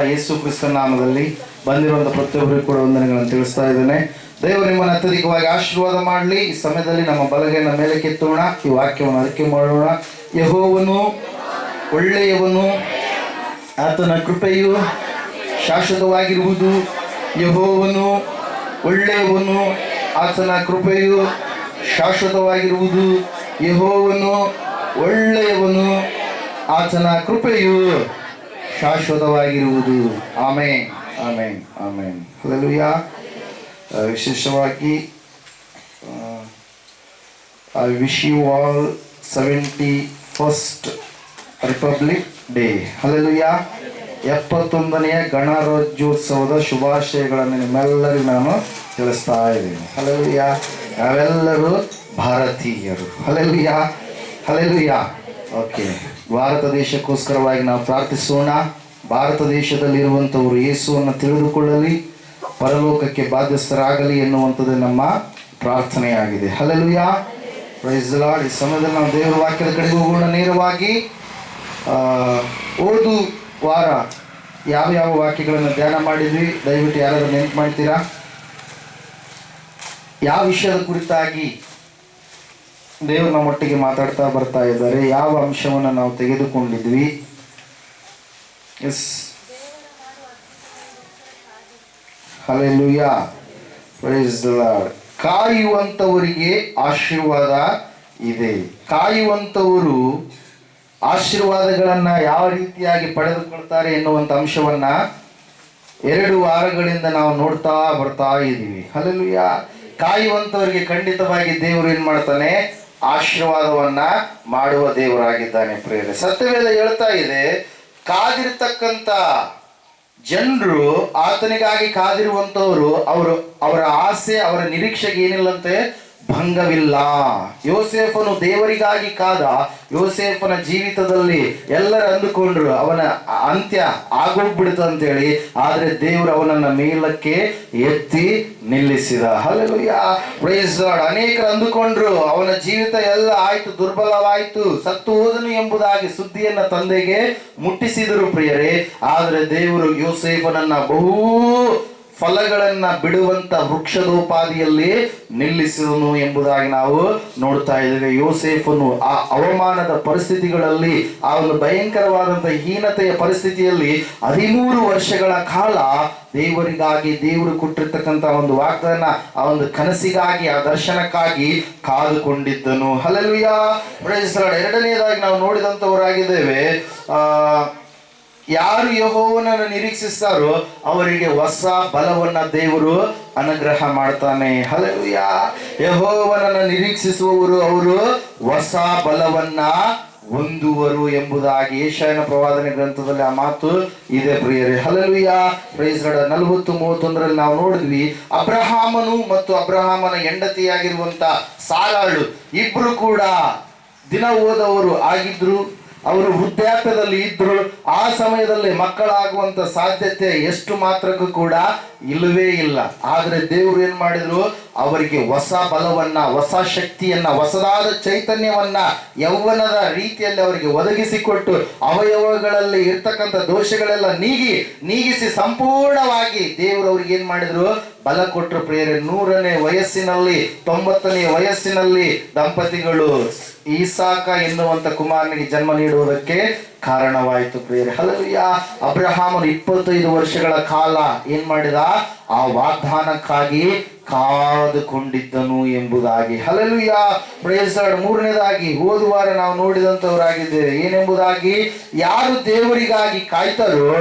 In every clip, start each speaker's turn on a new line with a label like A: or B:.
A: ಯೇಸು ಕ್ರಿಸ್ತನ ನಾಮದಲ್ಲಿ ಬಂದಿರುವಂತಹ ಪ್ರತಿಯೊಬ್ಬರಿಗೂ ಕೂಡ ವಂದನೆಗಳನ್ನು ತಿಳಿಸ್ತಾ ಇದ್ದೇನೆ. ದೇವರು ನಿಮ್ಮನ್ನು ಅತ್ಯಧಿಕವಾಗಿ ಆಶೀರ್ವಾದ ಮಾಡಲಿ. ಈ ಸಮಯದಲ್ಲಿ ನಮ್ಮ ಬಲಗೈನ ಮೇಲೆ ಕೆತ್ತೋಣ, ಈ ವಾಕ್ಯವನ್ನು ಅರಿಕೆ ಮಾಡೋಣ. ಯೆಹೋವನು ಒಳ್ಳೆಯವನು, ಆತನ ಕೃಪೆಯು ಶಾಶ್ವತವಾಗಿರುವುದು. ಯೆಹೋವನು ಒಳ್ಳೆಯವನು, ಆತನ ಕೃಪೆಯು ಶಾಶ್ವತವಾಗಿರುವುದು. ಯೆಹೋವನು ಒಳ್ಳೆಯವನು, ಆತನ ಕೃಪೆಯು ಶಾಶ್ವತವಾಗಿರುವುದು. Amen, amen, amen. ಹಲ್ಲೆಲೂಯಾ. ವಿಶೇಷವಾಗಿ I wish you all 71st republic day. Hallelujah. 71ನೇ ಗಣರಾಜ್ಯೋತ್ಸವದ ಶುಭಾಶಯಗಳನ್ನು ನಿಮ್ಮೆಲ್ಲರಿಗೂ ನಾನು ತಿಳಿಸ್ತಾ ಇದ್ದೀನಿ. ಹಲ್ಲೆಲೂಯಾ. ನಾವೆಲ್ಲರೂ ಭಾರತೀಯರು. Hallelujah, hallelujah. ಓಕೆ, ಭಾರತ ದೇಶಕ್ಕೋಸ್ಕರವಾಗಿ ನಾವು ಪ್ರಾರ್ಥಿಸೋಣ. ಭಾರತ ದೇಶದಲ್ಲಿರುವಂಥವರು ಯೇಸುವನ್ನು ತಿಳಿದುಕೊಳ್ಳಲಿ, ಪರಲೋಕಕ್ಕೆ ಬಾಧ್ಯಸ್ಥರಾಗಲಿ ಎನ್ನುವಂಥದ್ದು ನಮ್ಮ ಪ್ರಾರ್ಥನೆಯಾಗಿದೆ. Hallelujah, praise the lord. ಈ ಸಮಯದಲ್ಲಿ ನಾವು ದೇವರ ವಾಕ್ಯದ ಕಡೆಗೆ ಹೋಗೋಣ. ನೇರವಾಗಿ ಓದು ವಾರ ಯಾವ ವಾಕ್ಯಗಳನ್ನು ಧ್ಯಾನ ಮಾಡಿದ್ವಿ ದಯವಿಟ್ಟು ಯಾರಾದರೂ ನೆನಪು ಮಾಡ್ತೀರಾ? ಯಾವ ವಿಷಯದ ಕುರಿತಾಗಿ ದೇವರು ನಮ್ಮೊಟ್ಟಿಗೆ ಮಾತಾಡ್ತಾ ಬರ್ತಾ ಇದ್ದಾರೆ? ಯಾವ ಅಂಶವನ್ನು ನಾವು ತೆಗೆದುಕೊಂಡಿದ್ವಿ? Yes, hallelujah, praise the lord. ಕಾಯುವಂಥವರಿಗೆ ಆಶೀರ್ವಾದ ಇದೆ. ಕಾಯುವಂಥವರು ಆಶೀರ್ವಾದಗಳನ್ನು ಯಾವ ರೀತಿಯಾಗಿ ಪಡೆದುಕೊಳ್ತಾರೆ ಎನ್ನುವಂಥ ಅಂಶವನ್ನ 2 ವಾರಗಳಿಂದ ನಾವು ನೋಡ್ತಾ ಬರ್ತಾ ಇದ್ದೀವಿ. ಹಲ್ಲೆಲೂಯಾ. ಕಾಯುವಂಥವರಿಗೆ ಖಂಡಿತವಾಗಿ ದೇವರು ಏನು ಮಾಡ್ತಾನೆ? ಆಶೀರ್ವಾದವನ್ನ ಮಾಡುವ ದೇವರಾಗಿದ್ದಾನೆ. ಪ್ರಿಯರೇ, ಸತ್ಯವೇದ ಹೇಳ್ತಾ ಇದೆ, ಕಾದಿರ್ತಕ್ಕಂಥ ಜನರು, ಆತನಿಗಾಗಿ ಕಾದಿರುವಂಥವರು, ಅವರ ಆಸೆ, ಅವರ ನಿರೀಕ್ಷೆಗೆ ಏನಿಲ್ಲಂತೆ? ಭಂಗವಿಲ್ಲ. ಯೋಸೇಫನು ದೇವರಿಗಾಗಿ ಕಾದ. ಯೋಸೇಫನ ಜೀವಿತದಲ್ಲಿ ಎಲ್ಲರೂ ಅಂದುಕೊಂಡ್ರು ಅವನ ಅಂತ್ಯ ಆಗೋಗ್ಬಿಡ್ತು ಅಂತೇಳಿ, ಆದರೆ ದೇವರು ಅವನನ್ನು ಮೇಲಕ್ಕೆ ಎತ್ತಿ ನಿಲ್ಲಿಸಿದ. Hallelujah, praise God. ಅನೇಕರು ಅಂದುಕೊಂಡ್ರು ಅವನ ಜೀವಿತ ಎಲ್ಲ ಆಯ್ತು, ದುರ್ಬಲವಾಯಿತು, ಸತ್ತು ಹೋದನು ಎಂಬುದಾಗಿ ಸುದ್ದಿಯನ್ನ ತಂದೆಗೆ ಮುಟ್ಟಿಸಿದರು ಪ್ರಿಯರೇ. ಆದರೆ ದೇವರು ಯೋಸೇಫನನ್ನ ಬಹು ಫಲಗಳನ್ನ ಬಿಡುವಂತ ವೃಕ್ಷದೋಪಾದಿಯಲ್ಲಿ ನಿಲ್ಲಿಸಿದನು ಎಂಬುದಾಗಿ ನಾವು ನೋಡ್ತಾ ಇದ್ದೇವೆ. ಯೋಸೇಫನು ಆ ಅವಮಾನದ ಪರಿಸ್ಥಿತಿಗಳಲ್ಲಿ, ಆ ಒಂದು ಭಯಂಕರವಾದಂತಹ ಹೀನತೆಯ ಪರಿಸ್ಥಿತಿಯಲ್ಲಿ 13 ವರ್ಷಗಳ ಕಾಲ ದೇವರಿಗಾಗಿ, ದೇವರು ಕೊಟ್ಟಿರ್ತಕ್ಕಂಥ ಒಂದು ವಾಗ್ದಾನ, ಆ ಒಂದು ಕನಸಿಗಾಗಿ, ಆ ದರ್ಶನಕ್ಕಾಗಿ ಕಾದುಕೊಂಡಿದ್ದನು. Hallelujah, praise the lord. ಎರಡನೆಯದಾಗಿ ನಾವು ನೋಡಿದಂಥವರಾಗಿದ್ದೇವೆ, ಯಾರು ಯೆಹೋವನನ್ನು ನಿರೀಕ್ಷಿಸ್ತಾರೋ ಅವರಿಗೆ ಹೊಸ ಬಲವನ್ನ ದೇವರು ಅನುಗ್ರಹ ಮಾಡ್ತಾನೆ. ಹಲ್ಲೆಲೂಯಾ. ಯೆಹೋವನನ್ನು ನಿರೀಕ್ಷಿಸುವವರು ಅವರು ಹೊಸ ಬಲವನ್ನ ಹೊಂದುವರು ಎಂಬುದಾಗಿ ಯೆಶಾಯನ ಪ್ರವಾದನೆ ಗ್ರಂಥದಲ್ಲಿ ಆ ಮಾತು ಇದೆ ಪ್ರಿಯರೇ. Hallelujah, praise the lord. 40:31 ನಾವು ನೋಡಿದ್ವಿ, ಅಬ್ರಹಾಮನು ಮತ್ತು ಅಬ್ರಹಾಮನ ಹೆಂಡತಿಯಾಗಿರುವಂತ ಸಾರಾಳು ಇಬ್ರು ಕೂಡ ದಿನ ಓದವರು ಆಗಿದ್ರು. ಅವರು ವೃದ್ಧಾಪ್ಯದಲ್ಲಿ ಇದ್ರು. ಆ ಸಮಯದಲ್ಲಿ ಮಕ್ಕಳಾಗುವಂತ ಸಾಧ್ಯತೆ ಎಷ್ಟು ಮಾತ್ರಕ್ಕೂ ಕೂಡ ಇಲ್ಲವೇ ಇಲ್ಲ. ಆದರೆ ದೇವರು ಏನ್ ಮಾಡಿದ್ರು? ಅವರಿಗೆ ಹೊಸ ಬಲವನ್ನ, ಹೊಸ ಶಕ್ತಿಯನ್ನ, ಹೊಸದಾದ ಚೈತನ್ಯವನ್ನ ಯೌವನದ ರೀತಿಯಲ್ಲಿ ಅವರಿಗೆ ಒದಗಿಸಿಕೊಟ್ಟು, ಅವಯವಗಳಲ್ಲಿ ಇರ್ತಕ್ಕಂಥ ದೋಷಗಳೆಲ್ಲ ನೀಗಿಸಿ ಸಂಪೂರ್ಣವಾಗಿ ದೇವರು ಅವ್ರಿಗೆ ಏನ್ ಮಾಡಿದ್ರು? ಬಲ ಕೊಟ್ಟರು ಪ್ರಿಯರೇ. 100ನೇ ವಯಸ್ಸಿನಲ್ಲಿ, 90ನೇ ವಯಸ್ಸಿನಲ್ಲಿ ದಂಪತಿಗಳು ಈಸಾಕ ಎನ್ನುವಂತ ಕುಮಾರನಿಗೆ ಜನ್ಮ ನೀಡುವುದಕ್ಕೆ ಕಾರಣವಾಯಿತು ಪ್ರಿಯರೇ. ಹಲ್ಲೆಲೂಯಾ. ಅಬ್ರಹಾಮನು 25 ವರ್ಷಗಳ ಕಾಲ ಏನ್ ಮಾಡಿದ? ಆ ವಾಗ್ದಾನಕ್ಕಾಗಿ ಕಾದುಕೊಂಡಿದ್ದನು ಎಂಬುದಾಗಿ. Hallelujah, praise the Lord. ಮೂರನೇದಾಗಿ ಹೋದುವಾರ ನಾವು ನೋಡಿದಂತವರಾಗಿದ್ದೇವೆ, ಏನೆಂಬುದಾಗಿ? ಯಾರು ದೇವರಿಗಾಗಿ ಕಾಯ್ತಾರೋ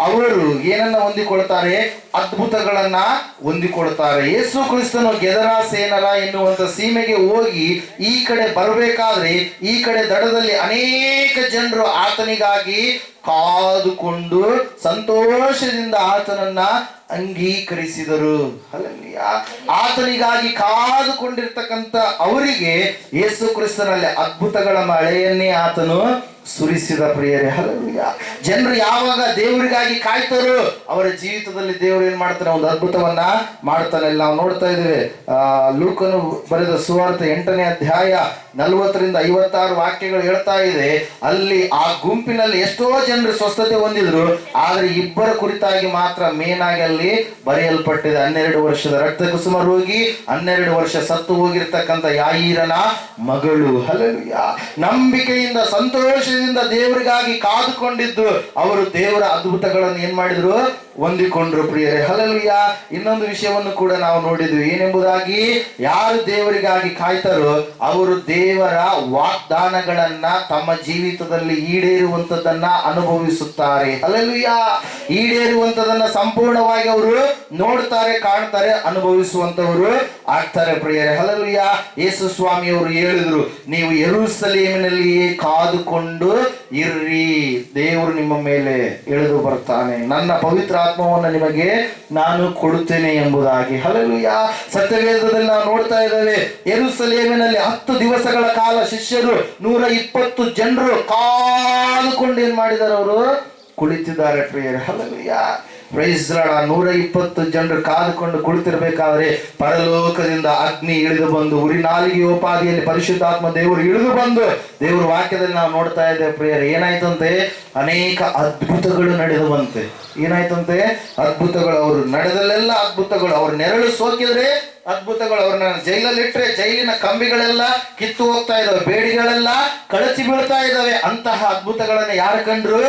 A: ಅವರು ಏನನ್ನ ಹೊಂದಿಕೊಳ್ತಾರೆ? ಅದ್ಭುತಗಳನ್ನ ಹೊಂದಿಕೊಳ್ತಾರೆ. ಯೇಸು ಕ್ರಿಸ್ತನು ಗೆದರಾಸೇನರ ಎನ್ನುವಂತ ಸೀಮೆಗೆ ಹೋಗಿ ಈ ಕಡೆ ಬರಬೇಕಾದ್ರೆ, ಈ ಕಡೆ ದಡದಲ್ಲಿ ಅನೇಕ ಜನರು ಆತನಿಗಾಗಿ ಕಾದುಕೊಂಡು ಸಂತೋಷದಿಂದ ಆತನನ್ನ ಅಂಗೀಕರಿಸಿದರು. ಹಲ್ಲೆಲೂಯಾ. ಆತನಿಗಾಗಿ ಕಾದುಕೊಂಡಿರ್ತಕ್ಕಂಥ ಅವರಿಗೆ ಯೇಸು ಕ್ರಿಸ್ತನಲ್ಲಿ ಅದ್ಭುತಗಳ ಮಳೆಯನ್ನೇ ಆತನು ಸುರಿಸಿದ ಪ್ರಿಯರೇ. ಹಲ್ಲೆಲೂಯಾ. ಜನರು ಯಾವಾಗ ದೇವರಿಗಾಗಿ ಕಾಯ್ತಾರೋ ಅವರ ಜೀವಿತದಲ್ಲಿ ದೇವರು ಏನ್ ಮಾಡ್ತಾನೆ, ಒಂದು ಅದ್ಭುತವನ್ನ ಮಾಡ್ತಾನೆ. ನಾವು ನೋಡ್ತಾ ಇದ್ದೇವೆ ಲೂಕನು ಬರೆದ ಸುವಾರ್ತೆ 8ನೇ ಅಧ್ಯಾಯ 40-56 ವಾಕ್ಯಗಳು ಹೇಳ್ತಾ ಇದೆ. ಅಲ್ಲಿ ಆ ಗುಂಪಿನಲ್ಲಿ ಎಷ್ಟೋ ಜನರು ಸ್ವಸ್ಥತೆ ಹೊಂದಿದ್ರು, ಆದ್ರೆ ಇಬ್ಬರ ಕುರಿತಾಗಿ ಮಾತ್ರ ಮೇನ್ ಆಗಿ ಅಲ್ಲಿ ಬರೆಯಲ್ಪಟ್ಟಿದೆ. 12 ವರ್ಷದ ರಕ್ತ ಕುಸುಮ ರೋಗಿ, 12 ವರ್ಷ ಸತ್ತು ಹೋಗಿರ್ತಕ್ಕಂಥ ಯಾಯೀರನ ಮಗಳು. ಹಲ್ಲೆಲೂಯಾ. ನಂಬಿಕೆಯಿಂದ ಸಂತೋಷದಿಂದ ದೇವರಿಗಾಗಿ ಕಾದುಕೊಂಡಿದ್ದು ಅವರು ದೇವರ ಅದ್ಭುತಗಳನ್ನು ಏನ್ ಮಾಡಿದ್ರು, ಹೊಂದಿಕೊಂಡ್ರು ಪ್ರಿಯರೇ. ಹಲ್ಲೆಲೂಯಾ. ಇನ್ನೊಂದು ವಿಷಯವನ್ನು ಕೂಡ ನಾವು ನೋಡಿದ್ವಿ, ಏನೆಂಬುದಾಗಿ, ಯಾರು ದೇವರಿಗಾಗಿ ಕಾಯ್ತಾರೋ ಅವರು ದೇವರ ವಾಗ್ದಾನಗಳನ್ನ ತಮ್ಮ ಜೀವಿತದಲ್ಲಿ ಈಡೇರುವಂತದನ್ನ ಅನುಭವಿಸುತ್ತಾರೆ. ಹಲ್ಲೆಲೂಯಾ. ಈಡೇರುವಂತದನ್ನ ಸಂಪೂರ್ಣವಾಗಿ ಅವರು ನೋಡ್ತಾರೆ, ಕಾಣ್ತಾರೆ, ಅನುಭವಿಸುವಂತವರು ಆಗ್ತಾರೆ ಪ್ರಿಯರೇ. ಹಲ್ಲೆಲೂಯಾ. ಯೇಸು ಸ್ವಾಮಿಯವರು ಹೇಳಿದ್ರು, ನೀವು ಯೆರೂಸಲೇಮಿನಲ್ಲಿಯೇ ಕಾದುಕೊಂಡು ಇರ್ರಿ, ದೇವರು ನಿಮ್ಮ ಮೇಲೆ ಇಳಿದು ಬರ್ತಾನೆ, ನನ್ನ ಪವಿತ್ರ ಆತ್ಮವನ್ನು ನಿಮಗೆ ನಾನು ಕೊಡುತ್ತೇನೆ ಎಂಬುದಾಗಿ. ಹಲ್ಲೆಲೂಯಾ. ಸತ್ಯವೇದದಲ್ಲಿ ನಾವು ನೋಡ್ತಾ ಇದ್ದೇವೆ, ಯೆರೂಸಲೇಮಿನಲ್ಲಿ 10 ದಿವಸಗಳ ಕಾಲ ಶಿಷ್ಯರು 120 ಜನರು ಕಾದುಕೊಂಡು ಏನ್ ಮಾಡಿದ್ದಾರೆ, ಅವರು ಕುಳಿತಿದ್ದಾರೆ ಪ್ರಿಯರೇ. ಹಲ್ಲೆಲೂಯಾ. Praise lord. 120 ಜನರು ಕಾದುಕೊಂಡು ಕುಳಿತಿರ್ಬೇಕಾದ್ರೆ ಪರಲೋಕದಿಂದ ಅಗ್ನಿ ಇಳಿದು ಬಂದು ಉರಿನಾಲಿಗೆಯೋಪಾದಿಯಲ್ಲಿ ಪರಿಶುದ್ಧಾತ್ಮ ದೇವರು ಇಳಿದು ಬಂದು, ದೇವರ ವಾಕ್ಯದಲ್ಲಿ ನಾವು ನೋಡ್ತಾ ಇದ್ದೇವೆ ಪ್ರಿಯರೇ, ಏನಾಯ್ತಂತೆ, ಅನೇಕ ಅದ್ಭುತಗಳು ನಡೆದುವಂತೆ. ಏನಾಯ್ತಂತೆ, ಅದ್ಭುತಗಳು. ಅವರು ನಡೆದಲ್ಲೆಲ್ಲ ಅದ್ಭುತಗಳು. ಅವ್ರ ನೆರಳು ಸೋಕಿದ್ರೆ ಅದ್ಭುತಗಳು. ಅವ್ರನ್ನ ಜೈಲಲ್ಲಿಟ್ರೆ ಜೈಲಿನ ಕಂಬಿಗಳೆಲ್ಲ ಕಿತ್ತು ಹೋಗ್ತಾ ಇದಾವೆ, ಬೇಡಿಗಳೆಲ್ಲ ಕಳಚಿ ಬೀಳ್ತಾ ಇದಾವೆ. ಅಂತಹ ಅದ್ಭುತಗಳನ್ನ ಯಾರು ಕಂಡ್ರು,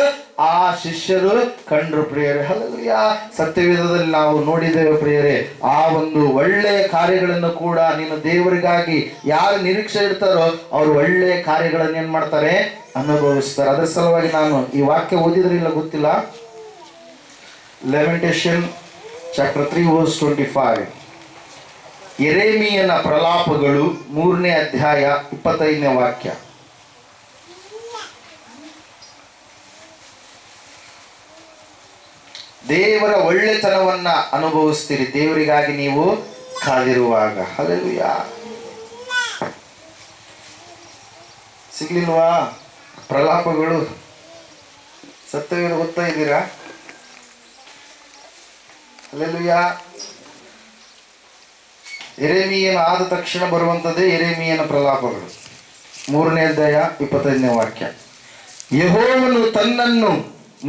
A: ಆ ಶಿಷ್ಯರು ಕಂಡ್ರು ಪ್ರಿಯರೇ. ಹಲ್ಲೆಲೂಯಾ. ಸತ್ಯವೇದದಲ್ಲಿ ನಾವು ನೋಡಿದ್ದೇವೆ ಪ್ರಿಯರೇ, ಆ ಒಂದು ಒಳ್ಳೆಯ ಕಾರ್ಯಗಳನ್ನು ಕೂಡ ನೀನು ದೇವರಿಗಾಗಿ ಯಾರು ನಿರೀಕ್ಷೆ ಇಡ್ತಾರೋ ಅವರು ಒಳ್ಳೆಯ ಕಾರ್ಯಗಳನ್ನು ಏನ್ ಮಾಡ್ತಾರೆ, ಅನುಭವಿಸ್ತಾರೆ. ಅದರ ಸಲುವಾಗಿ ನಾನು ಈ ವಾಕ್ಯ ಓದಿದ್ರೆ ಇಲ್ಲ ಗೊತ್ತಿಲ್ಲ, ಲೆಮೆಂಟೇಷನ್ ಚಾಪ್ಟರ್ 3:25, ಯೆರೆಮೀಯನ ಪ್ರಲಾಪಗಳು 3ನೇ ಅಧ್ಯಾಯ 25ನೇ ವಾಕ್ಯ. ದೇವರ ಒಳ್ಳೆತನವನ್ನ ಅನುಭವಿಸ್ತೀರಿ ದೇವರಿಗಾಗಿ ನೀವು ಕಾದಿರುವಾಗ. ಹಲ್ಲೆಲೂಯಾ. ಸಿಗ್ಲಿಲ್ವಾ ಪ್ರಲಾಪಗಳು? ಸತ್ಯವೇದ ಓದ್ತಾ ಇದ್ದೀರಾ? ಹಲ್ಲೆಲೂಯಾ. ಯೆರೆಮೀಯನ ಆದ ತಕ್ಷಣ ಬರುವಂಥದ್ದೇ ಯೆರೆಮೀಯನ ಪ್ರಲಾಪಗಳು 3ನೇ ಅಧ್ಯಾಯ 25ನೇ ವಾಕ್ಯ. ಯೆಹೋವನು ತನ್ನನ್ನು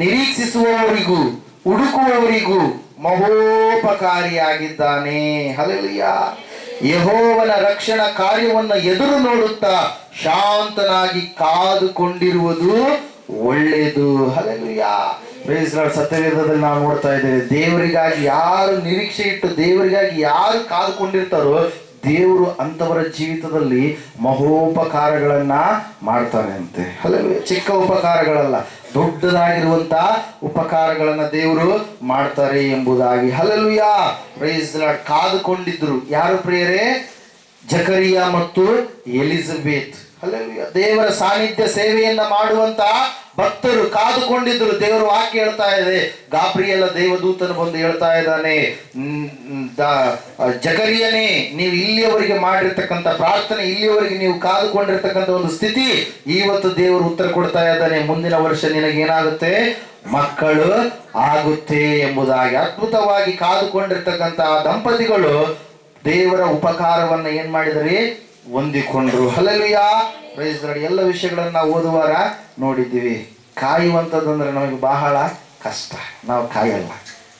A: ನಿರೀಕ್ಷಿಸುವವರಿಗೂ ಹುಡುಕುವವರಿಗೂ ಮಹೋಪಕಾರಿಯಾಗಿದ್ದಾನೆ. ಹಲ್ಲೆಲೂಯಾ. ಯೆಹೋವನ ರಕ್ಷಣಾ ಕಾರ್ಯವನ್ನು ಎದುರು ನೋಡುತ್ತಾ ಶಾಂತನಾಗಿ ಕಾದುಕೊಂಡಿರುವುದು ಒಳ್ಳೆಯದು. ಹಲ್ಲೆಲೂಯಾ. Praise Lord. ಸತ್ಯವೇದದಲ್ಲಿ ನಾವು ನೋಡ್ತಾ ಇದ್ದೇವೆ, ದೇವರಿಗಾಗಿ ಯಾರು ನಿರೀಕ್ಷೆ ಇಟ್ಟು ದೇವರಿಗಾಗಿ ಯಾರು ಕಾದುಕೊಂಡಿರ್ತಾರೋ ದೇವರು ಅಂತವರ ಜೀವಿತದಲ್ಲಿ ಮಹೋಪಕಾರಗಳನ್ನ ಮಾಡ್ತಾರೆ ಅಂತೆ. ಹಲ್ಲೆಲೂಯಾ. ಚಿಕ್ಕ ಉಪಕಾರಗಳಲ್ಲ, ದೊಡ್ಡದಾಗಿರುವಂತ ಉಪಕಾರಗಳನ್ನ ದೇವರು ಮಾಡ್ತಾರೆ ಎಂಬುದಾಗಿ. ಹಲ್ಲೆಲೂಯಾ. Praise lord. ಕಾದುಕೊಂಡಿದ್ರು ಯಾರು ಪ್ರಿಯರೇ? ಜಕರಿಯ ಮತ್ತು ಎಲಿಜಬೆತ್. ಹಲ್ಲೆಲೂಯಾ. ದೇವರ ಸಾನ್ನಿಧ್ಯ ಸೇವೆಯನ್ನ ಮಾಡುವಂತ ಭಕ್ತರು ಕಾದುಕೊಂಡಿದ್ರು. ದೇವರ ವಾಕ್ಯ ಹೇಳ್ತಾ ಇದೆ, ಗಾಬ್ರಿಯಲ ದೇವದೂತನು ಬಂದು ಹೇಳ್ತಾ ಇದ್ದಾನೆ, ಜಕರಿಯನೇ, ನೀವು ಇಲ್ಲಿಯವರೆಗೆ ಮಾಡಿರ್ತಕ್ಕಂಥ ಪ್ರಾರ್ಥನೆ, ಇಲ್ಲಿಯವರೆಗೆ ನೀವು ಕಾದುಕೊಂಡಿರ್ತಕ್ಕಂಥ ಒಂದು ಸ್ಥಿತಿ, ಇವತ್ತು ದೇವರು ಉತ್ತರ ಕೊಡ್ತಾ ಇದ್ದಾನೆ, ಮುಂದಿನ ವರ್ಷ ನಿನಗೇನಾಗುತ್ತೆ, ಮಕ್ಕಳು ಆಗುತ್ತೆ ಎಂಬುದಾಗಿ. ಅದ್ಭುತವಾಗಿ ಕಾದುಕೊಂಡಿರ್ತಕ್ಕಂಥ ದಂಪತಿಗಳು ದೇವರ ಉಪಕಾರವನ್ನ ಏನ್ ಮಾಡಿದ್ರಿ, ಹೊಂದಿಕೊಂಡ್ರು. ಹಲ್ಲೆಲೂಯಾ. Praise lord. ಎಲ್ಲ ವಿಷಯಗಳನ್ನ ನಾವು ಓದುವಾರ ನೋಡಿದ್ದೀವಿ. ಕಾಯುವಂಥದ್ದಂದ್ರೆ ನಮಗೆ ಬಹಳ ಕಷ್ಟ, ನಾವು ಕಾಯಲ್ಲ.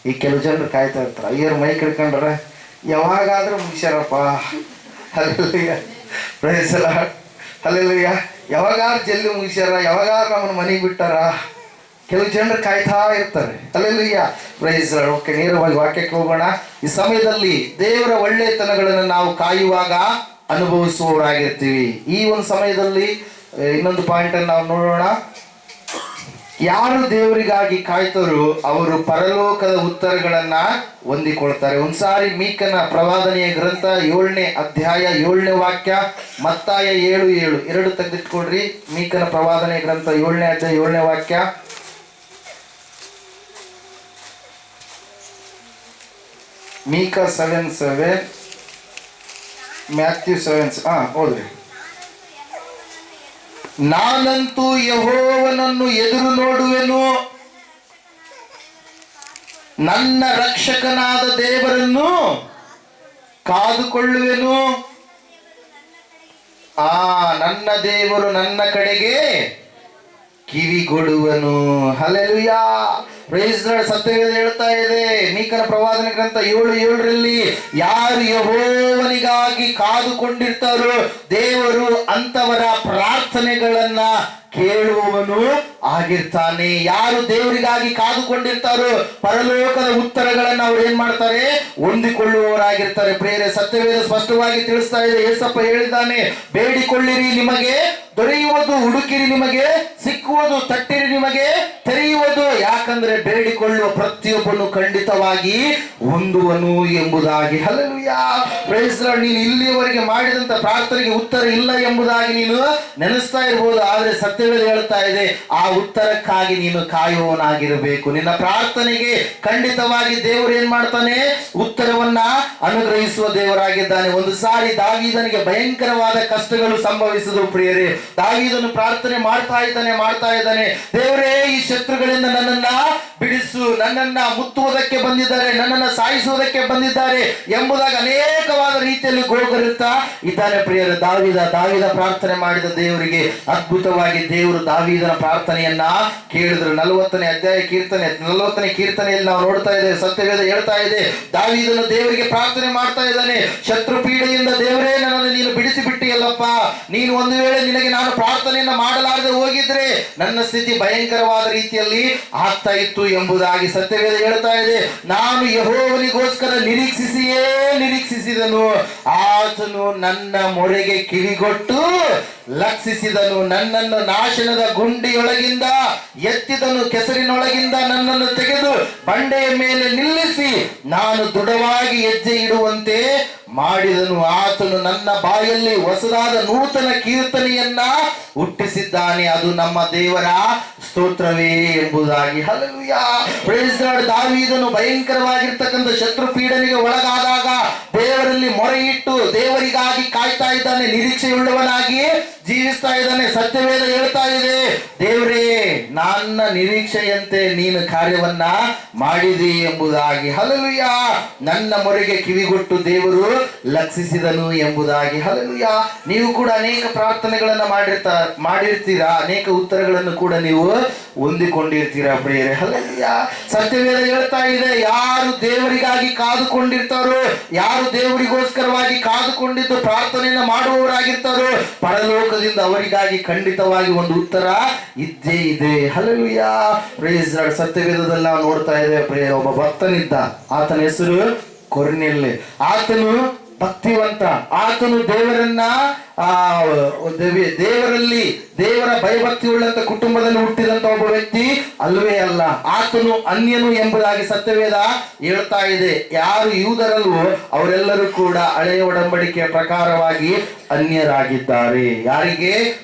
A: ಈ ಕೆಲವು ಜನರು ಕಾಯ್ತಾ ಇರ್ತಾರೆ, ಅಯ್ಯರು ಮೈ ಹಿಡ್ಕೊಂಡ್ರೆ ಯಾವಾಗಾದ್ರೂ ಮುಗಿಸ್ಯಾರಪ್ಪ. ಹಲ್ಲೆಲೂಯಾ. Praise Lord. ಹಲ್ಲೆಲೂಯಾ. ಯಾವಾಗಾದ್ರೂ ಜಲ್ದಿ ಮುಗಿಸ್ಯಾರ, ಯಾವಾಗಾದ್ರೂ ನಮ್ಮನ್ನು ಮನೆಗೆ ಬಿಟ್ಟಾರ, ಕೆಲವು ಜನರು ಕಾಯ್ತಾ ಇರ್ತಾರೆ. ಹಲ್ಲೆಲೂಯಾ. Praise lord. ಓಕೆ, ನೇರವಾಗಿ ವಾಕ್ಯಕ್ಕೆ ಹೋಗೋಣ. ಈ ಸಮಯದಲ್ಲಿ ದೇವರ ಒಳ್ಳೆಯತನಗಳನ್ನು ನಾವು ಕಾಯುವಾಗ ಅನುಭವಿಸುವವರಾಗಿರ್ತೀವಿ. ಈ ಒಂದು ಸಮಯದಲ್ಲಿ ಇನ್ನೊಂದು ಪಾಯಿಂಟ್ ಅನ್ನು ನಾವು ನೋಡೋಣ. ಯಾರು ದೇವರಿಗಾಗಿ ಕಾಯ್ತಾರೋ ಅವರು ಪರಲೋಕದ ಉತ್ತರಗಳನ್ನ ಹೊಂದಿಕೊಳ್ತಾರೆ. ಒಂದ್ಸಾರಿ ಮೀಕನ ಪ್ರವಾದನೆಯ ಗ್ರಂಥ 7ನೇ ಅಧ್ಯಾಯ 7ನೇ ವಾಕ್ಯ, ಮತ್ತಾಯ 7:7 ಎರಡು ತೆಗೆದಿಟ್ಕೊಡ್ರಿ. ಮೀಕನ ಪ್ರವಾದನೆಯ ಗ್ರಂಥ 7ನೇ ಅಧ್ಯಾಯ 7ನೇ ವಾಕ್ಯ. ಮೀಕ 7:7, ಮ್ಯಾಥ್ಯೂ 7 ಹೋದ್ರಿ. ನಾನಂತೂ ಯೆಹೋವನನ್ನು ಎದುರು ನೋಡುವೆನು, ನನ್ನ ರಕ್ಷಕನಾದ ದೇವರನ್ನು ಕಾದುಕೊಳ್ಳುವೆನು. ನನ್ನ ದೇವರು ನನ್ನ ಕಡೆಗೆ ಕಿವಿಗೊಡುವನು. Hallelujah, praise Lord. ಸತ್ಯವೇದ ಹೇಳ್ತಾ ಇದೆ ಮೀಕನ ಪ್ರವಾದನ ಗ್ರಂಥ 7:7 ಯಾರು ಯೆಹೋವನಿಗಾಗಿ ಕಾದುಕೊಂಡಿರ್ತಾರೋ ದೇವರು ಅಂತವರ ಪ್ರಾರ್ಥನೆಗಳನ್ನ ಕೇಳುವವನು ಆಗಿರ್ತಾನೆ. ಯಾರು ದೇವರಿಗಾಗಿ ಕಾದುಕೊಂಡಿರ್ತಾರೋ ಪರಲೋಕದ ಉತ್ತರಗಳನ್ನ ಅವ್ರು ಏನ್ ಮಾಡ್ತಾರೆ, ಹೊಂದಿಕೊಳ್ಳುವವರಾಗಿರ್ತಾರೆ. ಪ್ರಿಯರೇ, ಸತ್ಯವೇದ ಸ್ಪಷ್ಟವಾಗಿ ತಿಳಿಸ್ತಾ ಇದೆ. ಯೇಸಪ್ಪ ಹೇಳಿದ್ದಾನೆ, ಬೇಡಿಕೊಳ್ಳಿರಿ ನಿಮಗೆ ದೊರೆಯುವುದು, ಹುಡುಕಿರಿ ನಿಮಗೆ ಸಿಕ್ಕುವುದು, ತಟ್ಟಿರಿ ನಿಮಗೆ ತೆರೆಯುವುದು. ಯಾಕಂದ್ರೆ ಬೇಡಿಕೊಳ್ಳುವ ಪ್ರತಿಯೊಬ್ಬನು ಖಂಡಿತವಾಗಿ ಹೊಂದುವನು ಎಂಬುದಾಗಿ. Hallelujah, praise Lord. ನೀನು ಇಲ್ಲಿಯವರೆಗೆ ಮಾಡಿದಂತ ಪ್ರಾರ್ಥನೆಗೆ ಉತ್ತರ ಇಲ್ಲ ಎಂಬುದಾಗಿ ನೀನು ನೆನೆಸ್ತಾ ಇರಬಹುದು. ಆದ್ರೆ ಸತ್ಯವೇದ ಹೇಳ್ತಾ ಇದೆ, ಆ ಉತ್ತರಕ್ಕಾಗಿ ನೀನು ಕಾಯುವವನಾಗಿರಬೇಕು. ನಿನ್ನ ಪ್ರಾರ್ಥನೆಗೆ ಖಂಡಿತವಾಗಿ ದೇವರು ಏನ್ ಮಾಡ್ತಾನೆ, ಉತ್ತರವನ್ನ ಅನುಗ್ರಹಿಸುವ ದೇವರಾಗಿದ್ದಾನೆ. ಒಂದು ಸಾರಿ ದಾವೀದನಿಗೆ ಭಯಂಕರವಾದ ಕಷ್ಟಗಳು ಸಂಭವಿಸಿದವು. ಪ್ರಿಯರೇ, ದಾವೀದನು ಪ್ರಾರ್ಥನೆ ಮಾಡ್ತಾ ಇದ್ದಾನೆ, ದೇವರೇ ಈ ಶತ್ರುಗಳಿಂದ ನನ್ನನ್ನ ಬಿಡಿಸು, ನನ್ನನ್ನ ಮುತ್ತುವುದಕ್ಕೆ ಬಂದಿದ್ದಾರೆ, ನನ್ನನ್ನ ಸಾಯಿಸುವುದಕ್ಕೆ ಬಂದಿದ್ದಾರೆ ಎಂಬುದಾಗಿ ಅನೇಕವಾದ ರೀತಿಯಲ್ಲಿ ಗೋಗರುತ್ತಾ ಇದ್ದಾನೆ. ಪ್ರಿಯರೇ, ದಾವೀದ ಪ್ರಾರ್ಥನೆ ಮಾಡಿದ ದೇವರಿಗೆ ಅದ್ಭುತವಾಗಿ ದೇವರು ದಾವೀದನ ಪ್ರಾರ್ಥನೆಯನ್ನ ಕೇಳಿದ್ರು. 40ನೇ ಕೀರ್ತನೆಯಲ್ಲಿ ನಾವು ನೋಡ್ತಾ ಇದ್ದೇವೆ. ಸತ್ಯವೇದ ಹೇಳ್ತಾ ಇದೆ, ದಾವೀದನು ದೇವರಿಗೆ ಪ್ರಾರ್ಥನೆ ಮಾಡ್ತಾ ಇದ್ದಾನೆ, ಶತ್ರು ಪೀಡೆಯಿಂದ ದೇವರೇ ನನ್ನನ್ನು ನೀನು ಬಿಡಿಸಿ ಬಿಟ್ಟಿಯಲ್ಲಪ್ಪ. ನೀನು ಒಂದು ವೇಳೆ ನಿನಗೆ ನಾನು ಪ್ರಾರ್ಥನೆಯನ್ನ ಮಾಡಲಾರದೆ ಹೋಗಿದ್ರೆ ನನ್ನ ಸ್ಥಿತಿ ಭಯಂಕರವಾದ ರೀತಿಯಲ್ಲಿ ಆಗ್ತಾ ಇತ್ತು ಎಂಬುದಾಗಿ ಸತ್ಯವೇದ ಹೇಳ್ತಾ ಇದೆ. ನಾನು ಯೆಹೋವನಿಗೋಸ್ಕರ ನಿರೀಕ್ಷಿಸಿದನು, ಆತನು ನನ್ನ ಮೊರೆಗೆ ಕಿವಿಗೊಟ್ಟು ಲಕ್ಷಿಸಿದನು. ನನ್ನನ್ನು ನಾಶನದ ಗುಂಡಿಯೊಳಗಿಂದ ಎತ್ತಿದನು, ಕೆಸರಿನೊಳಗಿಂದ ನನ್ನನ್ನು ತೆಗೆದು ಬಂಡೆಯ ಮೇಲೆ ನಿಲ್ಲಿಸಿ ನಾನು ದೃಢವಾಗಿ ಹೆಜ್ಜೆ ಇಡುವಂತೆ ಮಾಡಿದನು. ಆತನು ನನ್ನ ಬಾಯಲ್ಲಿ ಹೊಸದಾದ ನೂತನ ಕೀರ್ತನೆಯನ್ನ ಹುಟ್ಟಿಸಿದ್ದಾನೆ, ಅದು ನಮ್ಮ ದೇವರ ಸ್ತೋತ್ರವೇ ಎಂಬುದಾಗಿ. Hallelujah, praise Lord. ದಾವೀದನು ಭಯಂಕರವಾಗಿರ್ತಕ್ಕಂಥ ಶತ್ರು ಪೀಡನೆಗೆ ಒಳಗಾದಾಗ ದೇವರಲ್ಲಿ ಮೊರೆ ಇಟ್ಟು ದೇವರಿಗಾಗಿ ಕಾಯ್ತಾ ಇದ್ದಾನೆ, ನಿರೀಕ್ಷೆಯುಳ್ಳವನಾಗಿ ಜೀವಿಸ್ತಾ ಇದ್ದಾನೆ. ಸತ್ಯವೇದ ಹೇಳ್ತಾ ಇದೆ, ದೇವರೇ ನನ್ನ ನಿರೀಕ್ಷೆಯಂತೆ ನೀನು ಕಾರ್ಯವನ್ನ ಮಾಡಿದಿ ಎಂಬುದಾಗಿ. ಹಲ್ಲೆಲೂಯಾ, ನನ್ನ ಮೊರೆಗೆ ಕಿವಿಗೊಟ್ಟು ದೇವರು ಲಕ್ಷಿಸಿದನು ಎಂಬುದಾಗಿ. ಹಲ್ಲೆಲೂಯಾ, ನೀವು ಕೂಡ ಅನೇಕ ಪ್ರಾರ್ಥನೆಗಳನ್ನ ಮಾಡಿರ್ತೀರಾ, ಅನೇಕ ಉತ್ತರಗಳನ್ನು ಕೂಡ ನೀವು ಹೊಂದಿಕೊಂಡಿರ್ತೀರಾ ಪ್ರಿಯರೇ. ಹಲ್ಲೆಲೂಯಾ, ಸತ್ಯವೇದ ಹೇಳ್ತಾ ಇದೆ, ಯಾರು ದೇವರಿಗಾಗಿ ಕಾದುಕೊಂಡಿರ್ತಾರೋ, ಯಾರು ದೇವರಿಗೋಸ್ಕರವಾಗಿ ಕಾದುಕೊಂಡಿದ್ದು ಪ್ರಾರ್ಥನೆಯನ್ನ ಮಾಡುವವರಾಗಿರ್ತಾರೋ ಪರಲೋಕದಿಂದ ಅವರಿಗಾಗಿ ಖಂಡಿತವಾಗಿ ಒಂದು ಉತ್ತರ ಇದ್ದೇ ಇದೆ. Hallelujah, praise Lord. ಸತ್ಯವೇದದಲ್ಲಿ ನಾವು ನೋಡ್ತಾ ಇದ್ದೇವೆ ಪ್ರಿಯರೇ, ಒಬ್ಬ ಭಕ್ತನಿದ್ದ, ಆತನ ಹೆಸರು ಕೊರ್ನೆಲ್ಯ. ಆತನು ಭಕ್ತಿವಂತ, ಆತನು ದೇವರನ್ನ ದೇವರಲ್ಲಿ ದೇವರ ಭಯಭಕ್ತಿ ಉಳ್ಳಂತ ಕುಟುಂಬದಲ್ಲಿ ಹುಟ್ಟಿದಂತ ಒಬ್ಬ ವ್ಯಕ್ತಿ ಅಲ್ವೇ ಅಲ್ಲ. ಆತನು ಅನ್ಯನು ಎಂಬುದಾಗಿ ಸತ್ಯವೇದ ಹೇಳ್ತಾ ಇದೆ. ಯಾರು ಯೂದರಲ್ವೋ ಅವರೆಲ್ಲರೂ ಕೂಡ ಹಳೆಯ ಒಡಂಬಡಿಕೆಯ ಪ್ರಕಾರವಾಗಿ ಅನ್ಯರಾಗಿದ್ದಾರೆ. ಯಾರಿಗೆ?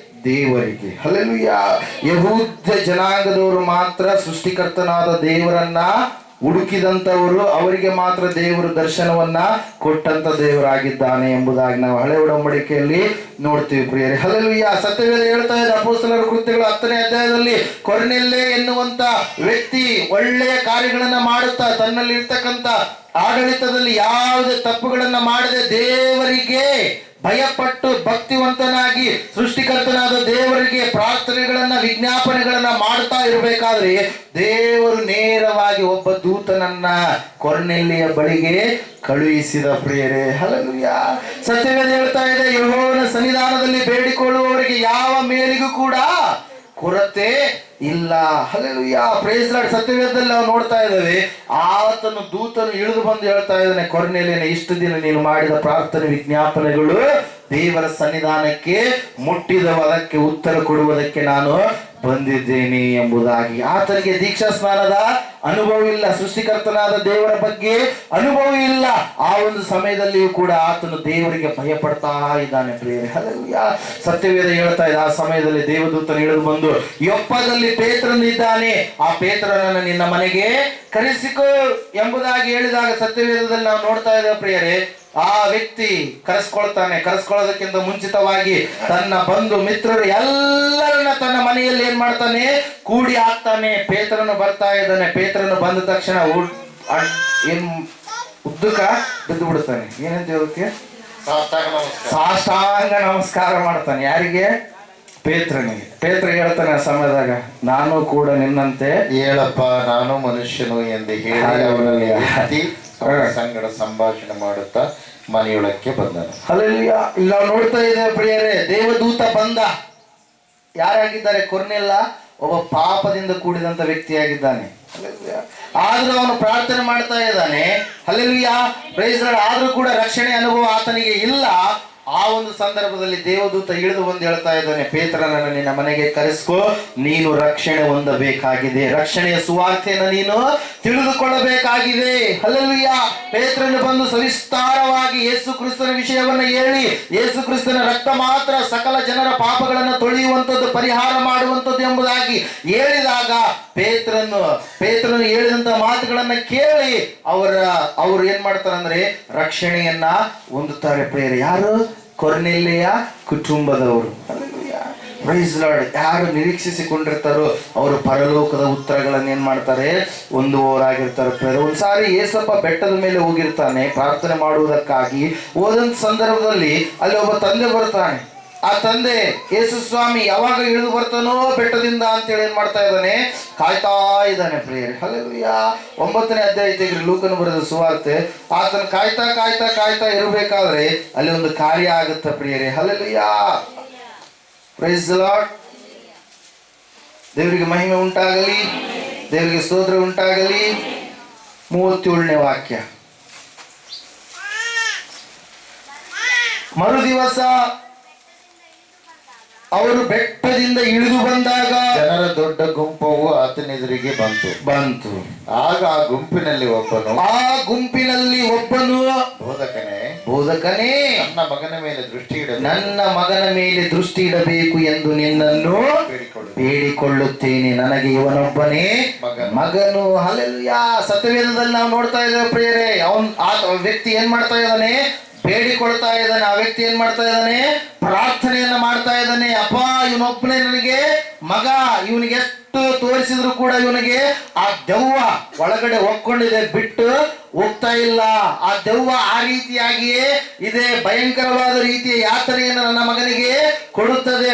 A: ದೇವರಿಗೆ. ಹಲ್ಲೆಲೂಯಾ, ಯಹೂದ ಜನಾಂಗದವರು ಮಾತ್ರ ಸೃಷ್ಟಿಕರ್ತನಾದ ದೇವರನ್ನ ಹುಡುಕಿದಂತವರು, ಅವರಿಗೆ ಮಾತ್ರ ದೇವರು ದರ್ಶನವನ್ನ ಕೊಟ್ಟಂತ ದೇವರಾಗಿದ್ದಾನೆ ಎಂಬುದಾಗಿ ನಾವು ಹಳೆ ಒಡಂಬಡಿಕೆಯಲ್ಲಿ ನೋಡ್ತೀವಿ ಪ್ರಿಯರೇ. ಹಲ್ಲೆಲೂಯಾ, ಸತ್ಯವೇದ ಹೇಳ್ತಾ ಇದೆ ಅಪೊಸ್ತಲರ ಕೃತ್ಯಗಳು 10ನೇ ಅಧ್ಯಾಯದಲ್ಲಿ ಕೊರ್ನೆಲ್ಯ ಎನ್ನುವಂತ ವ್ಯಕ್ತಿ ಒಳ್ಳೆಯ ಕಾರ್ಯಗಳನ್ನ ಮಾಡುತ್ತಾ ತನ್ನಲ್ಲಿ ಇರ್ತಕ್ಕಂಥ ಆಡಳಿತದಲ್ಲಿ ಯಾವುದೇ ತಪ್ಪುಗಳನ್ನ ಮಾಡದೆ ದೇವರಿಗೆ ಭಯಪಟ್ಟು ಭಕ್ತಿವಂತನಾಗಿ ಸೃಷ್ಟಿಕರ್ತನಾದ ದೇವರಿಗೆ ಪ್ರಾರ್ಥನೆಗಳನ್ನ ವಿಜ್ಞಾಪನೆಗಳನ್ನ ಮಾಡ್ತಾ ಇರಬೇಕಾದ್ರೆ ದೇವರು ನೇರವಾಗಿ ಒಬ್ಬ ದೂತನನ್ನ ಕೊರ್ನೆಲ್ಯನ ಬಳಿಗೆ ಕಳುಹಿಸಿದ ಪ್ರಿಯರೇ. ಹಲ್ಲೆಲೂಯಾ, ಸತ್ಯವೇದ ಹೇಳ್ತಾ ಇದೆ, ಯೆಹೋವನ ಸನ್ನಿಧಾನದಲ್ಲಿ ಬೇಡಿಕೊಳ್ಳುವವರಿಗೆ ಯಾವ ಮೇಲಿಗೂ ಕೂಡ ಕೊರತೆ ಇಲ್ಲ. Hallelujah, praise Lord. ಸತ್ಯವೇದದಲ್ಲಿ ನಾವು ನೋಡ್ತಾ ಇದ್ದೇವೆ, ಆತನು ದೂತನು ಇಳಿದು ಬಂದು ಹೇಳ್ತಾ ಇದ್ದಾನೆ, ಕೊರ್ನೆಲ್ಯನೇ, ಇಷ್ಟು ದಿನ ನೀನು ಮಾಡಿದ ಪ್ರಾರ್ಥನೆ ವಿಜ್ಞಾಪನೆಗಳು ದೇವರ ಸನ್ನಿಧಾನಕ್ಕೆ ಮುಟ್ಟಿದವು, ಅದಕ್ಕೆ ಉತ್ತರ ಕೊಡುವುದಕ್ಕೆ ನಾನು ಬಂದಿದ್ದೇನೆ ಎಂಬುದಾಗಿ. ಆತನಿಗೆ ದೀಕ್ಷಾ ಸ್ನಾನದ ಅನುಭವ ಇಲ್ಲ, ಸೃಷ್ಟಿಕರ್ತನಾದ ದೇವರ ಬಗ್ಗೆ ಅನುಭವ ಇಲ್ಲ. ಆ ಒಂದು ಸಮಯದಲ್ಲಿಯೂ ಕೂಡ ಆತನು ದೇವರಿಗೆ ಭಯಪಡ್ತಾ ಇದ್ದಾನೆ ಪ್ರಿಯರೇ. ಹಲ್ಲೆಲೂಯಾ, ಸತ್ಯವೇದ ಹೇಳ್ತಾ ಇದೆ, ಆ ಸಮಯದಲ್ಲಿ ದೇವದೂತನು ಇಳಿದು ಬಂದು ಯೊಪ್ಪದಲ್ಲಿ ಪೇತ್ರನು ಇದ್ದಾನೆ, ಆ ಪೇತ್ರನನ್ನು ನಿನ್ನ ಮನೆಗೆ ಕರೆಸಿಕೋ ಎಂಬುದಾಗಿ ಹೇಳಿದಾಗ ಸತ್ಯವೇದದಲ್ಲಿ ನಾವು ನೋಡ್ತಾ ಇದ್ದೇವೆ ಪ್ರಿಯರೇ, ಆ ವ್ಯಕ್ತಿ ಕರೆಸ್ಕೊಳ್ಳೋದಕ್ಕಿಂತ ಮುಂಚಿತವಾಗಿ ತನ್ನ ಬಂಧು ಮಿತ್ರರು ಎಲ್ಲರನ್ನ ತನ್ನ ಮನೆಯಲ್ಲಿ ಏನ್ ಮಾಡ್ತಾನೆ, ಕೂಡಿ ಹಾಕ್ತಾನೆ. ಪೇತ್ರನು ಬರ್ತಾ ಇದ್ದಾನೆ. ಪೇತ್ರನು ಬಂದ ತಕ್ಷಣ ಏನ್ ಉದ್ದಕ್ಕ ಬಿದ್ದು ಬಿಡ್ತಾನೆ. ಏನಂತ ಅದಕ್ಕೆ? ಸಾಷ್ಟಾಂಗ ನಮಸ್ಕಾರ ಮಾಡ್ತಾನೆ. ಯಾರಿಗೆ? ಪೇತ್ರನಿಗೆ. ಪೇತ್ರ ಹೇಳ್ತಾನೆ ಆ ಸಮಯದಾಗ, ನಾನು ಕೂಡ ನಿನ್ನಂತೆ
B: ಹೇಳಪ್ಪ ನಾನು ಮನುಷ್ಯನು ಎಂದು ಹೇಳಿ ಸಂಗಡ ಸಂಭಾಷಣೆ ಮಾಡುತ್ತಾ ಮನೆಯೊಳಕ್ಕೆ ಬಂದನು.
A: ಹಲ್ಲೆಲೂಯಾ. ಇಲ್ಲ ನೋಡ್ತಾ ಇದ್ದೇವೆ ಪ್ರಿಯರೇ, ದೇವದೂತ ಬಂದ. ಯಾರಾಗಿದ್ದಾರೆ? ಕೊರ್ನೆಲ್ಲ ಒಬ್ಬ ಪಾಪದಿಂದ ಕೂಡಿದಂತ ವ್ಯಕ್ತಿಯಾಗಿದ್ದಾನೆ. ಆದ್ರೂ ಅವನು ಪ್ರಾರ್ಥನೆ ಮಾಡ್ತಾ ಇದ್ದಾನೆ. Hallelujah, praise Lord. ಆದ್ರೂ ಕೂಡ ರಕ್ಷಣೆ ಅನುಭವ ಆತನಿಗೆ ಇಲ್ಲ. ಆ ಒಂದು ಸಂದರ್ಭದಲ್ಲಿ ದೇವದೂತ ಇಳಿದು ಬಂದು ಹೇಳ್ತಾ ಇದ್ದಾನೆ, ಪೇತ್ರನನ್ನು ನಿನ್ನ ಮನೆಗೆ ಕರೆಸ್ಕೋ, ನೀನು ರಕ್ಷಣೆ ಹೊಂದಬೇಕಾಗಿದೆ, ರಕ್ಷಣೆಯ ಸುವಾರ್ತೆಯನ್ನು ನೀನು ತಿಳಿದುಕೊಳ್ಳಬೇಕಾಗಿದೆ. ಹಲ್ಲೆಲೂಯಾ. ಪೇತ್ರನು ಬಂದು ಸವಿಸ್ತಾರವಾಗಿ ಯೇಸು ಕ್ರಿಸ್ತನ ವಿಷಯವನ್ನು ಹೇಳಿ, ಯೇಸು ಕ್ರಿಸ್ತನ ರಕ್ತ ಮಾತ್ರ ಸಕಲ ಜನರ ಪಾಪಗಳನ್ನು ತೊಳೆಯುವಂಥದ್ದು, ಪರಿಹಾರ ಮಾಡುವಂಥದ್ದು ಎಂಬುದಾಗಿ ಹೇಳಿದಾಗ ಪೇತ್ರನು ಹೇಳಿದಂತ ಮಾತುಗಳನ್ನ ಕೇಳಿ ಅವರು ಏನ್ ಮಾಡ್ತಾರಂದ್ರೆ ರಕ್ಷಣೆಯನ್ನ ಹೊಂದುತ್ತಾರೆ ಪ್ರಿಯರೇ. ಯಾರು? ಕೊರ್ನೆಲ್ಯಯ ಕುಟುಂಬದವರು. Praise Lord. ಯಾರು ನಿರೀಕ್ಷಿಸಿಕೊಂಡಿರ್ತಾರೋ ಅವರು ಪರಲೋಕದ ಉತ್ತರಗಳನ್ನ ಏನ್ ಮಾಡ್ತಾರೆ? ಹೊಂದುವವರಾಗಿರ್ತಾರೆ ಪ್ರಿಯರೇ. ಒಂದ್ಸಾರಿ ಏಸಪ್ಪ ಬೆಟ್ಟದ ಮೇಲೆ ಹೋಗಿರ್ತಾನೆ ಪ್ರಾರ್ಥನೆ ಮಾಡುವುದಕ್ಕಾಗಿ. ಹೋದಂತ ಸಂದರ್ಭದಲ್ಲಿ ಅಲ್ಲಿ ಒಬ್ಬ ತಂದೆ ಬರ್ತಾನೆ. ಆ ತಂದೆ ಯೇಸು ಸ್ವಾಮಿ ಯಾವಾಗ ಇಳಿದು ಬರ್ತಾನೋ ಬೆಟ್ಟದಿಂದ ಅಂತೇಳಿ ಏನ್ ಮಾಡ್ತಾ ಇದ್ದಾನೆ? ಕಾಯ್ತಾ ಇದ್ದಾನೆ ಪ್ರಿಯರೇ. ಹಲ್ಲೆಲೂಯಾ. 9ನೇ ಅಧ್ಯಾಯ ತೆಗೆದು ಲೂಕನು ಬರೆದ ಸುವಾರ್ತೆ. ಆತನ ಕಾಯ್ತಾ ಕಾಯ್ತಾ ಕಾಯ್ತಾ ಇರಬೇಕಾದ್ರೆ ಅಲ್ಲಿ ಒಂದು ಕಾರ್ಯ ಆಗುತ್ತೆ ಪ್ರಿಯರೇ. ಹಲ್ಲೆಲೂಯಾ. Praise the Lord. ದೇವರಿಗೆ ಮಹಿಮೆ ಉಂಟಾಗಲಿ, ದೇವರಿಗೆ ಸ್ತೋತ್ರ ಉಂಟಾಗಲಿ. 37ನೇ ವಾಕ್ಯ. ಮರುದಿವಸ ಅವರು ಬೆಟ್ಟದಿಂದ ಇಳಿದು ಬಂದಾಗ
B: ಜನರ ದೊಡ್ಡ ಗುಂಪವು ಆತನೆದುರಿಗೆ ಬಂತು. ಆಗ ಆ ಗುಂಪಿನಲ್ಲಿ ಒಬ್ಬನು ಬೋಧಕನೇ ನನ್ನ ಮಗನ ಮೇಲೆ ದೃಷ್ಟಿ ಇಡಬೇಕು ಎಂದು ನಿನ್ನನ್ನು ಬೇಡಿಕೊಳ್ಳುತ್ತೇನೆ. ನನಗೆ ಇವನೊಬ್ಬನೇ ಮಗನು. ಹಲ್ಲೆಲೂಯಾ. ಸತ್ಯವೇದದಲ್ಲಿ ನಾವು ನೋಡ್ತಾ ಇದ್ದೇವೆ ಪ್ರಿಯರೇ, ಆ ವ್ಯಕ್ತಿ ಏನ್ ಮಾಡ್ತಾ ಇದ್ದಾನೆ? ಬೇಡಿಕೊಳ್ತಾ ಇದ್ದಾನೆ. ಆ ವ್ಯಕ್ತಿ ಏನ್ ಮಾಡ್ತಾ ಇದ್ದಾನೆ? ಪ್ರಾರ್ಥನೆಯನ್ನ ಮಾಡ್ತಾ ಇದ್ದಾನೆ. ಅಪ್ಪ, ಇವನೊಬ್ಬನೇ ನನಗೆ ಮಗ. ಇವನಿಗೆ ಎಷ್ಟು ತೋರಿಸಿದ್ರು ಕೂಡ ಇವನಿಗೆ ಆ ದೆವ್ವ ಒಳಗಡೆ ಒಕ್ಕೊಂಡಿದೆ, ಬಿಟ್ಟು ಹೋಗ್ತಾ ಇಲ್ಲ. ಆ ದೆವ್ವ ಆ ರೀತಿಯಾಗಿಯೇ ಇದೆ, ಭಯಂಕರವಾದ ರೀತಿಯ ಯಾತನೆಯನ್ನು ನನ್ನ ಮಗನಿಗೆ ಕೊಡುತ್ತದೆ.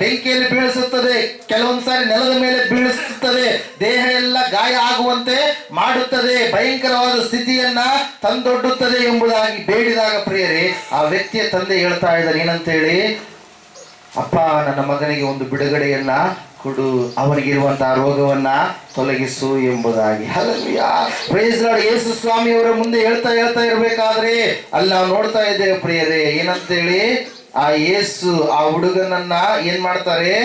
B: ಬೆಂಕಿಯಲ್ಲಿ ಬೀಳಿಸುತ್ತದೆ, ಕೆಲವೊಂದ್ಸಾರಿ ನೆಲದ ಮೇಲೆ ಬೀಳಿಸುತ್ತದೆ, ದೇಹ ಎಲ್ಲ ಗಾಯ ಆಗುವಂತೆ ಮಾಡುತ್ತದೆ, ಭಯಂಕರವಾದ ಸ್ಥಿತಿಯನ್ನ ತಂದೊಡ್ಡುತ್ತದೆ ಎಂಬುದಾಗಿ ಬೇಡಿದಾಗ ಪ್ರಿಯರೇ, ಆ ವ್ಯಕ್ತಿಯ ತಂದೆ ಹೇಳ್ತಾ ಇದ್ದಾನೆ ಏನಂತೇಳಿ? ಅಪ್ಪ, ನನ್ನ ಮಗನಿಗೆ ಒಂದು ಬಿಡುಗಡೆಯನ್ನ ಕೊಡು, ಅವನಿಗಿರುವಂತಹ ರೋಗವನ್ನ ತೊಲಗಿಸು ಎಂಬುದಾಗಿ. Hallelujah. Praise lord. Yesu Swami ಅವರ ಮುಂದೆ ಹೇಳ್ತಾ ಇರಬೇಕಾದ್ರೆ ಅಲ್ಲಿ ನಾವು ನೋಡ್ತಾ ಇದ್ದೇವೆ ಪ್ರಿಯರೇ, ಏನಂತೇಳಿ? ಆ ಯೇಸು ಆ ಹುಡುಗನನ್ನ ಏನ್ ಮಾಡ್ತಾರೆ?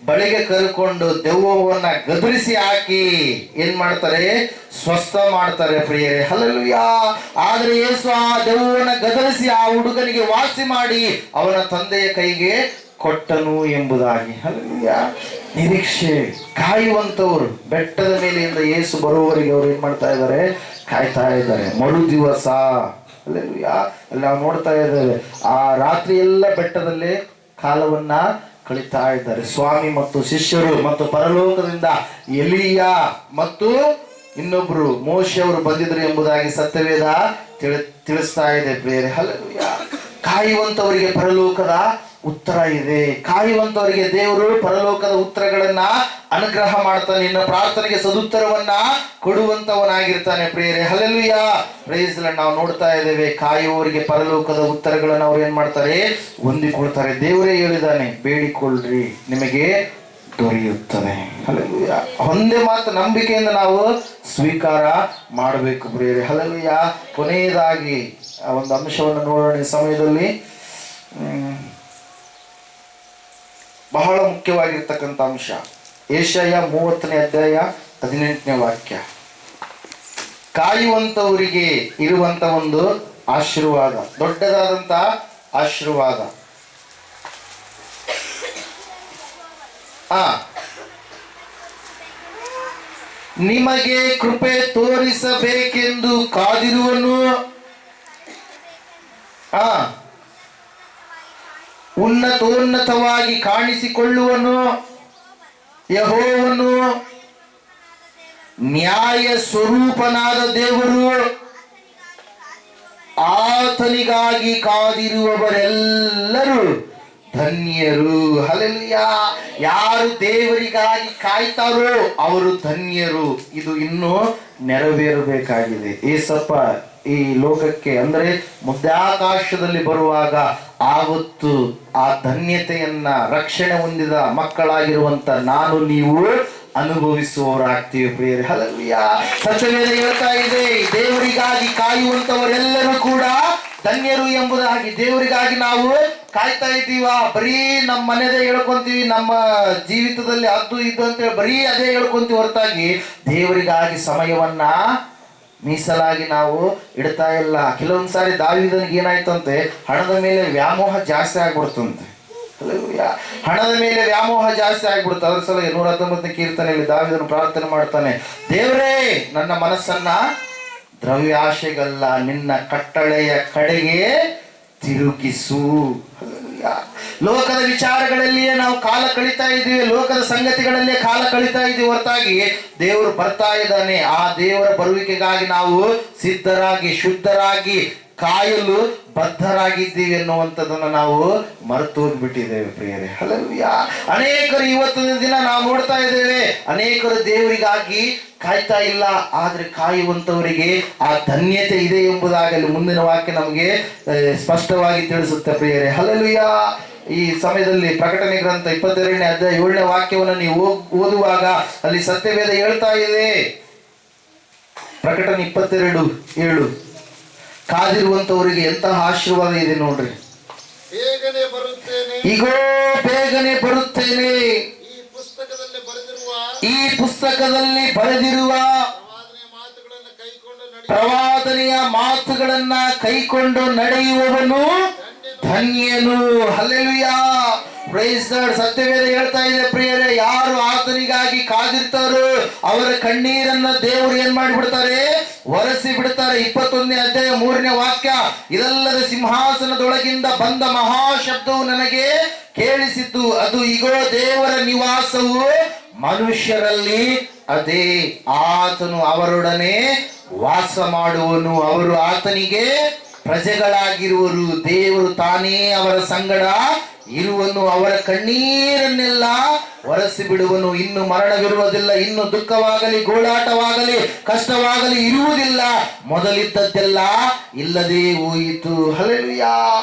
B: ಬಳಿಗೆ ಕರ್ಕೊಂಡು ದೆವ್ವವನ್ನ ಗದರಿಸಿ ಹಾಕಿ ಏನ್ ಮಾಡ್ತಾರೆ? ಸ್ವಸ್ಥ ಮಾಡ್ತಾರೆ ಪ್ರಿಯರೇ. ಹಲ್ಲೆಲೂಯಾ. ಆದ್ರೆ ಯೇಸು ಆ ದೆವ್ವವನ್ನ ಗದರಿಸಿ ಆ ಹುಡುಗನಿಗೆ ವಾಸಿ ಮಾಡಿ ಅವನ ತಂದೆಯ ಕೈಗೆ ಕೊಟ್ಟನು ಎಂಬುದಾಗಿ. ಹಲ್ಲೆಲೂಯಾ. ನಿರೀಕ್ಷೆ ಕಾಯುವಂತವರು ಬೆಟ್ಟದ ಮೇಲೆಯಿಂದ ಯೇಸು ಬರುವವರೆಗೆ ಅವರು ಏನ್ ಮಾಡ್ತಾ ಇದ್ದಾರೆ? ಕಾಯ್ತಾ ಇದ್ದಾರೆ. ಮರು ದಿವಸ. ಹಲ್ಲೆಲೂಯಾ. ಅಲ್ಲಿ ನಾವು ನೋಡ್ತಾ ಇದ್ದೇವೆ, ಆ ರಾತ್ರಿ ಎಲ್ಲ ಬೆಟ್ಟದಲ್ಲಿ ಕಾಲವನ್ನ ಕಳೀತಾ ಇದ್ದಾರೆ ಸ್ವಾಮಿ ಮತ್ತು ಶಿಷ್ಯರು. ಮತ್ತು ಪರಲೋಕದಿಂದ ಎಲಿಯ ಮತ್ತು ಇನ್ನೊಬ್ರು ಮೋಶೆ ಅವರು ಬಂದಿದ್ರು ಎಂಬುದಾಗಿ ಸತ್ಯವೇದ ತಿಳಿಸ್ತಾ ಇದೆ ಪ್ರಿಯರೇ. ಹಲ್ಲೆಲೂಯಾ. ಕಾಯುವಂತವರಿಗೆ ಪರಲೋಕದ ಉತ್ತರ ಇದೆ. ಕಾಯುವಂತವರಿಗೆ ದೇವರು ಪರಲೋಕದ ಉತ್ತರಗಳನ್ನ ಅನುಗ್ರಹ ಮಾಡ್ತಾನೆ. ನಿನ್ನ ಪ್ರಾರ್ಥನೆಗೆ ಸದುತ್ತರವನ್ನ ಕೊಡುವಂತವನಾಗಿರ್ತಾನೆ ಪ್ರಿಯರೇ. ಹಲ್ಲೆಲೂಯಾ. Praise Lord. ನಾವು ನೋಡ್ತಾ ಇದ್ದೇವೆ, ಕಾಯುವವರಿಗೆ ಪರಲೋಕದ ಉತ್ತರಗಳನ್ನ ಅವ್ರು ಏನ್ ಮಾಡ್ತಾರೆ? ಹೊಂದಿಕೊಳ್ತಾರೆ. ದೇವರೇ ಹೇಳಿದಾನೆ, ಬೇಡಿಕೊಳ್ಳ್ರಿ ನಿಮಗೆ ದೊರೆಯುತ್ತದೆ. ಹಲ್ಲೆಲೂಯಾ. ಒಂದೇ ಮಾತು ನಂಬಿಕೆಯಿಂದ ನಾವು ಸ್ವೀಕಾರ ಮಾಡಬೇಕು ಪ್ರಿಯರೇ. ಹಲ್ಲೆಲೂಯಾ. ಕೊನೆಯದಾಗಿ ಆ ಒಂದು ಅಂಶವನ್ನು ನೋಡೋಣ ಈ ಸಮಯದಲ್ಲಿ. ಬಹಳ ಮುಖ್ಯವಾಗಿರ್ತಕ್ಕಂಥ ಅಂಶ ಯೆಶಾಯ 30ನೇ ಅಧ್ಯಾಯ 18ನೇ ವಾಕ್ಯ. ಕಾಯುವಂತವರಿಗೆ ಇರುವಂತ ಒಂದು ಆಶೀರ್ವಾದ, ದೊಡ್ಡದಾದಂತ ಆಶೀರ್ವಾದ. ನಿಮಗೆ ಕೃಪೆ ತೋರಿಸಬೇಕೆಂದು ಕಾದಿರುವನು, ಉನ್ನತೋನ್ನತವಾಗಿ ಕಾಣಿಸಿಕೊಳ್ಳುವನು. ಯೆಹೋವನು ನ್ಯಾಯ ಸ್ವರೂಪನಾದ ದೇವರು ಆತನಿಗಾಗಿ ಕಾದಿರುವವರೆಲ್ಲರೂ ಧನ್ಯರು. ಹಲ್ಲೆಲೂಯಾ. ಯಾರು ದೇವರಿಗಾಗಿ ಕಾಯ್ತಾರೋ ಅವರು ಧನ್ಯರು. ಇದು ಇನ್ನೂ ನೆರವೇರಬೇಕಾಗಿದೆ. ಏಸಪ್ಪ ಈ ಲೋಕಕ್ಕೆ ಅಂದ್ರೆ ಮಧ್ಯಾಕಾಶದಲ್ಲಿ ಬರುವಾಗ ಆವತ್ತು ಆ ಧನ್ಯತೆಯನ್ನ ರಕ್ಷಣೆ ಹೊಂದಿದ ಮಕ್ಕಳಾಗಿರುವಂತ ನಾನು ನೀವು ಅನುಭವಿಸುವವರಾಗ್ತೀವಿ ಪ್ರಿಯರೇ. ಹಲ್ಲೆಲೂಯಾ. ಸತ್ಯವೇದ ಹೇಳ್ತಾ ಇದೆ, ದೇವರಿಗಾಗಿ ಕಾಯುವಂತವರೆಲ್ಲರೂ ಕೂಡ ಧನ್ಯರು ಎಂಬುದಾಗಿ. ದೇವರಿಗಾಗಿ ನಾವು ಕಾಯ್ತಾ ಇದ್ದೀವ, ಬರೀ ನಮ್ಮ ಮನೆದೇ ಹೇಳ್ಕೊಂತೀವಿ, ನಮ್ಮ ಜೀವಿತದಲ್ಲಿ ಅದು ಇದು ಅಂತೇಳಿ ಬರೀ ಅದೇ ಹೇಳ್ಕೊಂತೀವಿ ಹೊರತಾಗಿ ದೇವರಿಗಾಗಿ ಸಮಯವನ್ನ ಮೀಸಲಾಗಿ ನಾವು ಇಡ್ತಾ ಇಲ್ಲ. ಕೆಲವೊಂದು ಸಾರಿ ದಾವೀದನಿಗೆ ಏನಾಯ್ತಂತೆ, ಹಣದ ಮೇಲೆ ವ್ಯಾಮೋಹ ಜಾಸ್ತಿ ಆಗ್ಬಿಡ್ತಂತೆ. ಹಣದ ಮೇಲೆ ವ್ಯಾಮೋಹ ಜಾಸ್ತಿ ಆಗ್ಬಿಡುತ್ತೆ. ಅದ್ರ ಸಲ 119ನೇ ಕೀರ್ತನೆಯಲ್ಲಿ ದಾವೀದನು ಪ್ರಾರ್ಥನೆ ಮಾಡ್ತಾನೆ, ದೇವರೇ ನನ್ನ ಮನಸ್ಸನ್ನ ದ್ರವ್ಯಾಶೆಗಲ್ಲ ನಿನ್ನ ಕಟ್ಟಳೆಯ ಕಡೆಗೆ ತಿರುಗಿಸು. ಲೋಕದ ವಿಚಾರಗಳಲ್ಲಿಯೇ ನಾವು ಕಾಲ ಕಳೀತಾ ಇದ್ದೀವಿ, ಲೋಕದ ಸಂಗತಿಗಳಲ್ಲೇ ಕಾಲ ಕಳೀತಾ ಇದ್ದೀವಿ ಹೊರತಾಗಿ ದೇವರು ಬರ್ತಾ ಇದ್ದಾನೆ. ಆ ದೇವರ ಬರುವಿಕೆಗಾಗಿ ನಾವು ಸಿದ್ಧರಾಗಿ ಶುದ್ಧರಾಗಿ ಕಾಯಲು ಬದ್ಧರಾಗಿದ್ದೀವಿ ಎನ್ನುವಂಥದ್ದನ್ನು ನಾವು ಮರೆತು ಹೋಗ್ಬಿಟ್ಟಿದ್ದೇವೆ ಪ್ರಿಯರೇ. ಹಲ್ಲೆಲೂಯಾ. ಅನೇಕರು ಇವತ್ತಿನ ದಿನ ನಾವು ನೋಡ್ತಾ ಇದ್ದೇವೆ, ಅನೇಕರು ದೇವರಿಗಾಗಿ ಕಾಯ್ತಾ ಇಲ್ಲ, ಆದ್ರೆ ಕಾಯುವಂತವರಿಗೆ ಆ ಧನ್ಯತೆ ಇದೆ ಎಂಬುದಾಗಲಿ ಮುಂದಿನ ವಾಕ್ಯ ನಮಗೆ ಸ್ಪಷ್ಟವಾಗಿ ತಿಳಿಸುತ್ತೆ ಪ್ರಿಯರೇ. ಹಲ್ಲೆಲೂಯಾ. ಈ ಸಮಯದಲ್ಲಿ ಪ್ರಕಟಣೆ ಗ್ರಂಥ 22ನೇ ಅಧ್ಯಾಯ 7ನೇ ವಾಕ್ಯವನ್ನು ನೀವು ಓದುವಾಗ ಅಲ್ಲಿ ಸತ್ಯವೇದ ಹೇಳ್ತಾ ಇದೆ. ಪ್ರಕಟಣೆ 22:7 ಕಾದಿರುವಂತವರಿಗೆ ಎಂತಹ ಆಶೀರ್ವಾದ ಇದೆ ನೋಡ್ರಿ.
C: ಬೇಗನೆ ಬರುತ್ತೇನೆ,
B: ಈಗೋ ಬೇಗನೆ ಬರುತ್ತೇನೆ. ಈ ಪುಸ್ತಕದಲ್ಲಿ ಬರೆದಿರುವ ಪ್ರವಾದನೆಯ ಮಾತುಗಳನ್ನ ಕೈಕೊಂಡು ನಡೆಯುವವನು ಧನ್ಯನು. ಹಲ್ಲೆಲೂಯಾ. Praise Lord. ಸತ್ಯವೇದ ಹೇಳ್ತಾ ಇದೆ ಪ್ರಿಯರೇ, ಯಾರು ಆತನಿಗಾಗಿ ಕಾದಿರ್ತಾರೋ ಅವರ ಕಣ್ಣೀರನ್ನ ದೇವರು ಏನ್ ಮಾಡಿಬಿಡ್ತಾರೆ, ಒರೆಸಿ ಬಿಡ್ತಾರೆ. 21ನೇ ಅಧ್ಯಾಯ 3ನೇ ವಾಕ್ಯ, ಇದಲ್ಲದ ಸಿಂಹಾಸನದೊಳಗಿಂದ ಬಂದ ಮಹಾಶಬ್ದವು ನನಗೆ ಕೇಳಿಸಿತು, ಅದು ಇಗೋ ದೇವರ ನಿವಾಸವು ಮನುಷ್ಯರಲ್ಲಿ ಅದೇ, ಆತನು ಅವರೊಡನೆ ವಾಸ ಮಾಡುವನು, ಅವರು ಆತನಿಗೆ ಪ್ರಜೆಗಳಾಗಿರುವರು, ದೇವರು ತಾನೇ ಅವರ ಸಂಗಡ ಇರುವನು, ಅವರ ಕಣ್ಣೀರನ್ನೆಲ್ಲ ಒರೆಸಿ ಬಿಡುವನು. ಇನ್ನು ಮರಣವಿರುವುದಿಲ್ಲ, ಇನ್ನು ದುಃಖವಾಗಲಿ ಗೋಳಾಟವಾಗಲಿ ಕಷ್ಟವಾಗಲಿ ಇರುವುದಿಲ್ಲ, ಮೊದಲಿದ್ದದ್ದೆಲ್ಲ ಇಲ್ಲದೆ ಹೋಯಿತು. ಹಲ್ಲೆಲೂಯಾ.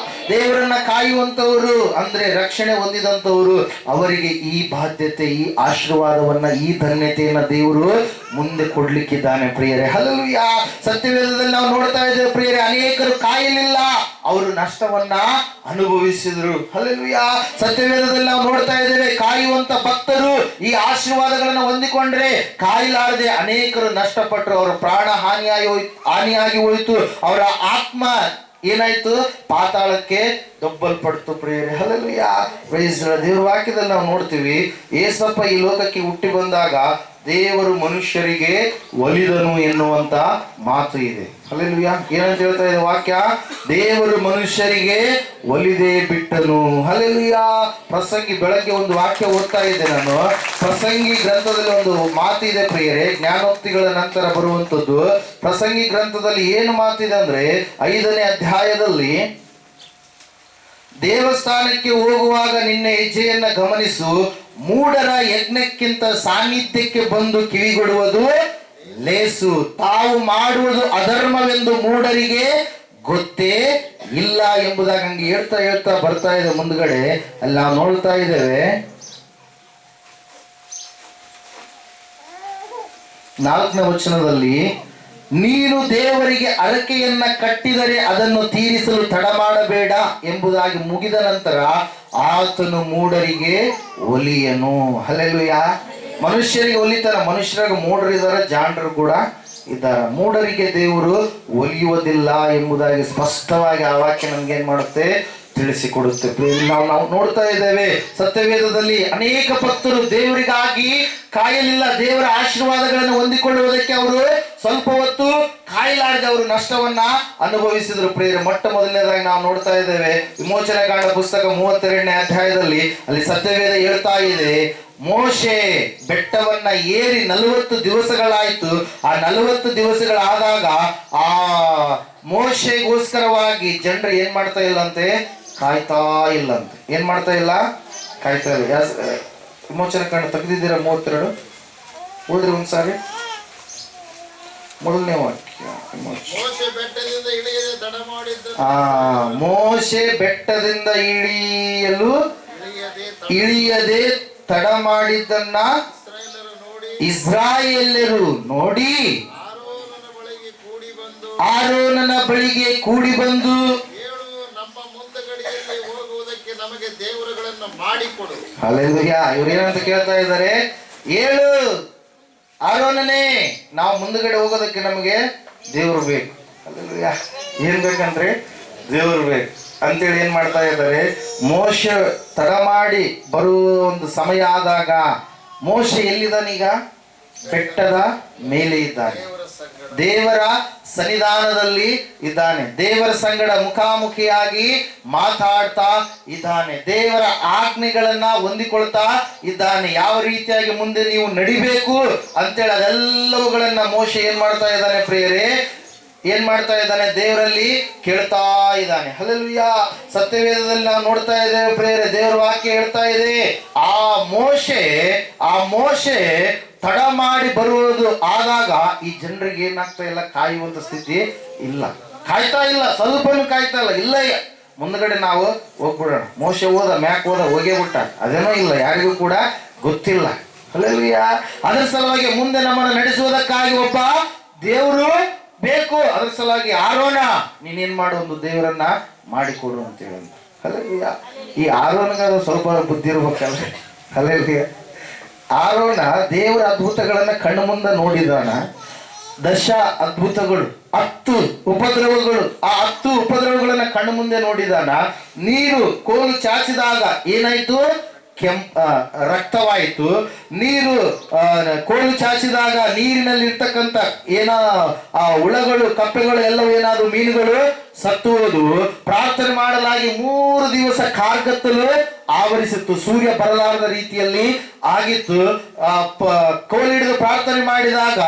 B: ದೇವರನ್ನ ಕಾಯುವಂತವರು ಅಂದ್ರೆ ರಕ್ಷಣೆ ಹೊಂದಿದಂತವರು, ಅವರಿಗೆ ಈ ಬಾಧ್ಯತೆ, ಈ ಆಶೀರ್ವಾದವನ್ನ, ಈ ಧನ್ಯತೆಯನ್ನ ದೇವರು ಮುಂದೆ ಕೊಡ್ಲಿಕ್ಕಿದ್ದಾನೆ ಪ್ರಿಯರೇ. ಹಲ್ಲೆಲೂಯಾ. ಸತ್ಯವೇದದಲ್ಲಿ ನಾವು ನೋಡ್ತಾ ಇದ್ದೇವೆ ಪ್ರಿಯರೇ, ಅನೇಕರು ಕಾಯಲಿಲ್ಲ, ಅವರು ನಷ್ಟವನ್ನ ಅನುಭವಿಸಿದ್ರು. ಹಲ್ಲೆಲೂಯಾ. ಸತ್ಯವೇದದಲ್ಲಿ ನಾವು ನೋಡ್ತಾ ಇದ್ದೇವೆ, ಕಾಯುವಂತ ಭಕ್ತರು ಈ ಆಶೀರ್ವಾದಗಳನ್ನು ಹೊಂದಿಕೊಂಡ್ರೆ ಕಾಯಲಾರದೆ ಅನೇಕರು ನಷ್ಟಪಟ್ಟರು, ಅವರ ಪ್ರಾಣ ಹಾನಿಯಾಗಿ ಹೋಯಿತು, ಅವರ ಆತ್ಮ ಏನಾಯ್ತು, ಪಾತಾಳಕ್ಕೆ ದೊಬ್ಬಲ್ಪಡ್ತು ಪ್ರಿಯರೇ. ಹಲ್ಲೆಲೂಯಾ. Praise the Lord. ದೇವರ ವಾಕ್ಯದಲ್ಲಿ ನಾವು ನೋಡ್ತೀವಿ, ಏಸಪ್ಪ ಈ ಲೋಕಕ್ಕೆ ಹುಟ್ಟಿ ಬಂದಾಗ ದೇವರು ಮನುಷ್ಯರಿಗೆ ಒಲಿದನು ಎನ್ನುವಂತ ಮಾತು ಇದೆ. ಹಲ್ಲೆಲೂಯಾ. ಏನಂತ ಹೇಳ್ತಾ ಇದೆ ವಾಕ್ಯ, ದೇವರು ಮನುಷ್ಯರಿಗೆ ಒಲಿದೇ ಬಿಟ್ಟನು. ಹಲ್ಲೆಲೂಯಾ. ಪ್ರಸಂಗಿ ಬೆಳಗ್ಗೆ ಒಂದು ವಾಕ್ಯ ಓದ್ತಾ ಇದ್ದೆ ನಾನು. ಪ್ರಸಂಗಿ ಗ್ರಂಥದಲ್ಲಿ ಒಂದು ಮಾತು ಇದೆ ಪ್ರಿಯರೇ, ಜ್ಞಾನೋಕ್ತಿಗಳ ನಂತರ ಬರುವಂತದ್ದು. ಪ್ರಸಂಗಿ ಗ್ರಂಥದಲ್ಲಿ ಏನು ಮಾತಿದೆ ಅಂದ್ರೆ 5ನೇ ಅಧ್ಯಾಯದಲ್ಲಿ, ದೇವಸ್ಥಾನಕ್ಕೆ ಹೋಗುವಾಗ ನಿನ್ನ ಹೆಜ್ಜೆಯನ್ನ ಗಮನಿಸು, ಮೂಢರ ಯಜ್ಞಕ್ಕಿಂತ ಸಾನ್ನಿಧ್ಯಕ್ಕೆ ಬಂದು ಕಿವಿಗೊಡುವುದು ಲೇಸು, ತಾವು ಮಾಡುವುದು ಅಧರ್ಮವೆಂದು ಮೂಢರಿಗೆ ಗೊತ್ತೇ ಇಲ್ಲ ಎಂಬುದಾಗಿ ಹಂಗೆ ಹೇಳ್ತಾ ಹೇಳ್ತಾ ಬರ್ತಾ ಇದೆ. ಮುಂದ್ಗಡೆ ಅಲ್ಲಿ ನಾವು ನೋಡ್ತಾ ಇದ್ದೇವೆ 4ನೇ ವಚನದಲ್ಲಿ, ನೀನು ದೇವರಿಗೆ ಅರಕೆಯನ್ನ ಕಟ್ಟಿದರೆ ಅದನ್ನು ತೀರಿಸಲು ತಡ ಮಾಡಬೇಡ ಎಂಬುದಾಗಿ ಮುಗಿದ ನಂತರ ಆತನು ಮೂಢರಿಗೆ ಒಲಿಯನು. ಹಲ್ಲೆಲೂಯಾ. ಮನುಷ್ಯರಿಗೆ ಒಲಿತಾರ, ಮನುಷ್ಯರಾಗ ಮೂಢರಿದ್ದಾರೆ, ಜಾಣರು ಕೂಡ ಇದ್ದಾರೆ. ಮೂಢರಿಗೆ ದೇವರು ಒಲಿಯುವುದಿಲ್ಲ ಎಂಬುದಾಗಿ ಸ್ಪಷ್ಟವಾಗಿ ಆ ವಾಕ್ಯ ನಮ್ಗೆ ಏನ್ ಮಾಡುತ್ತೆ, ತಿಳಿಸಿಕೊಡುತ್ತೆ. ನಾವು ನೋಡ್ತಾ ಇದ್ದೇವೆ ಸತ್ಯವೇದದಲ್ಲಿ ಅನೇಕ ಭಕ್ತರು ದೇವರಿಗಾಗಿ ಕಾಯಲಿಲ್ಲ, ದೇವರ ಆಶೀರ್ವಾದಗಳನ್ನು ಹೊಂದಿಕೊಳ್ಳುವುದಕ್ಕೆ ಅವರು ಸ್ವಲ್ಪ ಹೊತ್ತು ಕಾಯಲಾರದೆ ಅವರು ನಷ್ಟವನ್ನ ಅನುಭವಿಸಿದ್ರು ಪ್ರಿಯರೇ. ಮೊಟ್ಟ ಮೊದಲನೇದಾಗಿ ನಾವು ನೋಡ್ತಾ ಇದ್ದೇವೆ ವಿಮೋಚನೆ ಕಾಂಡ ಪುಸ್ತಕ 32ನೇ ಅಧ್ಯಾಯದಲ್ಲಿ, ಅಲ್ಲಿ ಸತ್ಯವೇದ ಹೇಳ್ತಾ ಇದೆ,
A: ಮೋಶೆ ಬೆಟ್ಟವನ್ನ ಏರಿ 40 ದಿವಸಗಳಾಯ್ತು. ಆ 40 ದಿವಸಗಳಾದಾಗ ಆ ಮೋಶೆಗೋಸ್ಕರವಾಗಿ ಜನರು ಏನ್ ಮಾಡ್ತಾ ಇಲ್ಲಂತೆ, ಕಾಯ್ತಾ ಇಲ್ಲಂತೆ. ಏನ್ ಮಾಡ್ತಾ ಇಲ್ಲ, ಕಾಯ್ತಾ ಇಲ್ಲ. ವಿಮೋಚನೆ ಕಂಡು ತೆಗೆದಿದ್ದೀರಾ 32 ಹೋದ್ರಿ ಒಂದ್ಸಾರಿ. ಮೊದಲನೇ ವಾಕ್ಯ
C: ಮೋಶೆ ಬೆಟ್ಟದಿಂದ ಇಳಿಯದೆ ತಡ ಮಾಡಿದ್ದ
A: ಮೋಶೆ ಬೆಟ್ಟದಿಂದ ಇಳಿಯದೆ ತಡ ಮಾಡಿದ್ದನ್ನ ಇಸ್ರಾಯೇಲ್ಯರು ನೋಡಿ ಆರೋನನ ಬಳಿಗೆ ಕೂಡಿ ಬಂದು
C: ನಮ್ಮ ಮುಂದಗಡೆಯಲ್ಲಿ ಹೋಗುವುದಕ್ಕೆ ನಮಗೆ ದೇವರುಗಳನ್ನು ಮಾಡಿಕೊಡು.
A: ಹಲ್ಲೆಲೂಯಾ. ಇವ್ರು ಏನಂತ ಕೇಳ್ತಾ ಇದ್ದಾರೆ, ಹೇಳು ಆರೋನನೇ, ನಾವು ಮುಂದಗಡೆ ಹೋಗೋದಕ್ಕೆ ನಮಗೆ ದೇವರು ಬೇಕು. ಹಲ್ಲೆಲೂಯಾ. ಏನ್ ಬೇಕಂದ್ರೆ ದೇವರು ಬೇಕು ಅಂತೇಳಿ ಏನ್ ಮಾಡ್ತಾ ಇದ್ದಾರೆ. ಮೋಶೆ ತಡ ಮಾಡಿ ಬರುವ ಒಂದು ಸಮಯ ಆದಾಗ ಮೋಶೆ ಎಲ್ಲಿದ್ದಾನೀಗ, ಬೆಟ್ಟದ ಮೇಲೆ ಇದ್ದಾನೆ, ದೇವರ ಸನ್ನಿಧಾನದಲ್ಲಿ ಇದ್ದಾನೆ, ದೇವರ ಸಂಗಡ ಮುಖಾಮುಖಿಯಾಗಿ ಮಾತಾಡ್ತಾ ಇದ್ದಾನೆ, ದೇವರ ಆಜ್ಞೆಗಳನ್ನ ಹೊಂದಿಕೊಳ್ತಾ ಇದ್ದಾನೆ. ಯಾವ ರೀತಿಯಾಗಿ ಮುಂದೆ ನೀವು ನಡಿಬೇಕು ಅಂತೇಳಿ ಅದೆಲ್ಲವುಗಳನ್ನ ಮೋಶೆ ಏನ್ ಮಾಡ್ತಾ ಇದ್ದಾನೆ ಪ್ರಿಯರೇ, ಏನ್ ಮಾಡ್ತಾ ಇದ್ದಾನೆ, ದೇವರಲ್ಲಿ ಕೇಳ್ತಾ ಇದ್ದಾನೆ. ಹಲ್ಲೆಲೂಯಾ. ಸತ್ಯವೇದದಲ್ಲಿ ನಾವು ನೋಡ್ತಾ ಇದ್ದೇವೆ ಪ್ರಿಯರೇ, ದೇವರ ವಾಕ್ಯ ಹೇಳ್ತಾ ಇದೆ, ಆ ಮೋಶೆ ತಡ ಮಾಡಿ ಬರುವುದು ಆದಾಗ ಈ ಜನರಿಗೆ ಏನಾಗ್ತಾ ಇಲ್ಲ, ಕಾಯುವಂತ ಸ್ಥಿತಿ ಇಲ್ಲ, ಕಾಯ್ತಾ ಇಲ್ಲ, ಸ್ವಲ್ಪನೂ ಕಾಯ್ತಾ ಇಲ್ಲ. ಇಲ್ಲ ಮುಂದ್ಗಡೆ ನಾವು ಹೋಗ್ಬಿಡೋಣ, ಮೋಶೆ ಮ್ಯಾಕ್ ಹೋಗೇ ಬಿಟ್ಟ, ಅದೇನೋ ಇಲ್ಲ, ಯಾರಿಗೂ ಕೂಡ ಗೊತ್ತಿಲ್ಲ. ಹಲ್ಲೆಲೂಯಾ. ಅದರ ಸಲುವಾಗಿ ಮುಂದೆ ನಮ್ಮನ್ನು ನಡೆಸುವುದಕ್ಕಾಗಿ ಒಬ್ಬ ದೇವರು ಬೇಕು. ಅದರ ಸಲುವಾಗಿ ಆರೋನ ನೀನೇನ್ ಮಾಡು, ಒಂದು ದೇವರನ್ನ ಮಾಡಿಕೊಡು ಅಂತ ಹೇಳಿ. ಹಲ್ಲೆಲೂಯಾ. ಈ ಆರೋನಗಾದ ಸ್ವಲ್ಪ ಬುದ್ಧಿ ಇರ್ಬೇಕಲ್ಲ. ಹಲ್ಲೆಲೂಯಾ. ಆರೋನ ದೇವರ ಅದ್ಭುತಗಳನ್ನ ಕಣ್ಣು ಮುಂದೆ ನೋಡಿದಾನ. 10 ಅದ್ಭುತಗಳು, 10 ಉಪದ್ರವಗಳು, ಆ 10 ಉಪದ್ರವಗಳನ್ನ ಕಣ್ಣು ಮುಂದೆ ನೋಡಿದಾನ. ನೀರು ಕೋಲು ಚಾಚಿದಾಗ ಏನಾಯ್ತು, ರಕ್ತವಾಯಿತು. ನೀರು ಕೋಲು ಚಾಚಿದಾಗ ನೀರಿನಲ್ಲಿ ಇರ್ತಕ್ಕಂಥ ಆ ಹುಳಗಳು, ಕಪ್ಪೆಗಳು ಎಲ್ಲವೂ ಏನಾದ್ರು ಮೀನುಗಳು ಸತ್ತು ಹೋದು. ಪ್ರಾರ್ಥನೆ ಮಾಡಲಾಗಿ 3 ದಿವಸ ಕಾರ್ಗತ್ತಲು ಆವರಿಸಿತ್ತು, ಸೂರ್ಯ ಬರಲಾರದ ರೀತಿಯಲ್ಲಿ ಆಗಿತ್ತು. ಕೋಲು ಹಿಡಿದು ಪ್ರಾರ್ಥನೆ ಮಾಡಿದಾಗ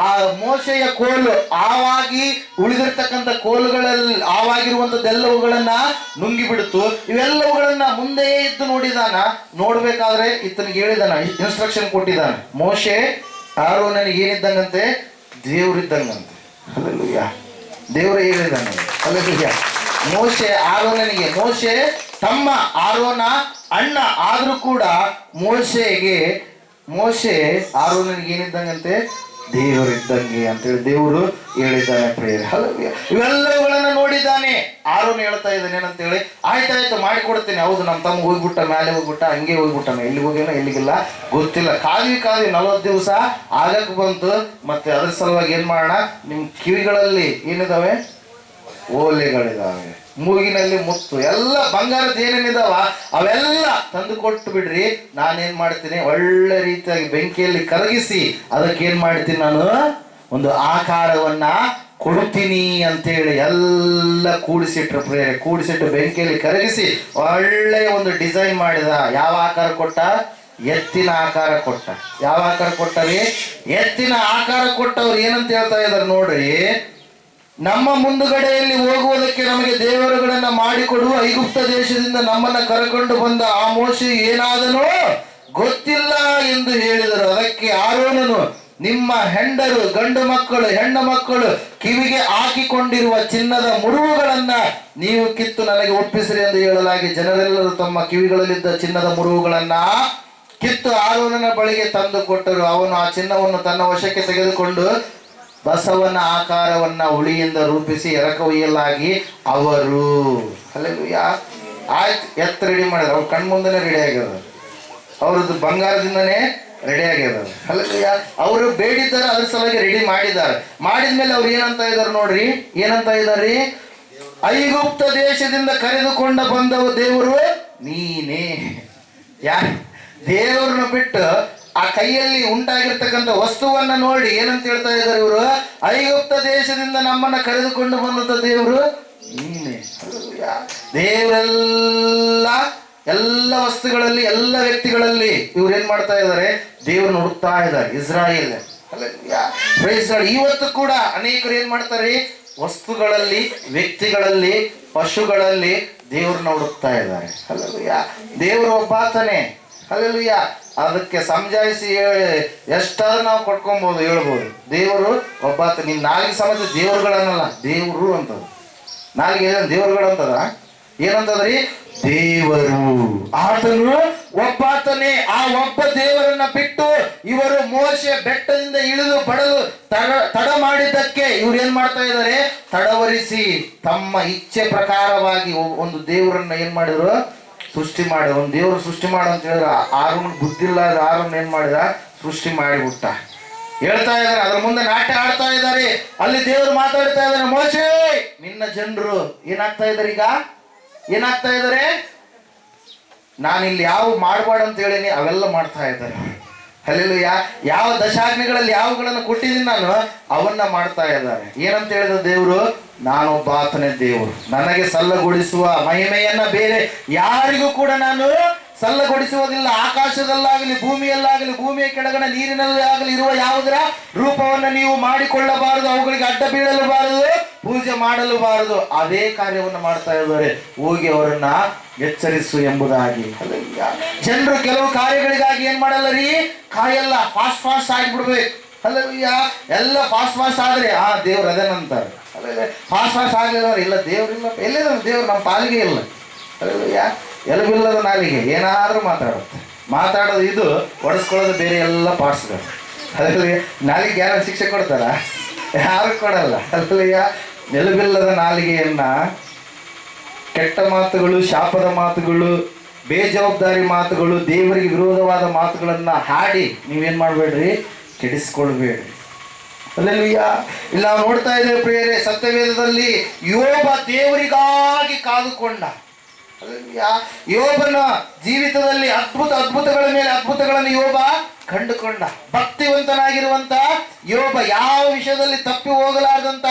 A: ಆ ಮೋಶೆಯ ಕೋಲು ಆವಾಗಿ ಉಳಿದಿರ್ತಕ್ಕಂಥ ಕೋಲುಗಳಲ್ಲಿ ಆವಾಗಿರುವಂತದ್ದೆಲ್ಲವುಗಳನ್ನ ನುಂಗಿ ಬಿಡ್ತು. ಇವೆಲ್ಲವುಗಳನ್ನ ಮುಂದೆ ಇದ್ದು ನೋಡಿದಾನ. ನೋಡ್ಬೇಕಾದ್ರೆ ಇತನಿಗೆ ಹೇಳಿದಾನ, ಇನ್ಸ್ಟ್ರಕ್ಷನ್ ಕೊಟ್ಟಿದ್ದಾನೆ. ಮೋಶೆ ಆರೋನನಿಗೆ ಏನಿದ್ದಂಗಂತೆ, ದೇವರಿದ್ದಂಗಂತೆ. ಹಲ್ಲೆಲೂಯಾ. ದೇವರು ಹೇಳಿದ್ದಾನೆ. ಹಲ್ಲೆಲೂಯಾ. ಮೋಶೆ ತಮ್ಮ, ಆರೋನ ಅಣ್ಣ ಆದ್ರೂ ಕೂಡ ಮೋಶೆ ಆರೋನನಿಗೆ ಏನಿದ್ದಂಗಂತೆ, ದೇವರಿದ್ದಂಗೆ ಅಂತೇಳಿ ದೇವರು ಹೇಳಿದ್ದಾನೆ ಪ್ರೇರೆ. ಹಲ್ಲೆಲೂಯಾ. ಇವೆಲ್ಲವುಗಳನ್ನ ನೋಡಿದ್ದಾನೆ. ಆರೋನ್ ಹೇಳ್ತಾ ಇದ್ದಾನೆ ಏನಂತೇಳಿ, ಆಯ್ತಾಯ್ತು ಮಾಡಿಕೊಡ್ತೇನೆ. ಹೌದು, ನಮ್ಮ ತಮ್ಮ ಹೋಗ್ಬಿಟ್ಟ, ಮೇಲೆ ಹೋಗ್ಬಿಟ್ಟ, ಹಂಗೆ ಹೋಗ್ಬಿಟ್ಟಾನೆ, ಎಲ್ಲಿ ಹೋಗ್ಯಾನ ಎಲ್ಲಿಗಿಲ್ಲ ಗೊತ್ತಿಲ್ಲ. ಕಾದ್ವಿ 40 ದಿವಸ ಆಗಕ್ಕೆ ಬಂತು. ಮತ್ತೆ ಅದ್ರ ಸಲುವಾಗಿ ಏನ್ ಮಾಡೋಣ, ನಿಮ್ ಕಿವಿಗಳಲ್ಲಿ ಏನಿದಾವೆ, ಓಲೆಗಳಿದಾವೆ, ಮೂಗಿನಲ್ಲಿ ಮುತ್ತು, ಎಲ್ಲ ಬಂಗಾರದ ಏನೇನಿದಾವ ಅವೆಲ್ಲ ತಂದು ಕೊಟ್ಟು ಬಿಡ್ರಿ. ನಾನೇನ್ ಮಾಡ್ತೀನಿ, ಒಳ್ಳೆ ರೀತಿಯಾಗಿ ಬೆಂಕಿಯಲ್ಲಿ ಕರಗಿಸಿ ಅದಕ್ಕೆ ಏನ್ ಮಾಡ್ತೀನಿ, ನಾನು ಒಂದು ಆಕಾರವನ್ನ ಕೊಡ್ತೀನಿ ಅಂತೇಳಿ ಎಲ್ಲ ಕೂಡಿಸಿಟ್ರು ಪ್ರೇರೆ. ಕೂಡಿಸಿಟ್ಟು ಬೆಂಕಿಯಲ್ಲಿ ಕರಗಿಸಿ ಒಳ್ಳೆಯ ಒಂದು ಡಿಸೈನ್ ಮಾಡಿದ. ಯಾವ ಆಕಾರ ಕೊಟ್ಟ, ಎತ್ತಿನ ಆಕಾರ ಕೊಟ್ಟ. ಯಾವ ಆಕಾರ ಕೊಟ್ಟರಿ, ಎತ್ತಿನ ಆಕಾರ ಕೊಟ್ಟವ್ರು ಏನಂತ ಹೇಳ್ತಾ ಇದಾರೆ ನೋಡ್ರಿ, ನಮ್ಮ ಮುಂದುಗಡೆಯಲ್ಲಿ ಹೋಗುವುದಕ್ಕೆ ನಮಗೆ ದೇವರುಗಳನ್ನ ಮಾಡಿಕೊಡು. ಐಗುಪ್ತ ದೇಶದಿಂದ ನಮ್ಮನ್ನ ಕರೆಕೊಂಡು ಬಂದ ಆ ಮೋಶೆ ಏನಾದನೋ ಗೊತ್ತಿಲ್ಲ ಎಂದು ಹೇಳಿದರು. ಅದಕ್ಕೆ ಆರೋನನು, ನಿಮ್ಮ ಹೆಂಡರು, ಗಂಡು ಮಕ್ಕಳು, ಹೆಣ್ಣು ಮಕ್ಕಳು ಕಿವಿಗೆ ಹಾಕಿಕೊಂಡಿರುವ ಚಿನ್ನದ ಮುರುವುಗಳನ್ನ ನೀವು ಕಿತ್ತು ನನಗೆ ಒಪ್ಪಿಸಿರಿ ಎಂದು ಹೇಳಲಾಗಿ, ಜನರೆಲ್ಲರೂ ತಮ್ಮ ಕಿವಿಗಳಲ್ಲಿದ್ದ ಚಿನ್ನದ ಮುರುವುಗಳನ್ನ ಕಿತ್ತು ಆರೋನನ ಬಳಿಗೆ ತಂದು ಕೊಟ್ಟರು. ಅವನು ಆ ಚಿನ್ನವನ್ನು ತನ್ನ ವಶಕ್ಕೆ ತೆಗೆದುಕೊಂಡು ಬಸವನ ಆಕಾರವನ್ನ ಹುಳಿಯಿಂದ ರೂಪಿಸಿ ಎರಕ ಒಯ್ಯಲಾಗಿ ಅವರು. ಹಲ್ಲೆಲೂಯಾ. ಆಯ್ತು, ಎತ್ತ ರೆಡಿ ಮಾಡಿದ್ರು. ಅವ್ರ ಕಣ್ಮುಂದನೆ ರೆಡಿ ಆಗ್ಯದ, ಅವ್ರದ್ದು ಬಂಗಾರದಿಂದನೇ ರೆಡಿ ಆಗ್ಯದ. ಹಲ್ಲೆಲೂಯಾ. ಅವರು ಬೇಡಿದ್ದಾರೆ, ಅದ್ರ ಸಲುವಾಗಿ ರೆಡಿ ಮಾಡಿದ್ದಾರೆ. ಮಾಡಿದ್ಮೇಲೆ ಅವ್ರು ಏನಂತ ಇದಾರೆ ನೋಡ್ರಿ, ಏನಂತ ಇದಾರೆ, ಐಗುಪ್ತ ದೇಶದಿಂದ ಕರೆದುಕೊಂಡ ಬಂದವ ದೇವರು ನೀನೇ. ಯಾರು ದೇವರನ್ನ ಬಿಟ್ಟು ಆ ಕೈಯಲ್ಲಿ ಉಂಟಾಗಿರ್ತಕ್ಕಂಥ ವಸ್ತುವನ್ನ ನೋಡಿ ಏನಂತ ಹೇಳ್ತಾ ಇದ್ದಾರೆ ಇವರು, ಐಗುಪ್ತ ದೇಶದಿಂದ ನಮ್ಮನ್ನ ಕರೆದುಕೊಂಡು ಬಂದಂತ ದೇವರು ನೀನೆ. ದೇವರೆಲ್ಲ ಎಲ್ಲ ವಸ್ತುಗಳಲ್ಲಿ, ಎಲ್ಲ ವ್ಯಕ್ತಿಗಳಲ್ಲಿ ಇವ್ರು ಏನ್ ಮಾಡ್ತಾ ಇದ್ದಾರೆ? ದೇವ್ರನ್ನ ಹುಡುಕ್ತಾ ಇದ್ದಾರೆ. Israel praise Lord. ಇವತ್ತು ಕೂಡ ಅನೇಕರು ಏನ್ ಮಾಡ್ತಾರೆ? ವಸ್ತುಗಳಲ್ಲಿ, ವ್ಯಕ್ತಿಗಳಲ್ಲಿ, ಪಶುಗಳಲ್ಲಿ ದೇವ್ರನ್ನ ಹುಡುಕ್ತಾ ಇದ್ದಾರೆ. ಹಲ್ಲೆಲೂಯಾ. ದೇವರು ಒಬ್ಬಾತನೇ. ಹಲ್ಲೆಲೂಯಾ. ಅದಕ್ಕೆ ಸಮಜಾಯಿಸಿ ಎಷ್ಟಾದ್ರೂ ನಾವು ಕೊಟ್ಕೊಬಹುದು, ಹೇಳ್ಬೋದು. ದೇವರು ಒಬ್ಬಾತ. ನಿಮ್ ನಾಲ್ಕು ಸಮೇತ ದೇವರುಗಳನ್ನಲ್ಲ, ದೇವರು ಅಂತದ. ನಾಲ್ಗೆ ದೇವರುಗಳಂತದ. ಏನಂತದ್ರಿ? ದೇವರು. ಆತನು ಒಬ್ಬಾತನೇ. ಆ ಒಬ್ಬ ದೇವರನ್ನ ಬಿಟ್ಟು ಇವರು ಮೋಶೆ ಬೆಟ್ಟದಿಂದ ಇಳಿದು ಬಡಲು ತಡ ಮಾಡಿದ್ದಕ್ಕೆ ಇವ್ರು ಏನ್ ಮಾಡ್ತಾ ಇದ್ದಾರೆ? ತಡವರಿಸಿ ತಮ್ಮ ಇಚ್ಛೆ ಪ್ರಕಾರವಾಗಿ ಒಂದು ದೇವರನ್ನ ಏನ್ ಮಾಡಿದ್ರು? ಸೃಷ್ಟಿ ಮಾಡಿ. ಒಂದು ದೇವರು ಸೃಷ್ಟಿ ಮಾಡು ಅಂತ ಹೇಳಿದ್ರೆ ಆರುನ್ ಬುದ್ಧಿಲ್ಲ, ಆರುನ್ ಏನ್ ಮಾಡಿದ? ಸೃಷ್ಟಿ ಮಾಡಿಬಿಟ್ಟ. ಹೇಳ್ತಾ ಇದ್ದಾರೆ, ಅದ್ರ ಮುಂದೆ ನಾಟ್ಯ ಆಡ್ತಾ ಇದ್ದಾರೆ. ಅಲ್ಲಿ ದೇವರು ಮಾತಾಡ್ತಾ ಇದ್ದಾರೆ, ಮೋಶೆ ನಿನ್ನ ಜನರು ಏನಾಗ್ತಾ ಇದ್ದಾರೆ? ಈಗ ಏನಾಗ್ತಾ ಇದ್ದಾರೆ? ನಾನಿಲ್ಲಿ ಯಾವ ಮಾಡಬೇಡ ಅಂತ ಹೇಳಿನಿ ಅವೆಲ್ಲ ಮಾಡ್ತಾ ಇದ್ದಾರೆ. ಹಲ್ಲೆಲೂಯಾ. ಯಾವ ದಶಾಜ್ಞೆಗಳಲ್ಲಿ ಯಾವುಗಳನ್ನು ಕೊಟ್ಟಿದ್ದೀನಿ ನಾನು ಅವನ್ನ ಮಾಡ್ತಾ ಇದ್ದಾರೆ. ಏನಂತ ಹೇಳಿದ ದೇವರು? ನಾನೊಬ್ಬಾತನೇ ದೇವರು. ನನಗೆ ಸಲ್ಲಗೊಡಿಸುವ ಮಹಿಮೆಯನ್ನ ಬೇರೆ ಯಾರಿಗೂ ಕೂಡ ನಾನು ಸಲ್ಲಗೊಡಿಸುವುದಿಲ್ಲ. ಆಕಾಶದಲ್ಲಾಗಲಿ, ಭೂಮಿಯಲ್ಲಾಗಲಿ, ಭೂಮಿಯ ಕೆಳಗಡೆ ನೀರಿನಲ್ಲಿ ಆಗಲಿ ಇರುವ ಯಾವುದರ ರೂಪವನ್ನ ನೀವು ಮಾಡಿಕೊಳ್ಳಬಾರದು. ಅವುಗಳಿಗೆ ಅಡ್ಡ ಬೀಳಲಬಾರದು, ಪೂಜೆ ಮಾಡಲಬಾರದು. ಅದೇ ಕಾರ್ಯವನ್ನು ಮಾಡ್ತಾ ಇದ್ದಾರೆ. ಹೋಗಿ ಅವರನ್ನ ಎಚ್ಚರಿಸು ಎಂಬುದಾಗಿ. ಜನರು ಕೆಲವು ಕಾರ್ಯಗಳಿಗಾಗಿ ಏನ್ ಮಾಡಲ್ಲ ರೀ? ಕಾಯಲ್ಲ. ಫಾಸ್ಟ್ ಆಗಿಬಿಡ್ಬೇಕು. ಅಲ್ಲಯ್ಯ. ಎಲ್ಲ ಫಾಸ್ಟ್ ಆದ್ರೆ ದೇವ್ರು ಅದೇನಂತಾರೆ. ಫಾಸ್ಟ್ ಆಗ್ಲಿಲ್ಲ ಇಲ್ಲ, ದೇವ್ರಿಲ್ಲ. ಎಲ್ಲಿದ ದೇವ್ರು? ನಮ್ಮ ಪಾಲಿಗೆ ಇಲ್ಲ. ಅಲ್ಲಯ್ಯ. ಎಲುಬಿಲ್ಲದ ನಾಲಿಗೆ ಏನಾದ್ರೂ ಮಾತಾಡೋದು ಇದು, ಒಡಿಸ್ಕೊಳ್ಳೋದು ಬೇರೆ ಎಲ್ಲ ಪಾರ್ಟ್ಸ್ಗಳು. ಅದ್ರಲ್ಲಿ ನಾಲಿಗೆ ಯಾರು ಶಿಕ್ಷೆ ಕೊಡ್ತಾರ? ಯಾರು ಕೊಡಲ್ಲ. ಅಲ್ಲಯ್ಯ. ಎಲುಬಿಲ್ಲದ ನಾಲಿಗೆಯನ್ನ ಕೆಟ್ಟ ಮಾತುಗಳು, ಶಾಪದ ಮಾತುಗಳು, ಬೇಜವಾಬ್ದಾರಿ ಮಾತುಗಳು, ದೇವರಿಗೆ ವಿರೋಧವಾದ ಮಾತುಗಳನ್ನ ಹಾಡಿ ನೀವೇನ್ ಮಾಡ್ಬೇಡ್ರಿ? ಕೆಡಿಸ್ಕೊಳ್ಬೇಡ್ರಿ. ಅಲ್ಲೆಲ್ಲೂಯ್ಯ. ಇಲ್ಲಿ ನಾವು ನೋಡ್ತಾ ಇದ್ದೇವೆ ಪ್ರಿಯರೇ, ಸತ್ಯವೇದದಲ್ಲಿ ಯೋಬ ದೇವರಿಗಾಗಿ ಕಾದುಕೊಂಡ. ಯೋಬನ ಜೀವಿತದಲ್ಲಿ ಅದ್ಭುತಗಳ ಮೇಲೆ ಅದ್ಭುತಗಳನ್ನು ಯೋಬ ಕಂಡುಕೊಂಡ. ಭಕ್ತಿವಂತನಾಗಿರುವಂತ ಯೋಬ, ಯಾವ ವಿಷಯದಲ್ಲಿ ತಪ್ಪಿ ಹೋಗಲಾರದಂತ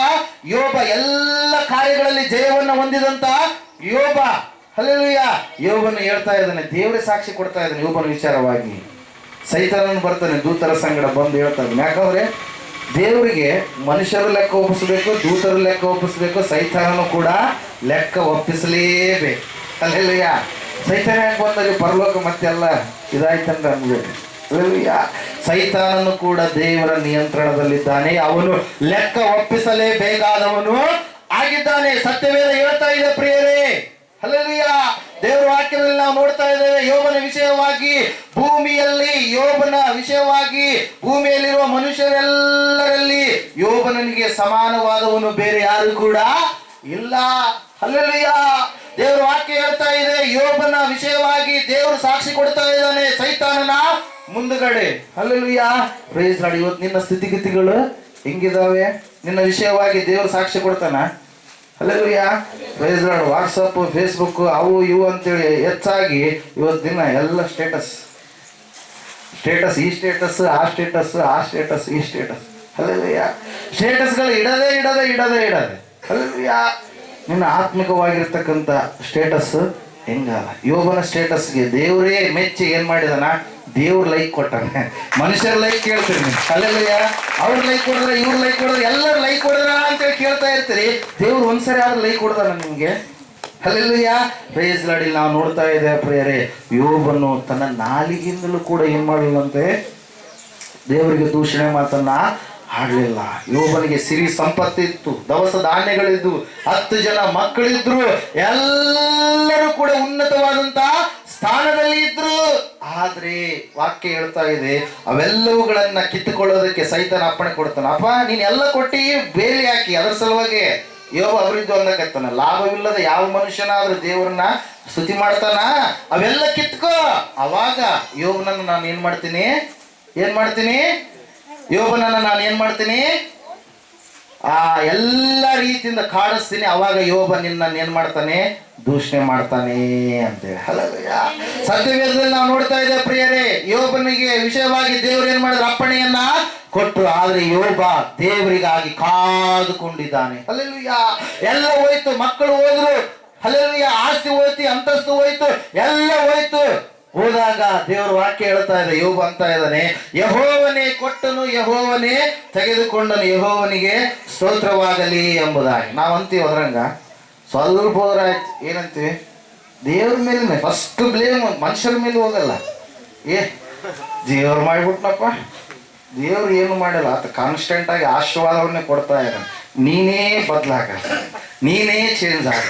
A: ಯೋಬ, ಎಲ್ಲ ಕಾರ್ಯಗಳಲ್ಲಿ ಜಯವನ್ನು ಹೊಂದಿದಂತ ಯೋಬ. ಹಲ್ಲೆಲೂಯಾ. ಯೋಬನು ಹೇಳ್ತಾ ಇದ್ದಾನೆ, ದೇವರೇ ಸಾಕ್ಷಿ ಕೊಡ್ತಾ ಇದ್ದಾನೆ ಯೋಬನ ವಿಚಾರವಾಗಿ. ಸೈತಾನನು ಬರ್ತಾನೆ ದೂತರ ಸಂಗಡ ಬಂದು ಹೇಳ್ತಾ ಇದ್ದಾನೆ. ಯಾಕಂದ್ರೆ ದೇವರಿಗೆ ಮನುಷ್ಯರು ಲೆಕ್ಕ ಒಪ್ಪಿಸ್ಬೇಕು, ದೂತರು ಲೆಕ್ಕ ಒಪ್ಪಿಸ್ಬೇಕು, ಸೈತಾನನು ಕೂಡ ಲೆಕ್ಕ ಒಪ್ಪಿಸಲೇಬೇಕು. ಹಲ್ಲೆಲೂಯಾ. ಸೈತಾನ ಯಾಕೆ ಬಂದಾಗ ಪರಲೋಕ ಮತ್ತೆಲ್ಲ ಇದಾಯ್ತಂತ ಅನ್ಬೇಕು. ಹಲ್ಲೆಲೂಯಾ. ಸೈತಾನನು ಕೂಡ ದೇವರ ನಿಯಂತ್ರಣದಲ್ಲಿದ್ದಾನೆ. ಅವನು ಲೆಕ್ಕ ಒಪ್ಪಿಸಲೇಬೇಕಾದವನು ಆಗಿದ್ದಾನೆ. ಸತ್ಯವೇದ ಹೇಳ್ತಾ ಇದೆ ಪ್ರಿಯರೇ. ಹಲ್ಲೆಲೂಯಾ. ದೇವರ ವಾಕ್ಯದಲ್ಲಿ ನಾವು ನೋಡ್ತಾ ಇದ್ದೇವೆ ಯೋಬನ ವಿಷಯವಾಗಿ, ಭೂಮಿಯಲ್ಲಿ ಯೋಬನ ವಿಷಯವಾಗಿ, ಭೂಮಿಯಲ್ಲಿರುವ ಮನುಷ್ಯರೆಲ್ಲರಲ್ಲಿ ಯೋಬನಿಗೆ ಸಮಾನವಾದವನು ಬೇರೆ ಯಾರು ಕೂಡ ಇಲ್ಲ. ಹಲ್ಲೆಲೂಯಾ. ದೇವರ ವಾಕ್ಯ ಹೇಳ್ತಾ ಇದೆ ಯೋಬನ ವಿಷಯವಾಗಿ ದೇವರು ಸಾಕ್ಷಿ ಕೊಡ್ತಾ ಇದ್ದಾನೆ ಸೈತಾನನ ಮುಂದುಗಡೆ. ಹಲ್ಲೆಲೂಯಾ. Praise Lord. ಇವತ್ತು ನಿನ್ನ ಸ್ಥಿತಿಗತಿಗಳು ಹೆಂಗಿದಾವೆ? ನಿನ್ನ ವಿಷಯವಾಗಿ ದೇವರು ಸಾಕ್ಷಿ ಕೊಡ್ತಾನ? Hallelujah. Praise Lord. WhatsApp, Facebook ಅವು ಇವು ಅಂತೇಳಿ ಹೆಚ್ಚಾಗಿ ಇವತ್ತು ದಿನ ಎಲ್ಲ ಸ್ಟೇಟಸ್, ಈ ಸ್ಟೇಟಸ್, ಆ ಸ್ಟೇಟಸ್, ಈ ಸ್ಟೇಟಸ್. ಹಲ್ಲೆಲೂಯಾ. ಸ್ಟೇಟಸ್ಗಳು ಇಡದೆ. ಹಲ್ಲೆಲೂಯಾ. ನಿನ್ನ ಆತ್ಮಿಕವಾಗಿರ್ತಕ್ಕಂಥ ಸ್ಟೇಟಸ್ ಹೆಂಗಲ್ಲ? ಯೋಬನ ಸ್ಟೇಟಸ್ಗೆ ದೇವರೇ ಮೆಚ್ಚಿ ಏನ್ ಮಾಡಿದಾನ? ದೇವ್ರ ಲೈಕ್ ಕೊಟ್ಟಾನೆ. ಮನುಷ್ಯರ ಲೈಕ್ ಕೇಳ್ತೀರಿ. ಹಲ್ಲೆಲೂಯಾ. ಅವ್ರ ಲೈಕ್ ಕೊಡಿದ್ರೆ, ಇವ್ರ ಲೈಕ್ ಕೊಡಿದ್ರೆ, ಎಲ್ಲರೂ ಲೈಕ್ ಕೊಡಿದ್ರ ಅಂತೇಳಿ ಕೇಳ್ತಾ ಇರ್ತೀರಿ. ದೇವ್ರು ಒಂದ್ಸರಿ ಆದ್ರೂ ಲೈಕ್ ಕೊಡ್ದಾನ ನಿಮ್ಗೆ? ಹಲ್ಲೆಲೂಯಾ. Praise Lord. ಇಲ್ಲಿ ನಾವು ನೋಡ್ತಾ ಇದ್ದೇವೆ ಪ್ರಿಯರೇ, ಯೋಬನು ತನ್ನ ನಾಲಿಗೆಯಿಂದಲೂ ಕೂಡ ಏನ್ ಮಾಡಲಿಲ್ಲಂತೆ? ದೇವರಿಗೆ ದೂಷಣೆ ಮಾತನ್ನ ಹಾಡಲಿಲ್ಲ. ಯೋಬನಿಗೆ ಸಿರಿ ಸಂಪತ್ತಿತ್ತು, ದವಸ ಧಾನ್ಯಗಳಿದ್ದು, 10 ಜನ ಮಕ್ಕಳಿದ್ರು, ಎಲ್ಲರೂ ಕೂಡ ಉನ್ನತವಾದಂತ ಸ್ಥಾನದಲ್ಲಿ ಇದ್ರು. ಆದ್ರೆ ವಾಕ್ಯ ಹೇಳ್ತಾ ಇದೆ ಅವೆಲ್ಲವುಗಳನ್ನ ಕಿತ್ತುಕೊಳ್ಳೋದಕ್ಕೆ ಸೈತಾನ ಅಪ್ಪಣೆ ಕೊಡ್ತಾನ. ಅಪ್ಪ ನೀನ್ ಎಲ್ಲ ಕೊಟ್ಟಿ ಬೇಲಿ ಹಾಕಿ ಅದರ ಸಲುವಾಗಿ ಯೋಬ ಅಭಿವೃದ್ಧಿ ಹೊಂದಕತ್ತಾನ. ಲಾಭವಿಲ್ಲದ ಯಾವ ಮನುಷ್ಯನಾದ್ರೂ ದೇವರನ್ನ ಸ್ತುತಿ ಮಾಡ್ತಾನ? ಅವೆಲ್ಲ ಕಿತ್ಕೋ. ಅವಾಗ ಯೋಬನನ್ನು ನಾನು ಏನ್ ಮಾಡ್ತೀನಿ? ಯೋಬನನ್ನ ನಾನು ಏನ್ ಮಾಡ್ತೀನಿ? ಎಲ್ಲ ರೀತಿಯಿಂದ ಕಾಡಿಸ್ತೀನಿ. ಅವಾಗ ಯೋಬ ನಿನ್ನ ಏನ್ ಮಾಡ್ತಾನೆ? ದೂಷಣೆ ಮಾಡ್ತಾನೆ ಅಂತೇಳಿ. ಹಲ್ಲೆಲೂಯಾ. ಸತ್ಯವೇದದಲ್ಲಿ ನಾವು ನೋಡ್ತಾ ಇದ್ದೇವೆ ಪ್ರಿಯರೇ, ಯೋಬನಿಗೆ ವಿಷಯವಾಗಿ ದೇವರು ಏನ್ ಮಾಡಿದ್ರು? ಅಪ್ಪಣೆಯನ್ನ ಕೊಟ್ಟರು. ಆದ್ರೆ ಯೋಬ ದೇವರಿಗಾಗಿ ಕಾದುಕೊಂಡಿದ್ದಾನೆ. ಹಲ್ಲೆಲೂಯಾ. ಎಲ್ಲ ಹೋಯ್ತು, ಮಕ್ಕಳು ಹೋದ್ರು, ಹಲ್ಲೆಲೂಯಾ. ಆಸ್ತಿ ಹೋಯ್ತು, ಅಂತಸ್ತು ಹೋಯ್ತು, ಎಲ್ಲ ಹೋಯ್ತು. ಹೋದಾಗ ದೇವರ ವಾಕ್ಯ ಹೇಳ್ತಾ ಇದೆ, ಯೋಬ ಅಂತ ಇದ್ದಾನೆ, ಯೆಹೋವನೇ ಕೊಟ್ಟನು, ಯೆಹೋವನೇ ತೆಗೆದುಕೊಂಡನು, ಯೆಹೋವನಿಗೆ ಸ್ತೋತ್ರವಾಗಲಿ ಎಂಬುದಾಗಿ. ನಾವು ಅಂತೀವಿ ಅದ್ರಂಗ ಸ್ವಲ್ಪ ಹೋದ್ರ ಆಯ್ತು, ಏನಂತೀವಿ, ದೇವ್ರ ಮೇಲೆ ಫಸ್ಟ್ ಬ್ಲೇಮ್ ಮನುಷ್ಯರ ಮೇಲೆ ಹೋಗಲ್ಲ. ದೇವ್ರು ಮಾಡಿಬಿಟ್ನಪ್ಪ, ದೇವ್ರು ಏನು ಮಾಡಿಲ್ಲ, ಆತ ಕಾನ್ಸ್ಟೆಂಟ್ ಆಗಿ ಆಶೀರ್ವಾದವನ್ನೇ ಕೊಡ್ತಾ ಇದ್ದಾನೆ. ನೀನೇ ಬದಲಾಗ, ನೀನೇ ಚೇಂಜ್ ಆಗ,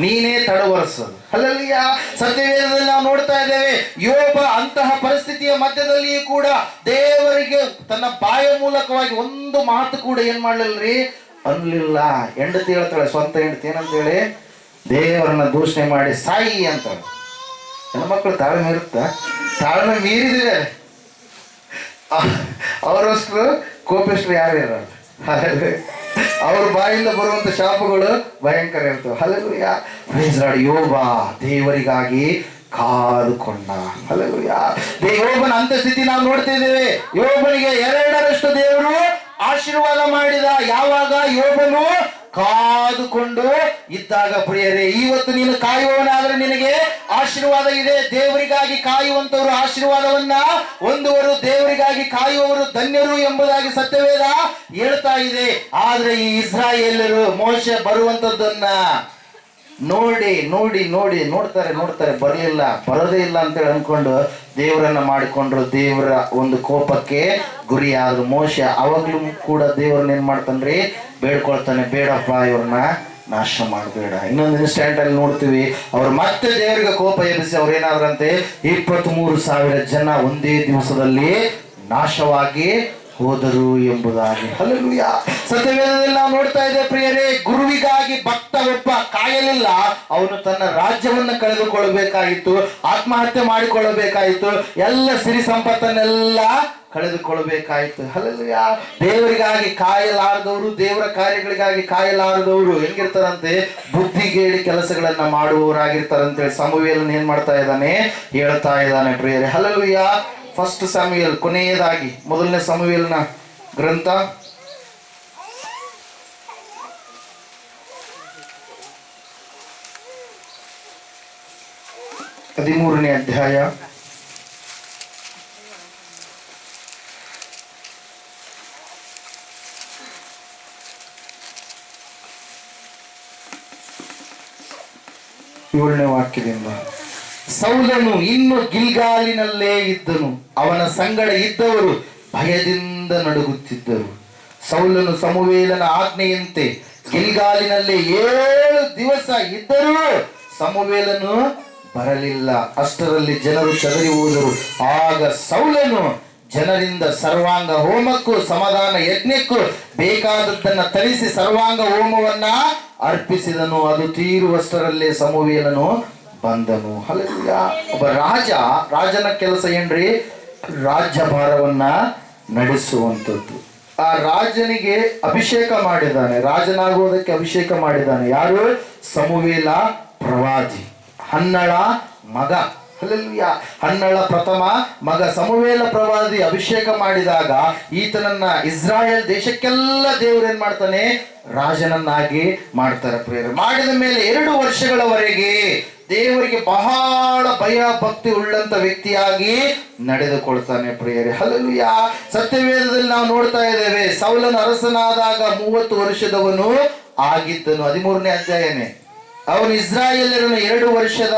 A: ನೀನೇ ತಡವರಿಸೋದು. ಅಲ್ಲಲ್ಲಿಯ ಸತ್ಯವೇದದಲ್ಲಿ ನಾವು ನೋಡ್ತಾ ಇದ್ದೇವೆ, ಯೋಬ ಅಂತಹ ಪರಿಸ್ಥಿತಿಯ ಮಧ್ಯದಲ್ಲಿಯೂ ಕೂಡ ದೇವರಿಗೆ ತನ್ನ ಬಾಯ ಮೂಲಕವಾಗಿ ಒಂದು ಮಾತು ಕೂಡ ಏನ್ ಮಾಡ್ಲಿಲ್ರಿ, ಅನ್ಲಿಲ್ಲ. ಹೆಂಡತಿ ಹೇಳ್ತಾಳೆ, ಸ್ವಂತ ಹೆಂಡತಿ ಏನಂತೇಳಿ, ದೇವರನ್ನ ದೂಷಣೆ ಮಾಡಿ ಸಾಯಿ ಅಂತಾಳೆ. ಹೆಣ್ಮಕ್ಳು ತಾಳ್ಮೆ ಇರುತ್ತಾ? ತಾಳ್ಮೆ ಮೀರಿದಿದೆ. ಅವರಷ್ಟು ಕೋಪಿಸ್ಟ್ರು ಯಾರು ಇರಲ್ಲ. ಅವ್ರ ಬಾಯಿಂದ ಬರುವಂತ ಶಾಪಗಳು ಭಯಂಕರ ಇರ್ತವೆ. Hallelujah, praise lord. ಯೋಬ ದೇವರಿಗಾಗಿ ಕಾದುಕೊಂಡ. ಹಲ್ಲೆಲೂಯಾ. ಯೋಬನ ಅಂತಸ್ಥಿತಿ ನಾವು ನೋಡ್ತಿದ್ದೇವೆ. ಯೋಬನಿಗೆ 2ರಷ್ಟು ದೇವರು ಆಶೀರ್ವಾದ ಮಾಡಿದ. ಯಾವಾಗ? ಯೋಬನು ಕಾದುಕೊಂಡು ಇದ್ದಾಗ. ಪ್ರಿಯರೇ, ಇವತ್ತು ನೀನು ಕಾಯುವವನಾದ್ರೆ ನಿನಗೆ ಆಶೀರ್ವಾದ ಇದೆ. ದೇವರಿಗಾಗಿ ಕಾಯುವಂತವರು ಆಶೀರ್ವಾದವನ್ನ ಹೊಂದುವರು, ದೇವರಿಗಾಗಿ ಕಾಯುವವರು ಧನ್ಯರು ಎಂಬುದಾಗಿ ಸತ್ಯವೇದ ಹೇಳ್ತಾ ಇದೆ. ಆದ್ರೆ ಈ ಇಸ್ರಾಯೇಲರು ಮೋಶೆ ಬರುವಂತದ್ದನ್ನ ನೋಡಿ ನೋಡಿ ನೋಡಿ ನೋಡ್ತಾರೆ ಬರಲಿಲ್ಲ, ಬರೋದೇ ಇಲ್ಲ ಅಂತೇಳಿ ಅನ್ಕೊಂಡು ದೇವರನ್ನ ಮಾಡಿಕೊಂಡ್ರು. ದೇವರ ಒಂದು ಕೋಪಕ್ಕೆ ಗುರಿಯಾದ್ರು. ಮೋಶೆ ಅವಾಗ್ಲೂ ಕೂಡ ದೇವ್ರನ್ನ ಏನ್ ಮಾಡ್ತಾನ್ರಿ, ಬೇಡ್ಕೊಳ್ತಾನೆ, ಬೇಡಪ್ಪ ಇವ್ರನ್ನ ನಾಶ ಮಾಡಬೇಡ. ಇನ್ನೊಂದು ಇನ್ಸ್ಟೆಂಟ್ ಅಲ್ಲಿ ನೋಡ್ತೀವಿ, ಅವ್ರು ಮತ್ತೆ ದೇವರಿಗೆ ಕೋಪ ಎಬ್ಬಿಸಿ ಅವ್ರೇನಾದ್ರಂತೆ 23,000 ಜನ ಒಂದೇ ದಿವಸದಲ್ಲಿ ನಾಶವಾಗಿ ಹೋದರು ಎಂಬುದಾಗಿ. ಹಲ್ಲೆಲೂಯಾ. ಸತ್ಯವೇದದಲ್ಲಿ ನಾವು ನೋಡ್ತಾ ಇದ್ದೇವೆ ಪ್ರಿಯರೇ, ಗುರುವಿಗಾಗಿ ಭಕ್ತ ಒಬ್ಬ ಕಾಯಲಿಲ್ಲ. ಅವನು ತನ್ನ ರಾಜ್ಯವನ್ನ ಕಳೆದುಕೊಳ್ಳಬೇಕಾಯಿತು, ಆತ್ಮಹತ್ಯೆ ಮಾಡಿಕೊಳ್ಳಬೇಕಾಯಿತು, ಎಲ್ಲ ಸಿರಿ ಸಂಪತ್ತನ್ನೆಲ್ಲ ಕಳೆದುಕೊಳ್ಳಬೇಕಾಯಿತು. ಹಲ್ಲೆಲೂಯಾ. ದೇವರಿಗಾಗಿ ಕಾಯಲಾರದವರು, ದೇವರ ಕಾರ್ಯಗಳಿಗಾಗಿ ಕಾಯಲಾರದವರು ಹೆಂಗಿರ್ತಾರಂತೆ, ಬುದ್ಧಿಗೇಡಿ ಕೆಲಸಗಳನ್ನ ಮಾಡುವವರಾಗಿರ್ತಾರಂತೇಳಿ ಸಮುವೇಲನ್ ಏನ್ ಮಾಡ್ತಾ ಇದ್ದಾನೆ, ಹೇಳ್ತಾ ಇದ್ದಾನೆ ಪ್ರಿಯರೇ. ಹಲ್ಲೆಲೂಯಾ. ಫಸ್ಟ್ ಸಮುವೇಲ್, ಕೊನೆಯದಾಗಿ ಮೊದಲನೇ ಸಮುವೇಲನ ಗ್ರಂಥ 13ನೇ ಅಧ್ಯಾಯ 7ನೇ ವಾಕ್ಯದಿಂದ, ಸೌಲನು ಇನ್ನು ಗಿಲ್ಗಾಲಿನಲ್ಲೇ ಇದ್ದನು, ಅವನ ಸಂಗಡ ಇದ್ದವರು ಭಯದಿಂದ ನಡುಗುತ್ತಿದ್ದರು. ಸೌಲನು ಸಮುವೇಲನ ಆಜ್ಞೆಯಂತೆ ಗಿಲ್ಗಾಲಿನಲ್ಲಿ 7 ದಿವಸ ಇದ್ದರೂ ಸಮುವೇಲನು ಬರಲಿಲ್ಲ. ಅಷ್ಟರಲ್ಲಿ ಜನರು ಚದರಿ ಹೋದರು. ಆಗ ಸೌಲನು ಜನರಿಂದ ಸರ್ವಾಂಗ ಹೋಮಕ್ಕೂ ಸಮಾಧಾನ ಯಜ್ಞಕ್ಕೂ ಬೇಕಾದದ್ದನ್ನ ತರಿಸಿ ಸರ್ವಾಂಗ ಹೋಮವನ್ನ ಅರ್ಪಿಸಿದನು. ಅದು ತೀರುವಷ್ಟರಲ್ಲೇ ಸಮುವೇಲನು ಬಂದನು. ಹಲ್ಲೆಲೂಯಾ. ಒಬ್ಬ ರಾಜನ ಕೆಲಸ ಏನ್ರಿ, ರಾಜ್ಯಭಾರವನ್ನ ನಡೆಸುವಂಥದ್ದು. ಆ ರಾಜನಿಗೆ ಅಭಿಷೇಕ ಮಾಡಿದ್ದಾನೆ, ರಾಜನಾಗುವುದಕ್ಕೆ ಅಭಿಷೇಕ ಮಾಡಿದ್ದಾನೆ. ಯಾರು? ಸಮುವೇಲ ಪ್ರವಾದಿ, ಹನ್ನಳ ಮಗ. ಹಲ್ಲೆಲೂಯಾ. ಹನ್ನಳ ಪ್ರಥಮ ಮಗ ಸಮುವೇಲ ಪ್ರವಾದಿ ಅಭಿಷೇಕ ಮಾಡಿದಾಗ ಈತನನ್ನ ಇಸ್ರಾಯೇಲ್ ದೇಶಕ್ಕೆಲ್ಲ ದೇವರು ಏನ್ ಮಾಡ್ತಾನೆ, ರಾಜನನ್ನಾಗಿ ಮಾಡ್ತಾರೆ ಪ್ರಿಯರೇ. ಮಾಡಿದ ಮೇಲೆ 2 ವರ್ಷಗಳವರೆಗೆ ದೇವರಿಗೆ ಬಹಳ ಭಯ ಭಕ್ತಿ ಉಳ್ಳಂತ ವ್ಯಕ್ತಿಯಾಗಿ ನಡೆದುಕೊಳ್ತಾನೆ ಪ್ರಿಯರೇ. ಹಲ್ಲೆಲೂಯಾ. ಸತ್ಯವೇದದಲ್ಲಿ ನಾವು ನೋಡ್ತಾ ಇದ್ದೇವೆ, ಸೌಲನ ಅರಸನಾದಾಗ 30 ವರ್ಷದವನು ಆಗಿದ್ದನು. 13ನೇ ಅಧ್ಯಾಯನೇ. ಅವನು ಇಸ್ರಾಯೇಲರನ್ನು 2 ವರ್ಷದ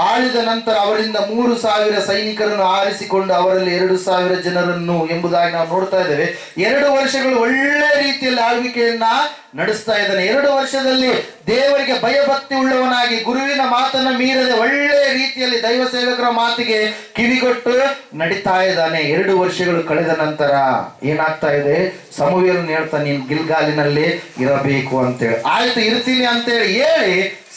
A: ಆಳಿದ ನಂತರ ಅವರಿಂದ 3,000 ಸೈನಿಕರನ್ನು ಆರಿಸಿಕೊಂಡು ಅವರಲ್ಲಿ 2,000 ಜನರನ್ನು ಎಂಬುದಾಗಿ ನಾವು ನೋಡ್ತಾ ಇದ್ದೇವೆ. 2 ವರ್ಷಗಳು ಒಳ್ಳೆ ರೀತಿಯಲ್ಲಿ ಆಳ್ವಿಕೆಯನ್ನ ನಡೆಸ್ತಾ ಇದ್ದಾನೆ. 2 ವರ್ಷದಲ್ಲಿ ದೇವರಿಗೆ ಭಯಭಕ್ತಿ ಉಳ್ಳವನಾಗಿ ಗುರುವಿನ ಮಾತನ್ನ ಮೀರದೆ ಒಳ್ಳೆ ರೀತಿಯಲ್ಲಿ ದೈವ ಸೇವಕರ ಮಾತಿಗೆ ಕಿವಿಗೊಟ್ಟು ನಡೀತಾ ಇದ್ದಾನೆ. 2 ವರ್ಷಗಳು ಕಳೆದ ನಂತರ ಏನಾಗ್ತಾ ಇದೆ, ಸಮುವೇಲನು ಹೇಳ್ತಾನೆ, ನೀನು ಗಿಲ್ಗಾಲಿನಲ್ಲಿ ಇರಬೇಕು ಅಂತೇಳಿ. ಆಯ್ತು, ಇರ್ತೀನಿ ಅಂತೇಳಿ ಹೇಳಿ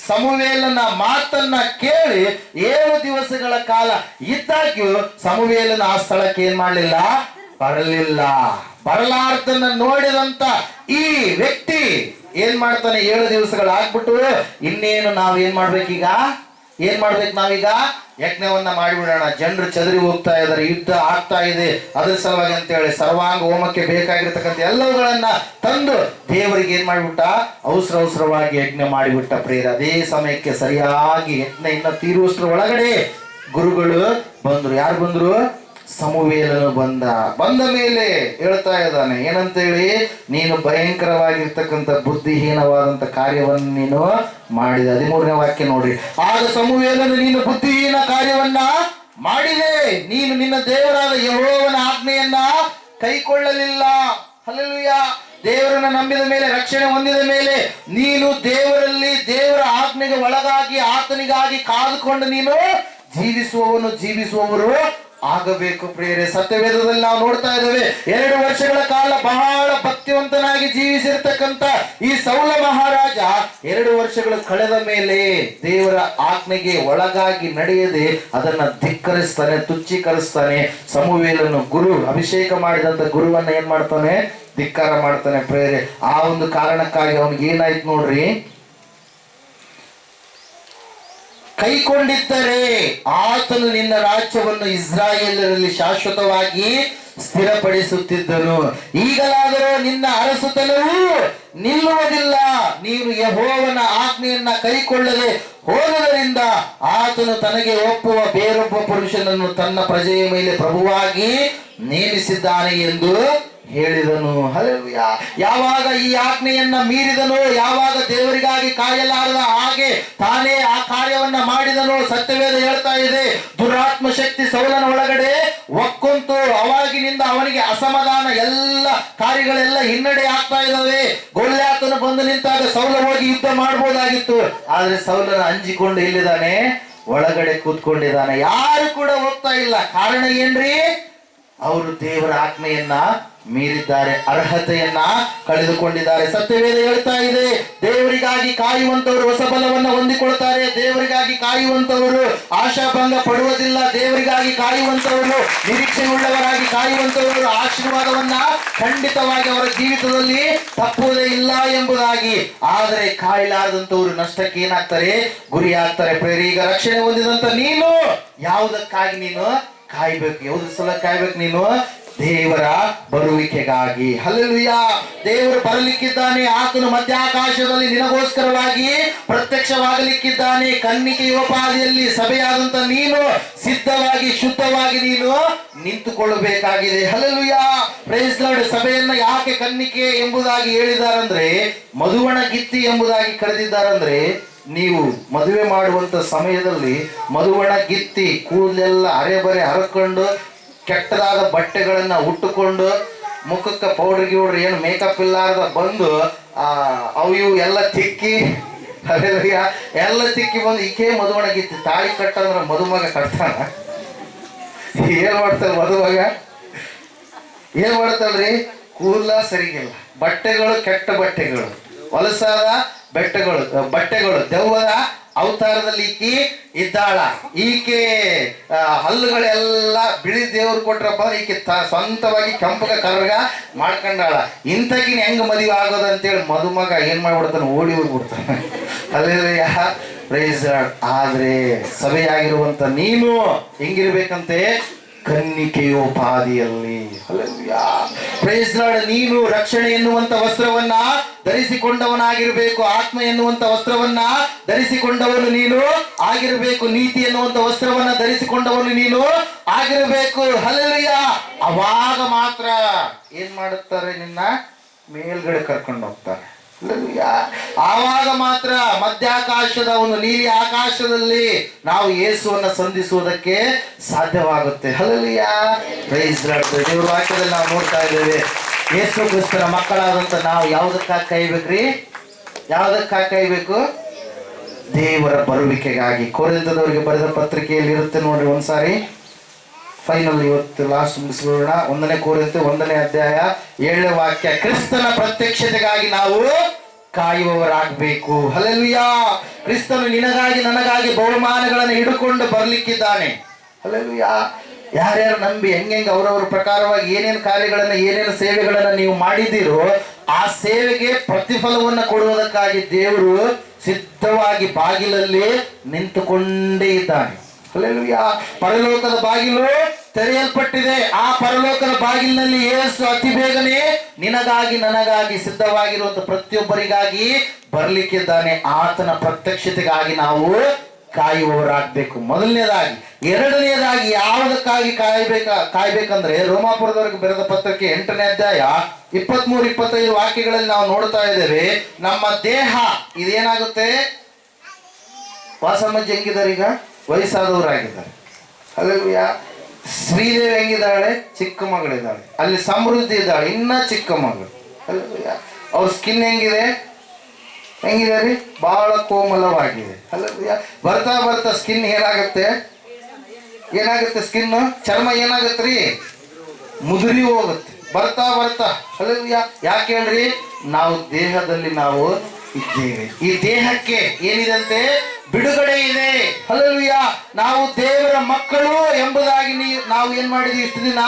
A: ಸಮುವೇಲನ ಮಾತನ್ನ ಕೇಳಿ 7 ದಿವಸಗಳ ಕಾಲ ಇದ್ದಾಗ್ಯೂ ಸಮುವೇಲನ ಆ ಸ್ಥಳಕ್ಕೆ ಏನ್ ಮಾಡಲಿಲ್ಲ, ಬರಲಿಲ್ಲ. ಬರಲಾರ್ದನ್ನ ನೋಡಿದಂತ ಈ ವ್ಯಕ್ತಿ ಏನ್ ಮಾಡ್ತಾನೆ, 7 ದಿವಸಗಳಾಗ್ಬಿಟ್ಟು ಇನ್ನೇನು ನಾವ್ ಏನ್ ಮಾಡ್ಬೇಕೀಗ, ಏನ್ ಮಾಡ್ಬೇಕು ನಾವೀಗ? ಯಜ್ಞವನ್ನ ಮಾಡಿಬಿಡೋಣ. ಜನರು ಚದರಿ ಹೋಗ್ತಾ ಇದ್ದಾರೆ, ಯುದ್ಧ ಆಗ್ತಾ ಇದೆ, ಅದ್ರ ಸಲುವಾಗಿ ಅಂತ ಹೇಳಿ ಸರ್ವಾಂಗ ಹೋಮಕ್ಕೆ ಬೇಕಾಗಿರ್ತಕ್ಕಂಥ ಎಲ್ಲವುಗಳನ್ನ ತಂದು ದೇವರಿಗೆ ಏನ್ ಮಾಡಿಬಿಟ್ಟ? ಅವಸರವಾಗಿ ಯಜ್ಞ ಮಾಡಿಬಿಟ್ಟ ಪ್ರಿಯರೇ. ಅದೇ ಸಮಯಕ್ಕೆ ಸರಿಯಾಗಿ ಯಜ್ಞ ಇನ್ನ ತೀರುವಷ್ಟರ ಒಳಗಡೆ ಗುರುಗಳು ಬಂದ್ರು. ಯಾರು ಬಂದ್ರು? ಸಮುವೇಲನು ಬಂದ ಮೇಲೆ ಹೇಳ್ತಾ ಇದ್ದಾನೆ ಏನಂತೇಳಿ, ನೀನು ಭಯಂಕರವಾಗಿರ್ತಕ್ಕಂಥ ಬುದ್ಧಿಹೀನವಾದಂತ ಕಾರ್ಯವನ್ನು ನೀನು ಮಾಡಿದೆ. 13ನೇ ವಾಕ್ಯ ನೋಡ್ರಿ. ಆಗ ಸಮುವೇಲನು, ನೀನು ಬುದ್ಧಿಹೀನ ಕಾರ್ಯವನ್ನ ಮಾಡಿದೆ, ನೀನು ನಿನ್ನ ದೇವರಾದ ಯೆಹೋವನ ಆಜ್ಞೆಯನ್ನ ಕೈಕೊಳ್ಳಲಿಲ್ಲ. ಹಲ್ಲೆಲೂಯಾ. ದೇವರನ್ನ ನಂಬಿದ ಮೇಲೆ, ರಕ್ಷಣೆ ಹೊಂದಿದ ಮೇಲೆ ನೀನು ದೇವರ ಆಜ್ಞೆಗೆ ಒಳಗಾಗಿ ಆತನಿಗಾಗಿ ಕಾದುಕೊಂಡು ನೀನು ಜೀವಿಸುವವರು ಆಗಬೇಕು ಪ್ರಿಯರೇ. ಸತ್ಯವೇದದಲ್ಲಿ ನಾವು ನೋಡ್ತಾ ಇದ್ದೇವೆ, 2 ವರ್ಷಗಳ ಕಾಲ ಬಹಳ ಭಕ್ತಿವಂತನಾಗಿ ಜೀವಿಸಿರ್ತಕ್ಕಂಥ ಈ ಸೌಲ ಮಹಾರಾಜ 2 ವರ್ಷಗಳು ಕಳೆದ ಮೇಲೆ ದೇವರ ಆಜ್ಞೆಗೆ ಒಳಗಾಗಿ ನಡೆಯದೆ ಅದನ್ನ ಧಿಕ್ಕರಿಸ್ತಾನೆ, ತುಚ್ಛೀಕರಿಸ್ತಾನೆ. ಸಮುವೇಲನು ಗುರು, ಅಭಿಷೇಕ ಮಾಡಿದಂತ ಗುರುವನ್ನ ಏನ್ ಮಾಡ್ತಾನೆ? ಧಿಕ್ಕಾರ ಮಾಡ್ತಾನೆ ಪ್ರಿಯರೇ. ಆ ಒಂದು ಕಾರಣಕ್ಕಾಗಿ ಅವನಿಗೆ ಏನಾಯ್ತು ನೋಡ್ರಿ, ಕೈಕೊಂಡಿದ್ದರೆ ಆತನು ನಿನ್ನ ರಾಜ್ಯವನ್ನು ಇಸ್ರಾಯೇಲರಲ್ಲಿ ಶಾಶ್ವತವಾಗಿ ಸ್ಥಿರಪಡಿಸುತ್ತಿದ್ದನು. ಈಗಲಾದರೂ ನಿನ್ನ ಅರಸುತನವು ನಿಲ್ಲುವುದಿಲ್ಲ. ನೀನು ಯೆಹೋವನ ಆಜ್ಞೆಯನ್ನ ಕೈಕೊಳ್ಳದೆ ಹೋಗುವುದರಿಂದ ಆತನು ತನಗೆ ಒಪ್ಪುವ ಬೇರೊಬ್ಬ ಪುರುಷನನ್ನು ತನ್ನ ಪ್ರಜೆಯ ಮೇಲೆ ಪ್ರಭುವಾಗಿ ನೇಮಿಸಿದ್ದಾನೆ ಎಂದು ಹೇಳಿದನು. ಹಲ್ಲೆಲೂಯಾ. ಯಾವಾಗ ಈ ಆಜ್ಞೆಯನ್ನ ಮೀರಿದನೋ, ಯಾವಾಗ ದೇವರಿಗಾಗಿ ಕಾಯಲಾರದ ಹಾಗೆ ತಾನೇ ಆ ಕಾರ್ಯವನ್ನ ಮಾಡಿದನೋ, ಸತ್ಯವೇದ ಹೇಳ್ತಾ ಇದೆ, ದುರಾತ್ಮ ಶಕ್ತಿ ಸೌಲನ ಒಳಗಡೆ ಒಕ್ಕೊಂತು. ಅವಾಗಿನಿಂದ ಅವನಿಗೆ ಅಸಮಾಧಾನ, ಎಲ್ಲ ಕಾರ್ಯಗಳೆಲ್ಲ ಹಿನ್ನಡೆ ಆಗ್ತಾ ಇದ್ದಾವೆ. ಗೊಲ್ಯಾತನು ಬಂದು ನಿಂತಾಗ ಸೌಲ ಹೋಗಿ ಯುದ್ಧ ಮಾಡಬಹುದಾಗಿತ್ತು, ಆದ್ರೆ ಸೌಲನ ಅಂಜಿಕೊಂಡು ಇಲ್ಲಿದ್ದಾನೆ, ಒಳಗಡೆ ಕೂತ್ಕೊಂಡಿದ್ದಾನೆ. ಯಾರು ಕೂಡ ಹೋಗ್ತಾ ಇಲ್ಲ. ಕಾರಣ ಏನ್ರಿ? ಅವರು ದೇವರ ಆಜ್ಞೆಯನ್ನ ಮೀರಿದ್ದಾರೆ, ಅರ್ಹತೆಯನ್ನ ಕಳೆದುಕೊಂಡಿದ್ದಾರೆ. ಸತ್ಯವೇದ ಹೇಳ್ತಾ ಇದೆ, ದೇವರಿಗಾಗಿ ಕಾಯುವಂತವರು ಹೊಸ ಬಲವನ್ನ ಹೊಂದಿಕೊಳ್ತಾರೆ. ದೇವರಿಗಾಗಿ ಕಾಯುವಂತವರು ಆಶಾಭಂಗ ಪಡುವುದಿಲ್ಲ. ದೇವರಿಗಾಗಿ ಕಾಯುವಂತವರು, ನಿರೀಕ್ಷೆಯುಳ್ಳವರಾಗಿ ಕಾಯುವಂತವರು ಆಶೀರ್ವಾದವನ್ನ ಖಂಡಿತವಾಗಿ ಅವರ ಜೀವಿತದಲ್ಲಿ ತಪ್ಪುವುದೇ ಇಲ್ಲ ಎಂಬುದಾಗಿ. ಆದರೆ ಕಾಯಲಾರದಂತವರು ನಷ್ಟಕ್ಕೆ ಏನಾಗ್ತಾರೆ? ಗುರಿ ಆಗ್ತಾರೆ ಪ್ರೇರಿ. ಈಗ ರಕ್ಷಣೆ ಹೊಂದಿದಂತ ನೀನು ಯಾವುದಕ್ಕಾಗಿ ನೀನು ಕಾಯ್ಬೇಕು? ಯಾವುದ್ರ ಸಲ ಕಾಯ್ಬೇಕು ನೀನು? ದೇವರ ಬರುವಿಕೆಗಾಗಿ. ಹಲ್ಲೆಲೂಯಾ. ದೇವರು ಬರಲಿಕ್ಕಿದ್ದಾನೆ. ಆತನು ಮಧ್ಯಾಕಾಶದಲ್ಲಿ ನಿನಗೋಸ್ಕರವಾಗಿ ಪ್ರತ್ಯಕ್ಷವಾಗಲಿಕ್ಕಿದ್ದಾನೆ. ಕನ್ನಿಕೆಯೋಪಾದಿಯಲ್ಲಿ ಸಭೆಯಾದಂತ ನೀನು ಸಿದ್ಧವಾಗಿ ಶುದ್ಧವಾಗಿ ನೀನು ನಿಂತುಕೊಳ್ಳಬೇಕಾಗಿದೆ. ಹಲ್ಲೆಲೂಯಾ. Praise lord. ಸಭೆಯನ್ನ ಯಾಕೆ ಕನ್ನಿಕೆ ಎಂಬುದಾಗಿ ಹೇಳಿದಾರಂದ್ರೆ, ಮಧುವಣ ಗಿತ್ತಿ ಎಂಬುದಾಗಿ ಕರೆದಿದ್ದಾರಂದ್ರೆ, ನೀವು ಮದುವೆ ಮಾಡುವಂತ ಸಮಯದಲ್ಲಿ ಮಧುವಣ ಗಿತ್ತಿ ಕೂದಲೆಲ್ಲ ಅರೆಬರೆ ಹರಕೊಂಡು ಕೆಟ್ಟದಾದ ಬಟ್ಟೆಗಳನ್ನ ಉಟ್ಟುಕೊಂಡು ಮುಖಕ್ಕೆ ಪೌಡರ್ ಗಿೌಡರ್ ಏನು ಮೇಕಪ್ ಇಲ್ಲಾರ್ದ ಬಂದು ಅವು ಇವು ಎಲ್ಲ ತಿಕ್ಕಿ ಎಲ್ಲ ತಿಕ್ಕಿ ಬಂದು ಈಕೆ ಮದುವಣ ಗಿತ್ತಿ. ತಾಳಿ ಕಟ್ಟಂದ್ರೆ ಮದುಮಗ ಕಟ್ತಾನ. ಏನ್ ಮಾಡ್ತಾರ ಮದುಮಗ? ಏನ್ ಮಾಡ್ತಾಳ್ರಿ? ಕೂದಲ ಸರಿಗಿಲ್ಲ, ಬಟ್ಟೆಗಳು ಕೆಟ್ಟ ಬಟ್ಟೆಗಳು, ಹೊಲಸಾದ ಬಟ್ಟೆಗಳು ದೆವ್ವದ ಅವತಾರದಲ್ಲಿ ಈಕಿ ಇದ್ದಾಳ. ಈಕೆ ಹಲ್ಲುಗಳೆಲ್ಲ ಬಿಳಿ ದೇವ್ರು ಕೊಟ್ರಪ್ಪ, ಈಕೆ ಸ್ವಂತವಾಗಿ ಕೆಂಪಗ ಕರ್ಗ ಮಾಡ್ಕೊಂಡಾಳ. ಇಂಥಕಿನ ಹೆಂಗ್ ಮದುವೆ ಆಗೋದು ಅಂತೇಳಿ ಮದುಮಗ ಏನ್ ಮಾಡ್ಬಿಡ್ತಾನೆ? ಓಡಿ ಹೋಗ್ಬಿಡ್ತಾನೆ. ಅಲ್ಲೇ ಪ್ರೈಸ್. ಆದ್ರೆ ಸಭೆಯಾಗಿರುವಂತ ನೀನು ಹೆಂಗಿರ್ಬೇಕಂತೆ? ಕನ್ನಿಕೆಯೋಪಾದಿಯಲ್ಲಿ. ಹಲ್ಲೆಲೂಯಾ. Praise Lord. ನೀನು ರಕ್ಷಣೆ ಎನ್ನುವಂತ ವಸ್ತ್ರವನ್ನ ಧರಿಸಿಕೊಂಡವನಾಗಿರ್ಬೇಕು. ಆತ್ಮ ಎನ್ನುವಂತ ವಸ್ತ್ರವನ್ನ ಧರಿಸಿಕೊಂಡವನು ನೀನು ಆಗಿರಬೇಕು. ನೀತಿ ಎನ್ನುವಂತ ವಸ್ತ್ರವನ್ನ ಧರಿಸಿಕೊಂಡವನು ನೀನು ಆಗಿರಬೇಕು. ಹಲ್ಲೆಲೂಯಾ. ಅವಾಗ ಮಾತ್ರ ಏನ್ ಮಾಡುತ್ತಾರೆ? ನಿನ್ನ ಮೇಲ್ಗಡೆ ಕರ್ಕೊಂಡು ಹೋಗ್ತಾರೆ. ಆವಾಗ ಮಾತ್ರ ಮಧ್ಯಾಕಾಶದ ಒಂದು ನೀಲಿ ಆಕಾಶದಲ್ಲಿ ನಾವು ಯೇಸುವನ್ನ ಸಂಧಿಸುವುದಕ್ಕೆ ಸಾಧ್ಯವಾಗುತ್ತೆ. ಹಲ್ಲೆಲೂಯಾ. Praise Lord. ದೇವರ ವಾಕ್ಯದಲ್ಲಿ ನಾವು ನೋಡ್ತಾ ಇದ್ದೇವೆ, ಯೇಸು ಕ್ರಿಸ್ತನ ಮಕ್ಕಳಾದಂತ ನಾವು ಯಾವುದಕ್ಕಾಗಿ ಕಾಯ್ಬೇಕ್ರಿ? ಯಾವುದಕ್ಕಾಗಿ ಕಾಯ್ಬೇಕು? ದೇವರ ಬರುವಿಕೆಗಾಗಿ. ಕೊರಿಂಥದವರಿಗೆ ಬರೆದ ಪತ್ರಿಕೆಯಲ್ಲಿ ಇರುತ್ತೆ ನೋಡ್ರಿ, ಒಂದ್ಸಾರಿ ಫೈನಲ್ ಇವತ್ತು ಲಾಸ್ಟ್ ಮುಗಿಸ್ಬಿಡೋಣ. 1ನೇ ಕೊರಿಂಥ 1ನೇ ಅಧ್ಯಾಯ 7ನೇ ವಾಕ್ಯ. ಕ್ರಿಸ್ತನ ಪ್ರತ್ಯಕ್ಷತೆಗಾಗಿ ನಾವು ಕಾಯುವವರಾಗಬೇಕು. ಹಲ್ಲೆಲೂಯಾ. ಕ್ರಿಸ್ತನು ನಿನಗಾಗಿ ನನಗಾಗಿ ಬಹುಮಾನಗಳನ್ನು ಹಿಡ್ಕೊಂಡು ಬರ್ಲಿಕ್ಕಿದ್ದಾನೆ. ಹಲ್ಲೆಲೂಯಾ. ಯಾರ್ಯಾರು ನಂಬಿ ಹೆಂಗೆಂಗೆ ಅವರವರ ಪ್ರಕಾರವಾಗಿ ಏನೇನು ಕಾರ್ಯಗಳನ್ನ ಏನೇನು ಸೇವೆಗಳನ್ನ ನೀವು ಮಾಡಿದ್ದೀರೋ ಆ ಸೇವೆಗೆ ಪ್ರತಿಫಲವನ್ನ ಕೊಡುವುದಕ್ಕಾಗಿ ದೇವರು
B: ಸಿದ್ಧವಾಗಿ ಬಾಗಿಲಲ್ಲಿ ನಿಂತುಕೊಂಡೇ ಇದ್ದಾನೆ. ಹಲ್ಲೆಲೂಯಾ. ಪರಲೋಕದ ಬಾಗಿಲು ತೆರೆಯಲ್ಪಟ್ಟಿದೆ. ಆ ಪರಲೋಕದ ಬಾಗಿಲಿನಲ್ಲಿ ಯೇಸು ಅತಿ ಬೇಗನೆ ನಿನಗಾಗಿ ನನಗಾಗಿ ಸಿದ್ಧವಾಗಿರುವಂತ ಪ್ರತಿಯೊಬ್ಬರಿಗಾಗಿ ಬರ್ಲಿಕ್ಕಿದ್ದಾನೆ. ಆತನ ಪ್ರತ್ಯಕ್ಷತೆಗಾಗಿ ನಾವು ಕಾಯುವವರಾಗಬೇಕು. ಮೊದಲನೇದಾಗಿ. ಎರಡನೆಯದಾಗಿ ಯಾವುದಕ್ಕಾಗಿ ಕಾಯ್ಬೇಕಂದ್ರೆ ರೋಮಾಪುರದವರೆಗೆ ಬರೆದ ಪತ್ರಕ್ಕೆ 8ನೇ ಅಧ್ಯಾಯ 23-25 ವಾಕ್ಯಗಳಲ್ಲಿ ನಾವು ನೋಡ್ತಾ ಇದ್ದೇವೆ. ನಮ್ಮ ದೇಹ ಇದೇನಾಗುತ್ತೆ, ವಾಸಮ್ಮಜ್ಜಿ ಹೆಂಗಿದ್ದಾರೆ, ಈಗ ವಯಸ್ಸಾದವರಾಗಿದ್ದಾರೆ. ಹಲ್ಲೆಲೂಯಾ. ಶ್ರೀದೇವಿ ಹೆಂಗಿದ್ದಾಳೆ, ಚಿಕ್ಕ ಮಗಳಿದ್ದಾಳೆ. ಅಲ್ಲಿ ಸಮೃದ್ಧಿ ಇದ್ದಾಳೆ, ಇನ್ನ ಚಿಕ್ಕ ಮಗಳು. ಹಲ್ಲೆಲೂಯಾ. ಅವ್ರ ಸ್ಕಿನ್ ಹೆಂಗಿದೆ ರೀ, ಬಹಳ ಕೋಮಲವಾಗಿದೆ. ಹಲ್ಲೆಲೂಯಾ. ಬರ್ತಾ ಬರ್ತಾ ಸ್ಕಿನ್ ಏನಾಗುತ್ತೆ, ಸ್ಕಿನ್ ಚರ್ಮ ಏನಾಗತ್ತೆ ರೀ, ಮುದುರಿ ಹೋಗುತ್ತೆ ಬರ್ತಾ ಬರ್ತಾ. ಹಲ್ಲೆಲೂಯಾ. ಯಾಕೆ ಹೇಳ್ರಿ, ನಾವು ದೇಹದಲ್ಲಿ ನಾವು ಇದ್ದೇವೆ. ಈ ದೇಹಕ್ಕೆ ಏನಿದಂತೆ ಬಿಡುಗಡೆ ಇದೆ. ಹಲ್ಲೆಲೂಯಾ. ನಾವು ದೇವರ ಮಕ್ಕಳು ಎಂಬುದಾಗಿ ನಾವು ಏನ್ ಮಾಡಿದೀವಿ, ಇಷ್ಟು ದಿನ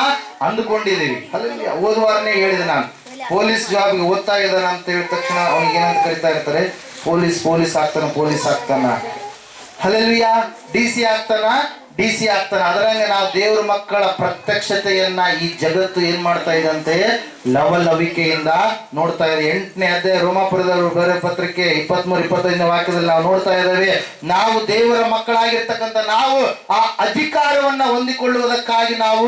B: ಅಂದುಕೊಂಡಿದ್ದೀವಿ. ಹಲ್ಲೆಲೂಯಾ. ಹೋದವಾರನೇ ಹೇಳಿದೆ ನಾನು, ಪೊಲೀಸ್ ಜಾಬ್ಗೆ ಓದ್ತಾ ಇದ್ದಾನ ಅಂತ ಹೇಳಿದ ತಕ್ಷಣ ಅವನಿಗೆ ಏನಂತ ಕರಿತಾ ಇರ್ತಾರೆ, ಪೊಲೀಸ್ ಆಗ್ತಾನ. ಹಲ್ಲೆಲೂಯಾ. DC ಆಗ್ತಾನ. ಅದರಂಗೆ ನಾವು ದೇವ್ರ ಮಕ್ಕಳ ಪ್ರತ್ಯಕ್ಷತೆಯನ್ನ ಈ ಜಗತ್ತು ಏನ್ ಮಾಡ್ತಾ ಇದಂತೆ ಲವಲವಿಕೆಯಿಂದ ನೋಡ್ತಾ ಇದೆ. 8ನೇ ಅಧ್ಯಾಯ ರೋಮಾಪುರದವರು ಬೇರೆ ಪತ್ರಿಕೆ 23-25 ವಾಕ್ಯದಲ್ಲಿ ನಾವು ನೋಡ್ತಾ ಇದ್ದೇವೆ. ನಾವು ದೇವರ ಮಕ್ಕಳಾಗಿರ್ತಕ್ಕಂಥ ನಾವು ಆ ಅಧಿಕಾರವನ್ನ ಹೊಂದಿಕೊಳ್ಳುವುದಕ್ಕಾಗಿ ನಾವು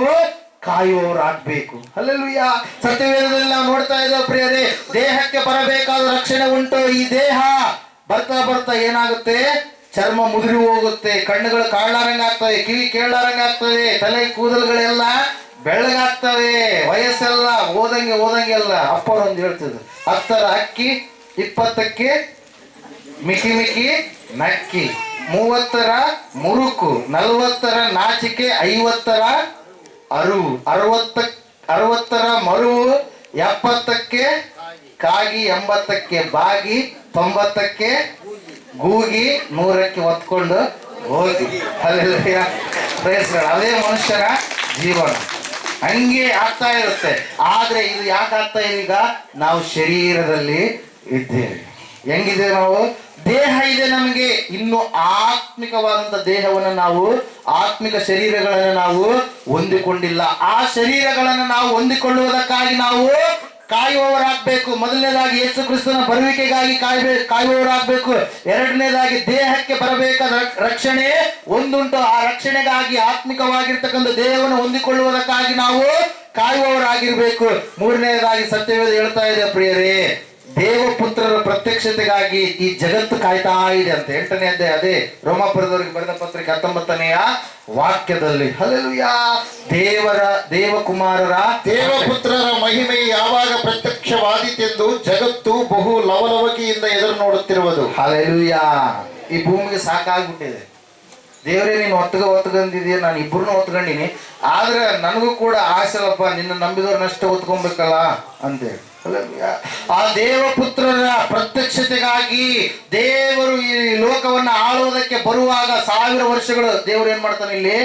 B: ಕಾಯುವವರಾಗಬೇಕು. ಹಲ್ಲೆಲೂಯಾ. ಸತ್ಯವೇದದಲ್ಲಿ ನಾವು ನೋಡ್ತಾ ಇದ್ದೇವೆ ಪ್ರಿಯರೇ, ದೇಹಕ್ಕೆ ಬರಬೇಕಾದ ರಕ್ಷಣೆ ಉಂಟು. ಈ ದೇಹ ಬರ್ತಾ ಬರ್ತಾ ಏನಾಗುತ್ತೆ, ಚರ್ಮ ಮುದುರಿ ಹೋಗುತ್ತೆ, ಕಣ್ಣುಗಳು ಕಾಳಾರಂಗ ಆಗ್ತವೆ, ಕಿವಿ ಕೇಳಾರಂಗ ಆಗ್ತವೆ, ತಲೆ ಕೂದಲುಗಳೆಲ್ಲ ಬೆಳ್ಳಗಾಗ್ತವೆ, ವಯಸ್ಸೆಲ್ಲ ಓದಂಗೆ ಅಲ್ಲ. ಅಪ್ಪವ್ರು ಒಂದು ಹೇಳ್ತಿದ್ರು, 10ರ ಅಕ್ಕಿ 20ಕ್ಕೆ ಮಿಕಿ ನಕ್ಕಿ, 30ರ ಮುರುಕು, 40ರ ನಾಚಿಕೆ, 50ರ ಅರುವು, 60ರ ಮರುವು, 70ಕ್ಕೆ ಕಾಗಿ, 80ಕ್ಕೆ ಬಾಗಿ, 90ಕ್ಕೆ ಗೂಗಿ, 100ಕ್ಕೆ ಹೊತ್ಕೊಂಡು ಹೋಗಿ. ಹಲ್ಲೆಲೂಯಾ. ಅದೇ ಮನುಷ್ಯನ ಜೀವನ ಹಂಗೆ ಆಗ್ತಾ ಇರುತ್ತೆ. ಆದ್ರೆ ಇದು ಯಾಕೆ ಆಗ್ತಾ ಇದೆ, ಈಗ ನಾವು ಶರೀರದಲ್ಲಿ ಇದ್ದೇವೆ. ಹೆಂಗಿದೆ, ನಾವು ದೇಹ ಇದೆ ನಮಗೆ, ಇನ್ನು ಆತ್ಮಿಕವಾದಂತ ದೇಹವನ್ನು ನಾವು, ಆತ್ಮಿಕ ಶರೀರಗಳನ್ನು ನಾವು ಹೊಂದಿಕೊಂಡಿಲ್ಲ. ಆ ಶರೀರಗಳನ್ನು ನಾವು ಹೊಂದಿಕೊಳ್ಳುವುದಕ್ಕಾಗಿ ನಾವು ಕಾಯುವವರಾಗಬೇಕು. ಮೊದಲನೇದಾಗಿ ಯೇಸು ಕ್ರಿಸ್ತನ ಬರುವಿಕೆಗಾಗಿ ಕಾಯುವವರಾಗಬೇಕು. ಎರಡನೇದಾಗಿ ದೇಹಕ್ಕೆ ಬರಬೇಕಾದ ರಕ್ಷಣೆ ಒಂದುಂಟು. ಆ ರಕ್ಷಣೆಗಾಗಿ ಆತ್ಮಿಕವಾಗಿರ್ತಕ್ಕಂಥ ದೇಹವನ್ನು ಹೊಂದಿಕೊಳ್ಳುವುದಕ್ಕಾಗಿ ನಾವು ಕಾಯುವವರಾಗಿರ್ಬೇಕು. ಮೂರನೇದಾಗಿ ಸತ್ಯವೇದ ಹೇಳ್ತಾ ಇದೆ ಪ್ರಿಯರೇ, ದೇವಪುತ್ರರ ಪ್ರತ್ಯಕ್ಷತೆಗಾಗಿ ಈ ಜಗತ್ತು ಕಾಯ್ತಾ ಇದೆ ಅಂತ. 8ನೇ ಅಧ್ಯಾಯ ಅದೇ ರೋಮಾಪುರದವರಿಗೆ ಬರೆದ ಪತ್ರಿಕೆ 19ನೇ ವಾಕ್ಯದಲ್ಲಿ. ಹಲ್ಲೆಲೂಯಾ. ದೇವಕುಮಾರರ
C: ದೇವಪುತ್ರರ ಮಹಿಮೆ ಯಾವಾಗ ಪ್ರತ್ಯಕ್ಷವಾದೀತೆಂದು ಜಗತ್ತು ಬಹು ಲವಲವಿಕೆಯಿಂದ ಎದುರು ನೋಡುತ್ತಿರುವುದು.
B: ಹಲ್ಲೆಲೂಯಾ. ಈ ಭೂಮಿಗೆ ಸಾಕಾಗ್ಬಿಟ್ಟಿದೆ. ದೇವರೇ ನೀನು ಒತ್ತಗಂದಿದೀಯ, ನಾನು ಇಬ್ಬರನ್ನೂ ಒತ್ಕೊಂಡಿನಿ, ಆದ್ರೆ ನನಗೂ ಕೂಡ ಆಸೆಲ್ಲಪ್ಪ, ನಿನ್ನ ನಂಬಿದವ್ರನ್ನಷ್ಟೇ ಒತ್ಕೊಬೇಕಲ್ಲ ಅಂತೇಳಿ. ಆ ದೇವಪುತ್ರರ ಪ್ರತ್ಯಕ್ಷತೆಗಾಗಿ ದೇವರು ಈ ಲೋಕವನ್ನ ಆಳುವುದಕ್ಕೆ ಬರುವಾಗ 1000 ವರ್ಷಗಳು ದೇವರು ಏನ್ ಮಾಡ್ತಾನೆ, ಇಲ್ಲಿ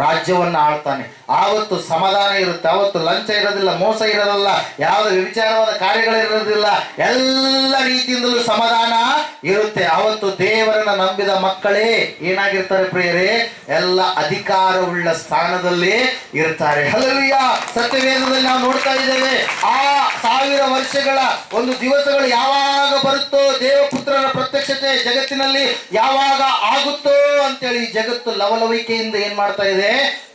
B: ರಾಜ್ಯವನ್ನ ಆಳ್ತಾನೆ. ಆವತ್ತು ಸಮಾಧಾನ ಇರುತ್ತೆ, ಆವತ್ತು ಲಂಚ ಇರೋದಿಲ್ಲ, ಮೋಸ ಇರೋದಿಲ್ಲ, ಯಾವುದೇ ವಿಚಾರವಾದ ಕಾರ್ಯಗಳಿರೋದಿಲ್ಲ, ಎಲ್ಲ ರೀತಿಯಿಂದಲೂ ಸಮಾಧಾನ ಇರುತ್ತೆ. ಆವತ್ತು ದೇವರನ್ನ ನಂಬಿದ ಮಕ್ಕಳೇ ಏನಾಗಿರ್ತಾರೆ ಪ್ರಿಯರೇ, ಎಲ್ಲ ಅಧಿಕಾರವುಳ್ಳ ಸ್ಥಾನದಲ್ಲಿ ಇರ್ತಾರೆ. ಹಲ್ಲೆಲೂಯಾ. ಸತ್ಯವೇದದಲ್ಲಿ ನಾವು ನೋಡ್ತಾ ಇದ್ದೇವೆ, ಆ 1000 ವರ್ಷಗಳ ಒಂದು ದಿವಸಗಳು ಯಾವಾಗ ಬರುತ್ತೋ, ದೇವಪುತ್ರರ ಪ್ರತ್ಯಕ್ಷತೆ ಜಗತ್ತಿನಲ್ಲಿ ಯಾವಾಗ ಆಗುತ್ತೋ ಅಂತೇಳಿ ಜಗತ್ತು ಲವಲವಿಕೆಯಿಂದ ಏನ್ ಮಾಡ್ತಾ ಇದೆ,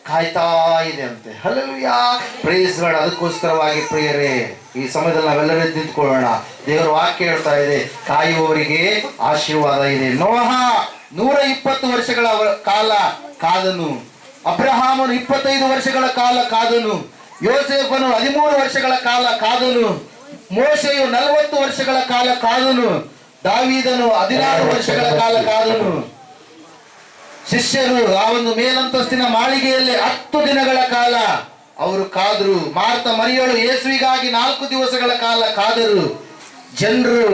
B: ಕಾಯ್ತಾ ಇದೆ ಅಂತೆ. ಹಲ್ಲೆಲೂಯಾ. Praise God. ಅದಕ್ಕೋಸ್ಕರವಾಗಿ ಪ್ರಿಯರೇ, ಈ ಸಮಯದಲ್ಲಿ ನಾವೆಲ್ಲರೂ ನಿಂತ್ಕೊಳ್ಳೋಣ. ದೇವರ ವಾಕ್ಯ ಹೇಳ್ತಾ ಇದೆ, ಕಾಯುವವರಿಗೆ ಆಶೀರ್ವಾದ ಇದೆ. ನೋಹ 120 ವರ್ಷಗಳ ಕಾಲ ಕಾದನು. ಅಬ್ರಹಾಮನು 25 ವರ್ಷಗಳ ಕಾಲ ಕಾದನು. ಯೋಸೇಫನು 13 ವರ್ಷಗಳ ಕಾಲ ಕಾದನು. ಮೋಶೆಯು 40 ವರ್ಷಗಳ ಕಾಲ ಕಾದನು. ದಾವೀದನು 16 ವರ್ಷಗಳ ಕಾಲ ಕಾದನು. ಶಿಷ್ಯರು ಆ ಒಂದು ಮೇಲಂತಸ್ತಿನ ಮಾಳಿಗೆಯಲ್ಲಿ 10 ದಿನಗಳ ಕಾಲ ಅವರು ಕಾದರು. ಮಾರ್ತ ಮರಿಯಳು ಯೇಸುವಿಗಾಗಿ 4 ದಿವಸಗಳ ಕಾಲ ಕಾದರು. ಜನರು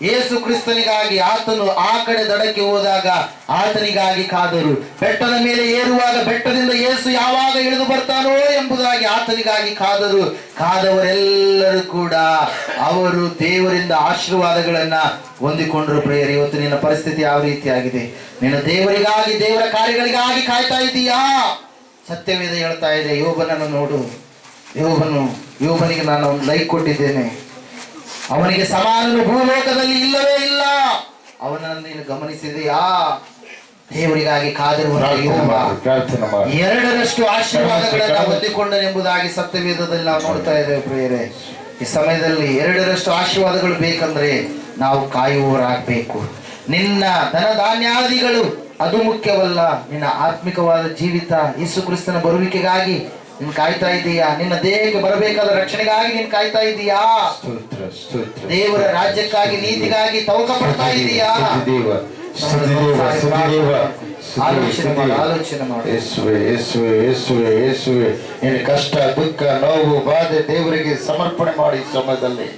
B: ಯೇಸು ಕ್ರಿಸ್ತನಿಗಾಗಿ ಆತನು ಆ ಕಡೆ ದಡಕ್ಕೆ ಹೋದಾಗ ಆತನಿಗಾಗಿ ಕಾದರು. ಬೆಟ್ಟದ ಮೇಲೆ ಏರುವಾಗ ಬೆಟ್ಟದಿಂದ ಯೇಸು ಯಾವಾಗ ಇಳಿದು ಬರ್ತಾನೋ ಎಂಬುದಾಗಿ ಆತನಿಗಾಗಿ ಕಾದರು. ಕಾದವರೆಲ್ಲರೂ ಕೂಡ ಅವರು ದೇವರಿಂದ ಆಶೀರ್ವಾದಗಳನ್ನ ಹೊಂದಿಕೊಂಡ್ರು. ಪ್ರಿಯರೇ, ಇವತ್ತು ನಿನ್ನ ಪರಿಸ್ಥಿತಿ ಯಾವ ರೀತಿಯಾಗಿದೆ? ನಿನ್ನ ದೇವರಿಗಾಗಿ, ದೇವರ ಕಾರ್ಯಗಳಿಗಾಗಿ ಕಾಯ್ತಾ ಇದ್ದೀಯಾ? ಸತ್ಯವೇದ ಹೇಳ್ತಾ ಇದೆ, ಯೋಬನನ್ನು ನೋಡು. ಯೋಬನಿಗೆ ನಾನು ಒಂದು ಲೈಕ್ ಕೊಟ್ಟಿದ್ದೇನೆ. ಅವನಿಗೆ ಸಮಾನನು ಭೂಲೋಕದಲ್ಲಿ ಇಲ್ಲವೇ ಇಲ್ಲ. ಅವನನ್ನು ನೀನು ಗಮನಿಸಿದೆಯಾ? ದೇವರಿಗಾಗಿ ಕಾದಿರುವ ಎರಡರಷ್ಟು ಆಶೀರ್ವಾದಗಳನ್ನ ಹೊಂದಿಕೊಂಡನೆಂಬುದಾಗಿ ಸತ್ಯವೇದದಲ್ಲಿ ನಾವು ನೋಡ್ತಾ ಇದ್ದೇವೆ. ಪ್ರಿಯರೇ, ಈ ಸಮಯದಲ್ಲಿ ಎರಡರಷ್ಟು ಆಶೀರ್ವಾದಗಳು ಬೇಕಂದ್ರೆ ನಾವು ಕಾಯುವವರಾಗಬೇಕು. ನಿನ್ನ ಧನ ಧಾನ್ಯಾದಿಗಳು ಅದು ಮುಖ್ಯವಲ್ಲ. ನಿನ್ನ ಆತ್ಮಿಕವಾದ ಜೀವಿತ ಯೇಸು ಕ್ರಿಸ್ತನ ಬರುವಿಕೆಗಾಗಿ ನೀನು ಕಾಯ್ತಾ ಇದ್ದೀಯಾ? ನಿನ್ನ ದೇಹಕ್ಕೆ ಬರಬೇಕಾದ ರಕ್ಷಣೆಗಾಗಿ ನೀನು ಕಾಯ್ತಾ ಇದ್ದೀಯಾ? ದೇವರ ರಾಜ್ಯಕ್ಕಾಗಿ, ನೀತಿಗಾಗಿ ತವಕ ಪಡ್ತಾ ಇದ್ದೀಯಾ? ಆಲೋಚನೆ ಮಾಡು.
C: ನಿನ್ನ ಕಷ್ಟ, ದುಃಖ, ನೋವು, ಬಾಧೆ ದೇವರಿಗೆ ಸಮರ್ಪಣೆ ಮಾಡಿ. ಸಮಯದಲ್ಲಿ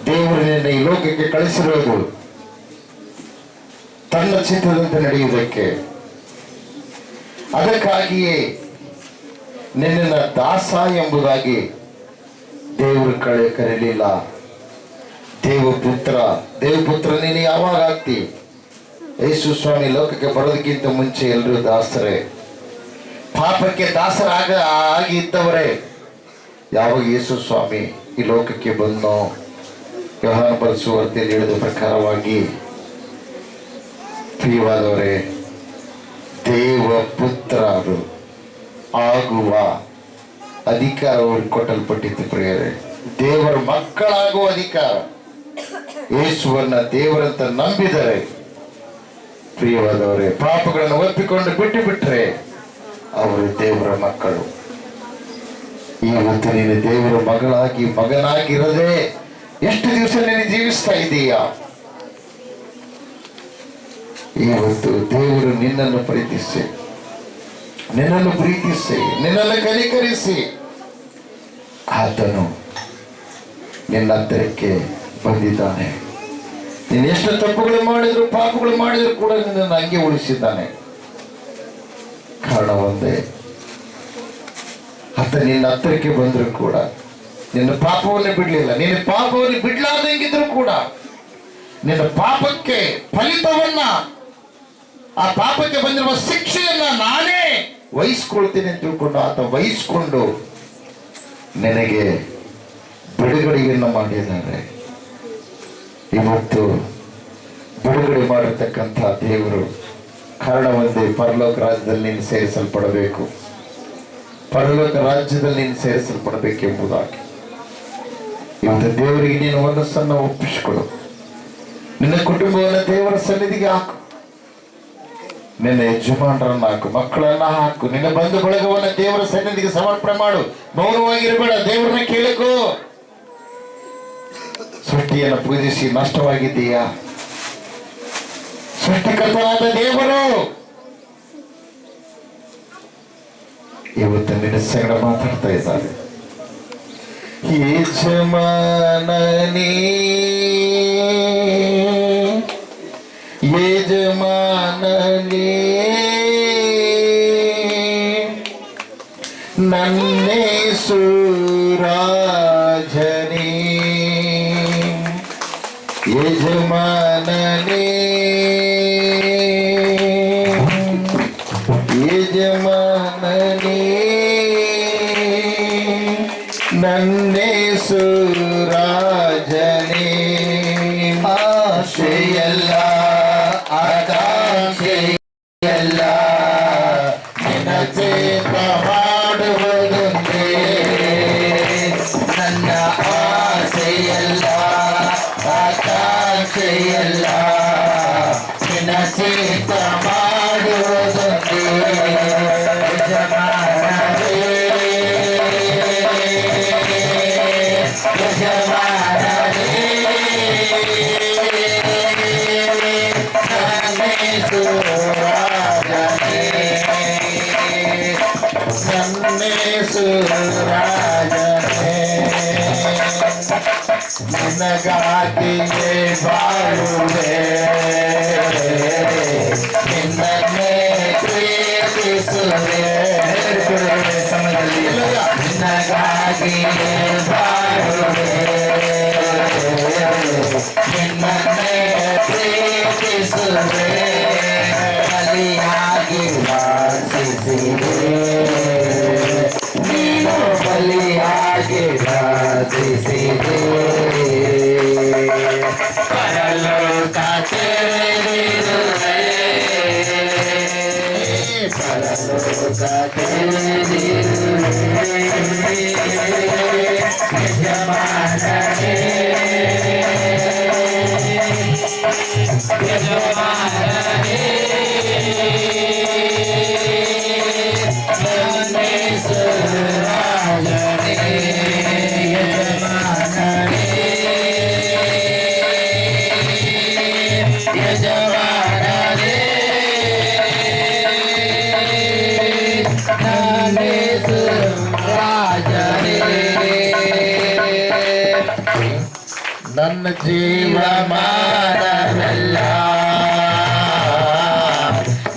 C: ದೇವರನ್ನ ಈ ಲೋಕಕ್ಕೆ ಕಳಿಸಿರೋದು ತನ್ನ ಚಿತ್ರದಂತೆ ನಡೆಯುವುದಕ್ಕೆ. ಅದಕ್ಕಾಗಿಯೇ ನಿನ್ನ ದಾಸ ಎಂಬುದಾಗಿ ದೇವರು ಕರೆಯಲಿಲ್ಲ. ದೇವಪುತ್ರ ನೀನು ಯಾವಾಗ ಆಗ್ತಿ? ಯೇಸು ಸ್ವಾಮಿ ಲೋಕಕ್ಕೆ ಬರೋದಕ್ಕಿಂತ ಮುಂಚೆ ಎಲ್ಲರೂ ದಾಸರೇ, ಪಾಪಕ್ಕೆ ಆಗಿ ಇದ್ದವರೇ. ಯಾವಾಗ ಯೇಸು ಸ್ವಾಮಿ ಈ ಲೋಕಕ್ಕೆ ಬಂದೋ, ಯೋಹಾನ ಬರೆಸುವಾರ್ತೆಯಲ್ಲಿ ಹೇಳಿದ ಪ್ರಕಾರವಾಗಿ, ಪ್ರಿಯವಾದವರೇ, ದೇವಪುತ್ರರು ಆಗುವ ಅಧಿಕಾರ ಅವ್ರಿಗೆ ಕೊಟ್ಟಲ್ಪಟ್ಟಿತ್ತು. ಪ್ರಿಯರೇ, ದೇವರ ಮಕ್ಕಳಾಗುವ ಅಧಿಕಾರ. ಯೇಸುವನ್ನ ದೇವರಂತ ನಂಬಿದರೆ, ಪ್ರಿಯವಾದವರೇ, ಪಾಪಗಳನ್ನು ಒಪ್ಪಿಕೊಂಡು ಬಿಟ್ಟರೆ ಅವರು ದೇವರ ಮಕ್ಕಳು. ಇವತ್ತು ನೀನು ದೇವರ ಮಗನಾಗಿರದೆ ಎಷ್ಟು ದಿವಸ ನೀನು ಜೀವಿಸ್ತಾ ಇದ್ದೀಯಾ? ಇವತ್ತು ದೇವರು ನಿನ್ನನ್ನು ಪ್ರೀತಿಸಿ, ನಿನ್ನನ್ನು ಕನಿಕರಿಸಿ ಆತನು ನಿನ್ನ ಹತ್ತಿರಕ್ಕೆ ಬಂದಿದ್ದಾನೆ. ನೀನು ಎಷ್ಟು ತಪ್ಪುಗಳು ಮಾಡಿದ್ರು, ಪಾಪಗಳು ಮಾಡಿದ್ರು ಕೂಡ ನಿನ್ನನ್ನು ಹಂಗೆ ಉಳಿಸಿದ್ದಾನೆ. ಕಾರಣ ಒಂದೇ, ಆತ ನಿನ್ನ ಹತ್ತಿರಕ್ಕೆ ಬಂದ್ರು ಕೂಡ ನಿನ್ನ ಪಾಪವನ್ನೇ ಬಿಡ್ಲಿಲ್ಲ. ನಿನ್ನ ಪಾಪವನ್ನು ಬಿಡ್ಲಾರ್ದಂಗಿದ್ರು ಕೂಡ ನಿನ್ನ ಪಾಪಕ್ಕೆ ಫಲಿತವನ್ನ, ಆ ಪಾಪಕ್ಕೆ ಬಂದಿರುವ ಶಿಕ್ಷೆಯನ್ನ ನಾನೇ ವಹಿಸ್ಕೊಳ್ತೀನಿ ಅಂತ ತಿಳ್ಕೊಂಡು ಆತ ವಹಿಸ್ಕೊಂಡು ನಿನಗೆ ಬಿಡುಗಡೆಯನ್ನು ಮಾಡಿದ್ದಾರೆ. ಇವತ್ತು ಬಿಡುಗಡೆ ಮಾಡಿರ್ತಕ್ಕಂಥ ದೇವರು ಕಾರಣ ಒಂದೇ, ಪರಲೋಕ ರಾಜ್ಯದಲ್ಲಿ ನೀನು ಸೇರಿಸಲ್ಪಡಬೇಕು. ಪರಲೋಕ ರಾಜ್ಯದಲ್ಲಿ ನೀನು ಸೇರಿಸಲ್ಪಡಬೇಕೆಂಬುದಾಗಿ ಇವತ್ತು ದೇವರಿಗೆ ನೀನು ಮನಸ್ಸನ್ನು ಒಪ್ಪಿಸಿಕೊಡು. ನಿನ್ನ ಕುಟುಂಬವನ್ನು ದೇವರ ಸನ್ನಿಧಿಗೆ ಹಾಕು. ನಿನ್ನ ಯಜಮಾನರನ್ನ ಹಾಕು, ಮಕ್ಕಳನ್ನ ಹಾಕು, ನಿನ್ನ ಬಂಧು ಬಳಗವನ್ನ ದೇವರ ಸನ್ನಿಧಿಗೆ ಸಮರ್ಪಣೆ ಮಾಡು. ಮೌನವಾಗಿರಬೇಡ, ದೇವರನ್ನ ಕೇಳಿಕೋ. ಸೃಷ್ಟಿಯನ್ನು ಪೂಜಿಸಿ ನಷ್ಟವಾಗಿದ್ದೀಯಾ? ಸೃಷ್ಟಿಕರ್ತನಾದ ದೇವರು ಇವತ್ತು ನಿನ್ನ ಸಂಗಡ ಮಾತಾಡ್ತಾ ಇದ್ದಾರೆ. ಯಜಮಾನನೇ, ಯಜಮಾನನೇ, ನನ್ನೇಸು ರಾಜನೇ, ಯಜಮಾನನೇ, ಯಜಮಾನನೇ, ನನ್ನೇಸು ರಾಜನೇ. ಆಶೆಯಲ್ಲ ಆಕಾಂಕ್ಷೆಯಲ್ಲ ನಿನ್ನ ಚೇತ ಮಾಡುವುದೊಂದೇ. ನನ್ನ ಆಸೆಯಲ್ಲ ಆಕಾಂಕ್ಷೆಯಲ್ಲ ನಿನ್ನ ಚೇತ ಮಾಡುವುದೊಂದೇ. ಯಜಮಾನನೇ, ಯಜಮಾನನೇ, ನನ್ನೇಸು ರಾಜನೇ, ನನ್ನೇಸು ರಾಜನೇ. ನಿನಗಾಗಿಯೇ ಬಾಳುವೆ ನಿನ್ನನ್ನೇ ಪ್ರೀತಿಸುವೆ
B: ಸಮಯದಲ್ಲಿ
C: ನಿನಗಾಗಿಯೇ ಬಾಳುವೆ ನಿನ್ನನ್ನೇ ಪ್ರೀತಿಸುವೆ ಬಲಿಯಾಗಿ ವಾಸಿಸಿದೆ ನೀನು ಬಲಿಯಾಗಿ ವಾಸಿಸಿದೆ ಪರಲೋಕ ತೆರೆದಿರುವೆ ಪರಲೋಕ ತೆರೆದಿರುವೆ ಯಜಮಾನನೇ ಯಜಮಾನನೇ ರಾಜನೇ ಯಜಮಾನನೇ ಯಜಮಾನನೇ ರಾಜನೇ ನನ್ನ ಜೀವಮಾನವೆಲ್ಲ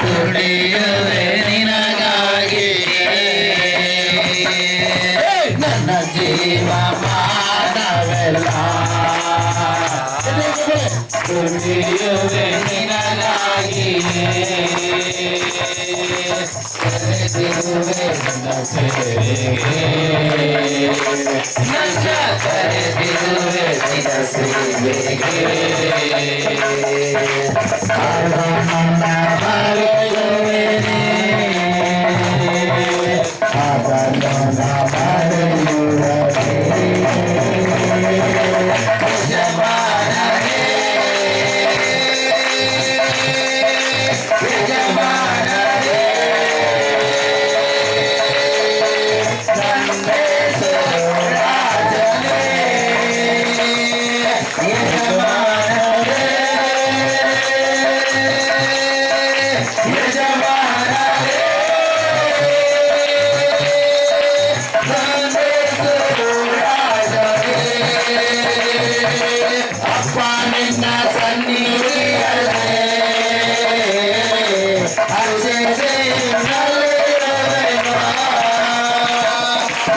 C: ದುಡಿಯುವೆ ನಿನಗಾಗಿಯೇ ನನ್ನ ಜೀವಮಾನವೆಲ್ಲ ದುಡಿಯುವೆ ನಿನಗಾಗಿಯೇ ಕರೆದಿರುವೆ ನಿನ್ನ ಸೇವೆಗೆ ನನ್ನ ಕರೆದಿರುವೆ ನಿನ್ನ ಸೇವೆಗೆ ನನ್ನ ಮರೆಯುವೆನೆ ಅದನ್ನು ಮರೆಯುವೆ ಯಜಮಾನನೇ ಯಜಮಾನನೇ ರಾಜನೇ ಯಜಮಾನನೇ ಯಜಮಾನನೇ ಅಪ್ಪ ನಿನ್ನ ಸನ್ನಿಧಿಯಲ್ಲೇ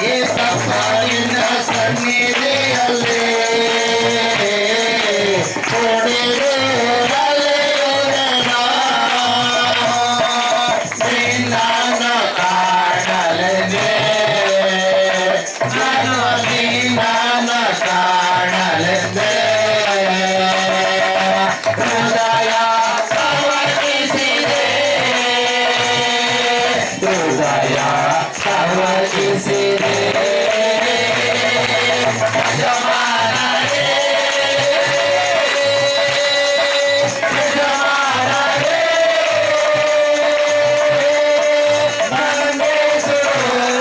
C: ಏಸಪ್ಪ ನಿನ್ನ ಸನ್ನಿಧಿಯಲ್ಲೇ ನಿನ್ನ ಕಾಣಲೆಂದೇ ನಾನು ನಿನ್ನ ಕಾಣಲೆಂದೇ ಹೃದಯ ಸಮರ್ಪಿಸಿದೆ ಹೃದಯ ಸಮರ್ಪಿಸಿದೆ ಯಜಮಾನನೇ ಯಜಮಾನನೇ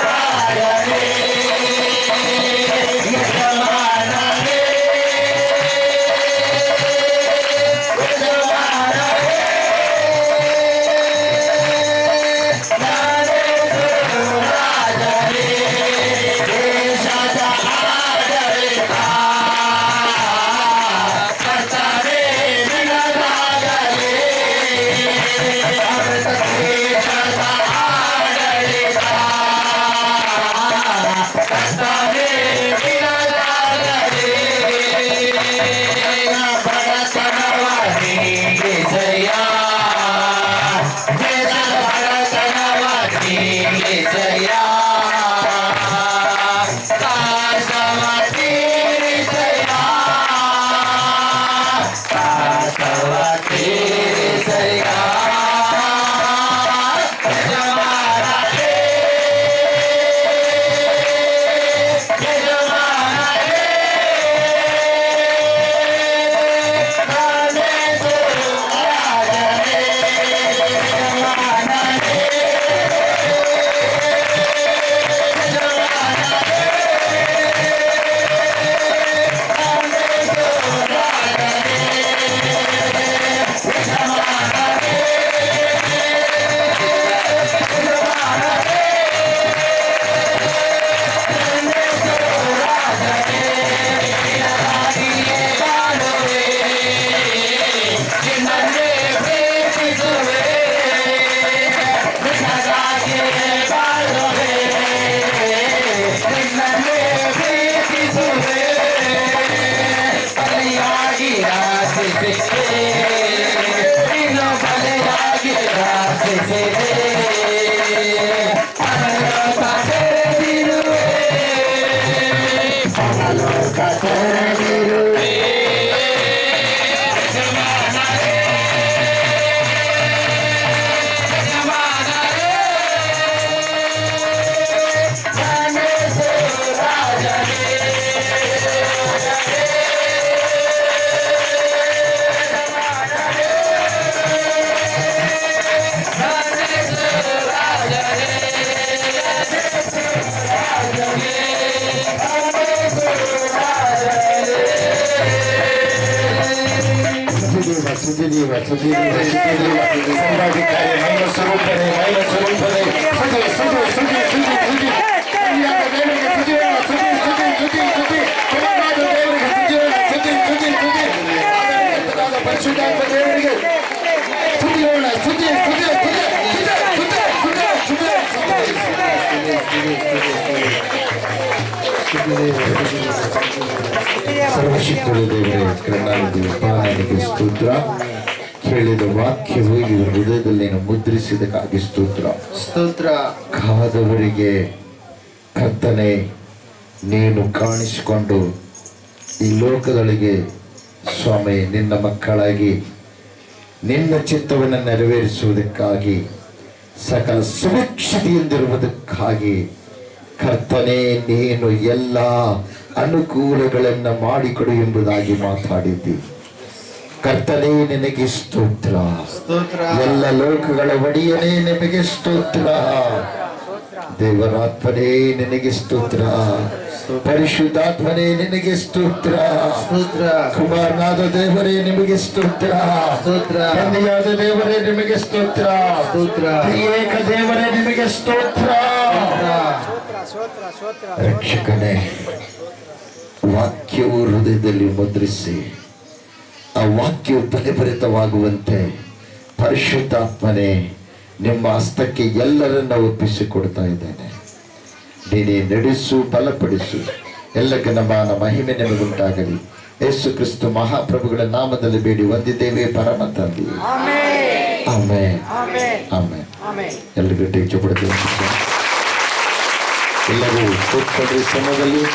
C: ರಾಜನೇ ಯಜಮಾನನೇ
B: ಕರೆದಿರುವೆ.
C: ಸುದ್ದಿದೇವ ಸಂಭಾವಿಕಾರಿ ಮೈನ ಸ್ವರೂಪನೇ ಮೈನ ಸ್ವರೂಪನೇ ಸುದ್ದಿ ಸುದ್ದಿ ಸುದ್ದಿ ಸುದ್ದಿ ಸುದ್ದಿ ಕನ್ಯಾದ ದೇವರಿಗೆ ಸುದ್ದಿಯೋಣ ಸುದ್ದಿ ಸುದ್ದಿ ಸುದ್ದಿ ಸುದ್ದಿ ಕನ್ಯಾದ ದೇವರಿಗೆ ಸುದ್ದಿಯೋಣ ಸುದ್ದಿ ಸುದ್ದಿ ಸುದ್ದಿ ಆದರಣೀಯರಾದ ಪರಿಶುದ್ಧಾತ್ಮ ದೇವರಿಗೆ ಸುದ್ದಿಯೋಣ ಸುದ್ದಿ ಸುದ್ದಿ ಸುದ್ದಿ ಸುದ್ದಿ ಸರ್ವಶಕ್ತಿಯ ದೇವರೇ ಕರುಣಾನಿಧಿ ಪಾಲನೆಗೆ ಸ್ತೋತ್ರ. ಕೇಳಿದ ವಾಕ್ಯವು ಇವರ ಹೃದಯದಲ್ಲಿ ಮುದ್ರಿಸಿದಕ್ಕಾಗಿ ಸ್ತೋತ್ರ.
A: ಸ್ತೋತ್ರ.
C: ಕಾದವರಿಗೆ ಕರ್ತನೆ ನೀನು ಕಾಣಿಸಿಕೊಂಡು ಈ ಲೋಕದೊಳಗೆ ಸ್ವಾಮಿ ನಿನ್ನ ಮಕ್ಕಳಾಗಿ ನಿನ್ನ ಚಿತ್ತವನ್ನು ನೆರವೇರಿಸುವುದಕ್ಕಾಗಿ ಸಕಲ ಸುರಕ್ಷತೆಯಿಂದಿರುವುದಕ್ಕಾಗಿ ಕರ್ತನೆ ನೀನು ಎಲ್ಲ ಅನುಕೂಲಗಳನ್ನು ಮಾಡಿಕೊಡು ಎಂಬುದಾಗಿ ಮಾತಾಡಿದ್ದಿ. ಕರ್ತನೇ ನಿನಗೆ ಸ್ತೋತ್ರ.
A: ಸ್ತೋತ್ರ.
C: ಎಲ್ಲ ಲೋಕಗಳ ಒಡೆಯನೇ ನಿನಗೆ ಸ್ತೋತ್ರ. ದೇವರಾತ್ಮನೇ ನಿನಗೆ ಸ್ತೋತ್ರ. ಪರಿಶುದ್ಧಾತ್ಮನೇ ನಿನಗೆ ಸ್ತೋತ್ರ.
A: ಸ್ತೋತ್ರ.
C: ಕುಮಾರನಾದ ದೇವರೇ ನಿಮಗೆ ಸ್ತೋತ್ರ.
A: ಸ್ತೋತ್ರ.
C: ತಂದೆಯಾದ ದೇವರೇ ನಿಮಗೆ ಸ್ತೋತ್ರ.
A: ಸ್ತೋತ್ರ.
C: ಏಕ ದೇವರೇ ನಿಮಗೆ ಸ್ತೋತ್ರ. ರಕ್ಷಕನೇ ವಾಕ್ಯವು ಹೃದಯದಲ್ಲಿ ಮುದ್ರಿಸಿ ಆ ವಾಕ್ಯವು ಫಲಭರಿತವಾಗುವಂತೆ ಪರಿಶುದ್ಧಾತ್ಮನೇ ನಿಮ್ಮ ಹಸ್ತಕ್ಕೆ ಎಲ್ಲರನ್ನ ಒಪ್ಪಿಸಿಕೊಡ್ತಾ ಇದ್ದೇನೆ. ನೀನೇ ನಡೆಸು, ಬಲಪಡಿಸು. ಎಲ್ಲಕ್ಕೆ ನಮ್ಮನ ಮಹಿಮೆ ನಿಮಗುಂಟಾಗಲಿ. ಯೇಸು ಕ್ರಿಸ್ತು ಮಹಾಪ್ರಭುಗಳ ನಾಮದಲ್ಲಿ ಬೇಡಿ ಹೊಂದಿದ್ದೇವೆ ಪರಮ ತಂದೆ. ಆಮೆನ್. ಆಮೆನ್. ಎಲ್ಲರಿಗೂ ಟೇಕ್ ಚಪ್ಪಡಿ ಎಲ್ಲರೂ ಕೂತ್ಕೊಂಡ್ರಿ ಸಮಯದಲ್ಲಿ